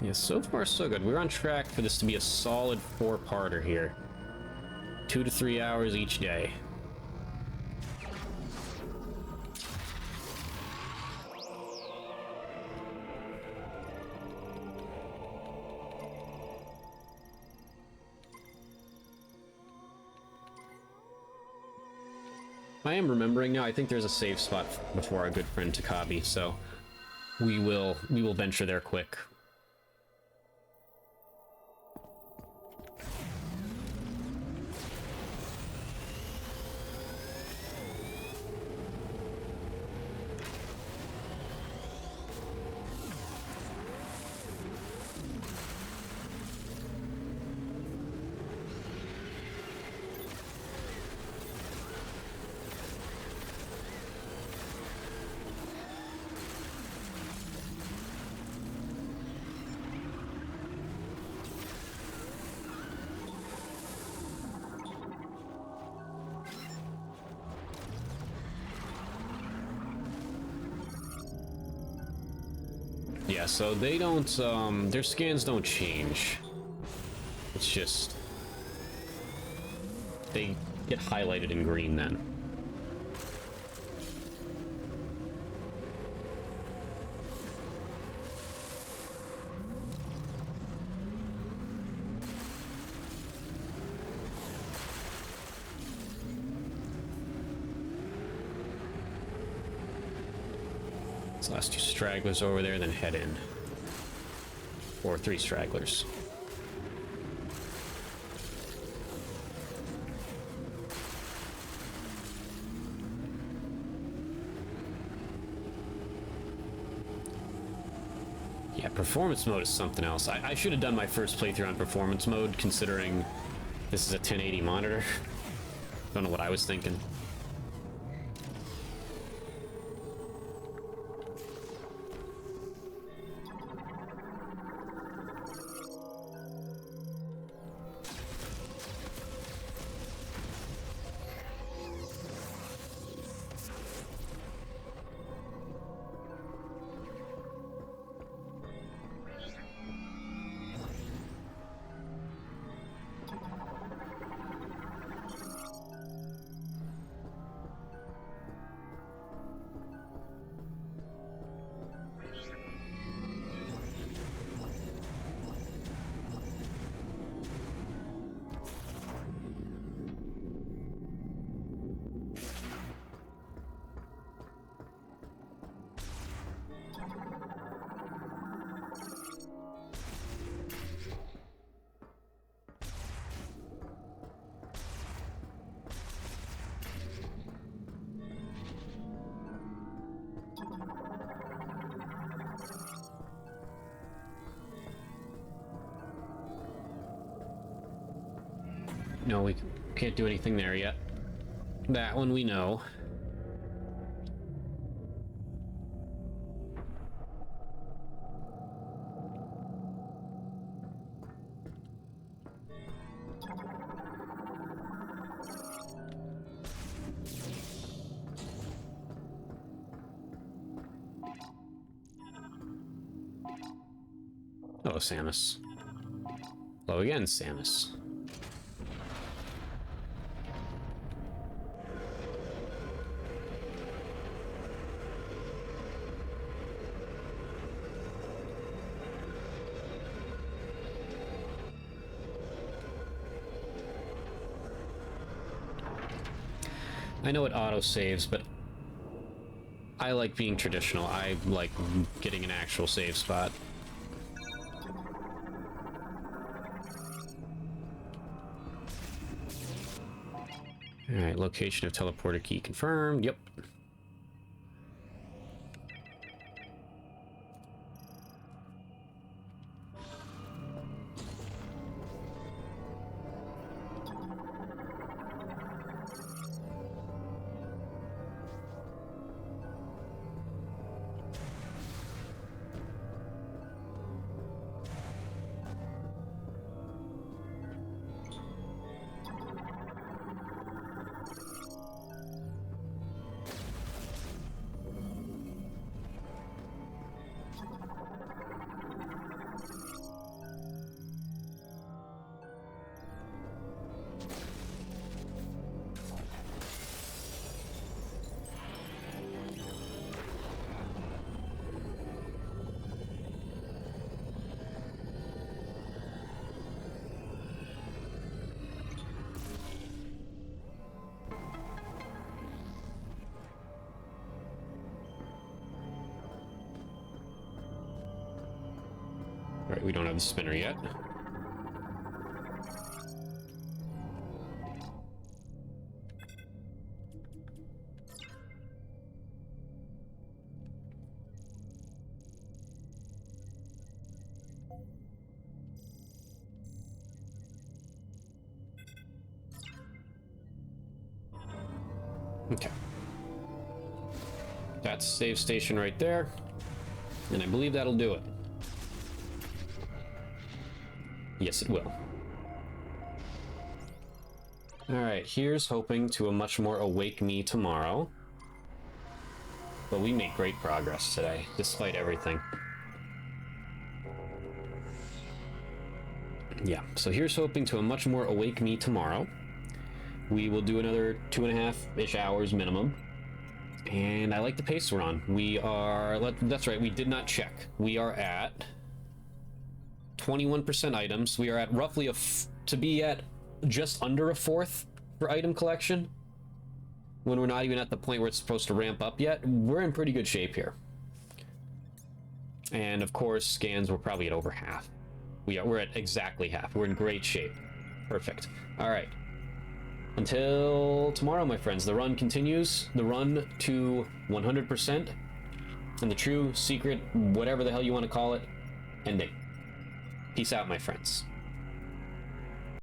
Yeah, so far so good. We're on track for this to be a solid 4-parter here. 2 to 3 hours each day. I am remembering now, I think there's a save spot before our good friend Takabi, so we will venture there quick. Yeah, so they don't, their scans don't change. It's just, they get highlighted in green then. Last 2 stragglers over there, then head in. Or 3 stragglers. Yeah, performance mode is something else. I should have done my first playthrough on performance mode, considering this is a 1080 monitor. Don't know what I was thinking. No, we can't do anything there yet. That one we know. Oh, Samus. Hello again, Samus. I know it auto-saves, but I like being traditional. I like getting an actual save spot. Alright, location of teleporter key confirmed. Yep. Alright, we don't have the spinner yet. Okay. That's save station right there. And I believe that'll do it. Yes, it will. Alright, here's hoping to a much more awake me tomorrow. But we make great progress today, despite everything. Yeah, so here's hoping to a much more awake me tomorrow. We will do another 2.5-ish hours minimum. And I like the pace we're on. We are... That's right, we did not check. We are at 21% items. We are at roughly to be at just under a fourth for item collection. When we're not even at the point where it's supposed to ramp up yet. We're in pretty good shape here. And of course, scans, we're probably at over half. We're at exactly half. We're in great shape. Perfect. All right. Until tomorrow, my friends, the run continues. The run to 100% and the true secret, whatever the hell you want to call it, ending. Peace out, my friends.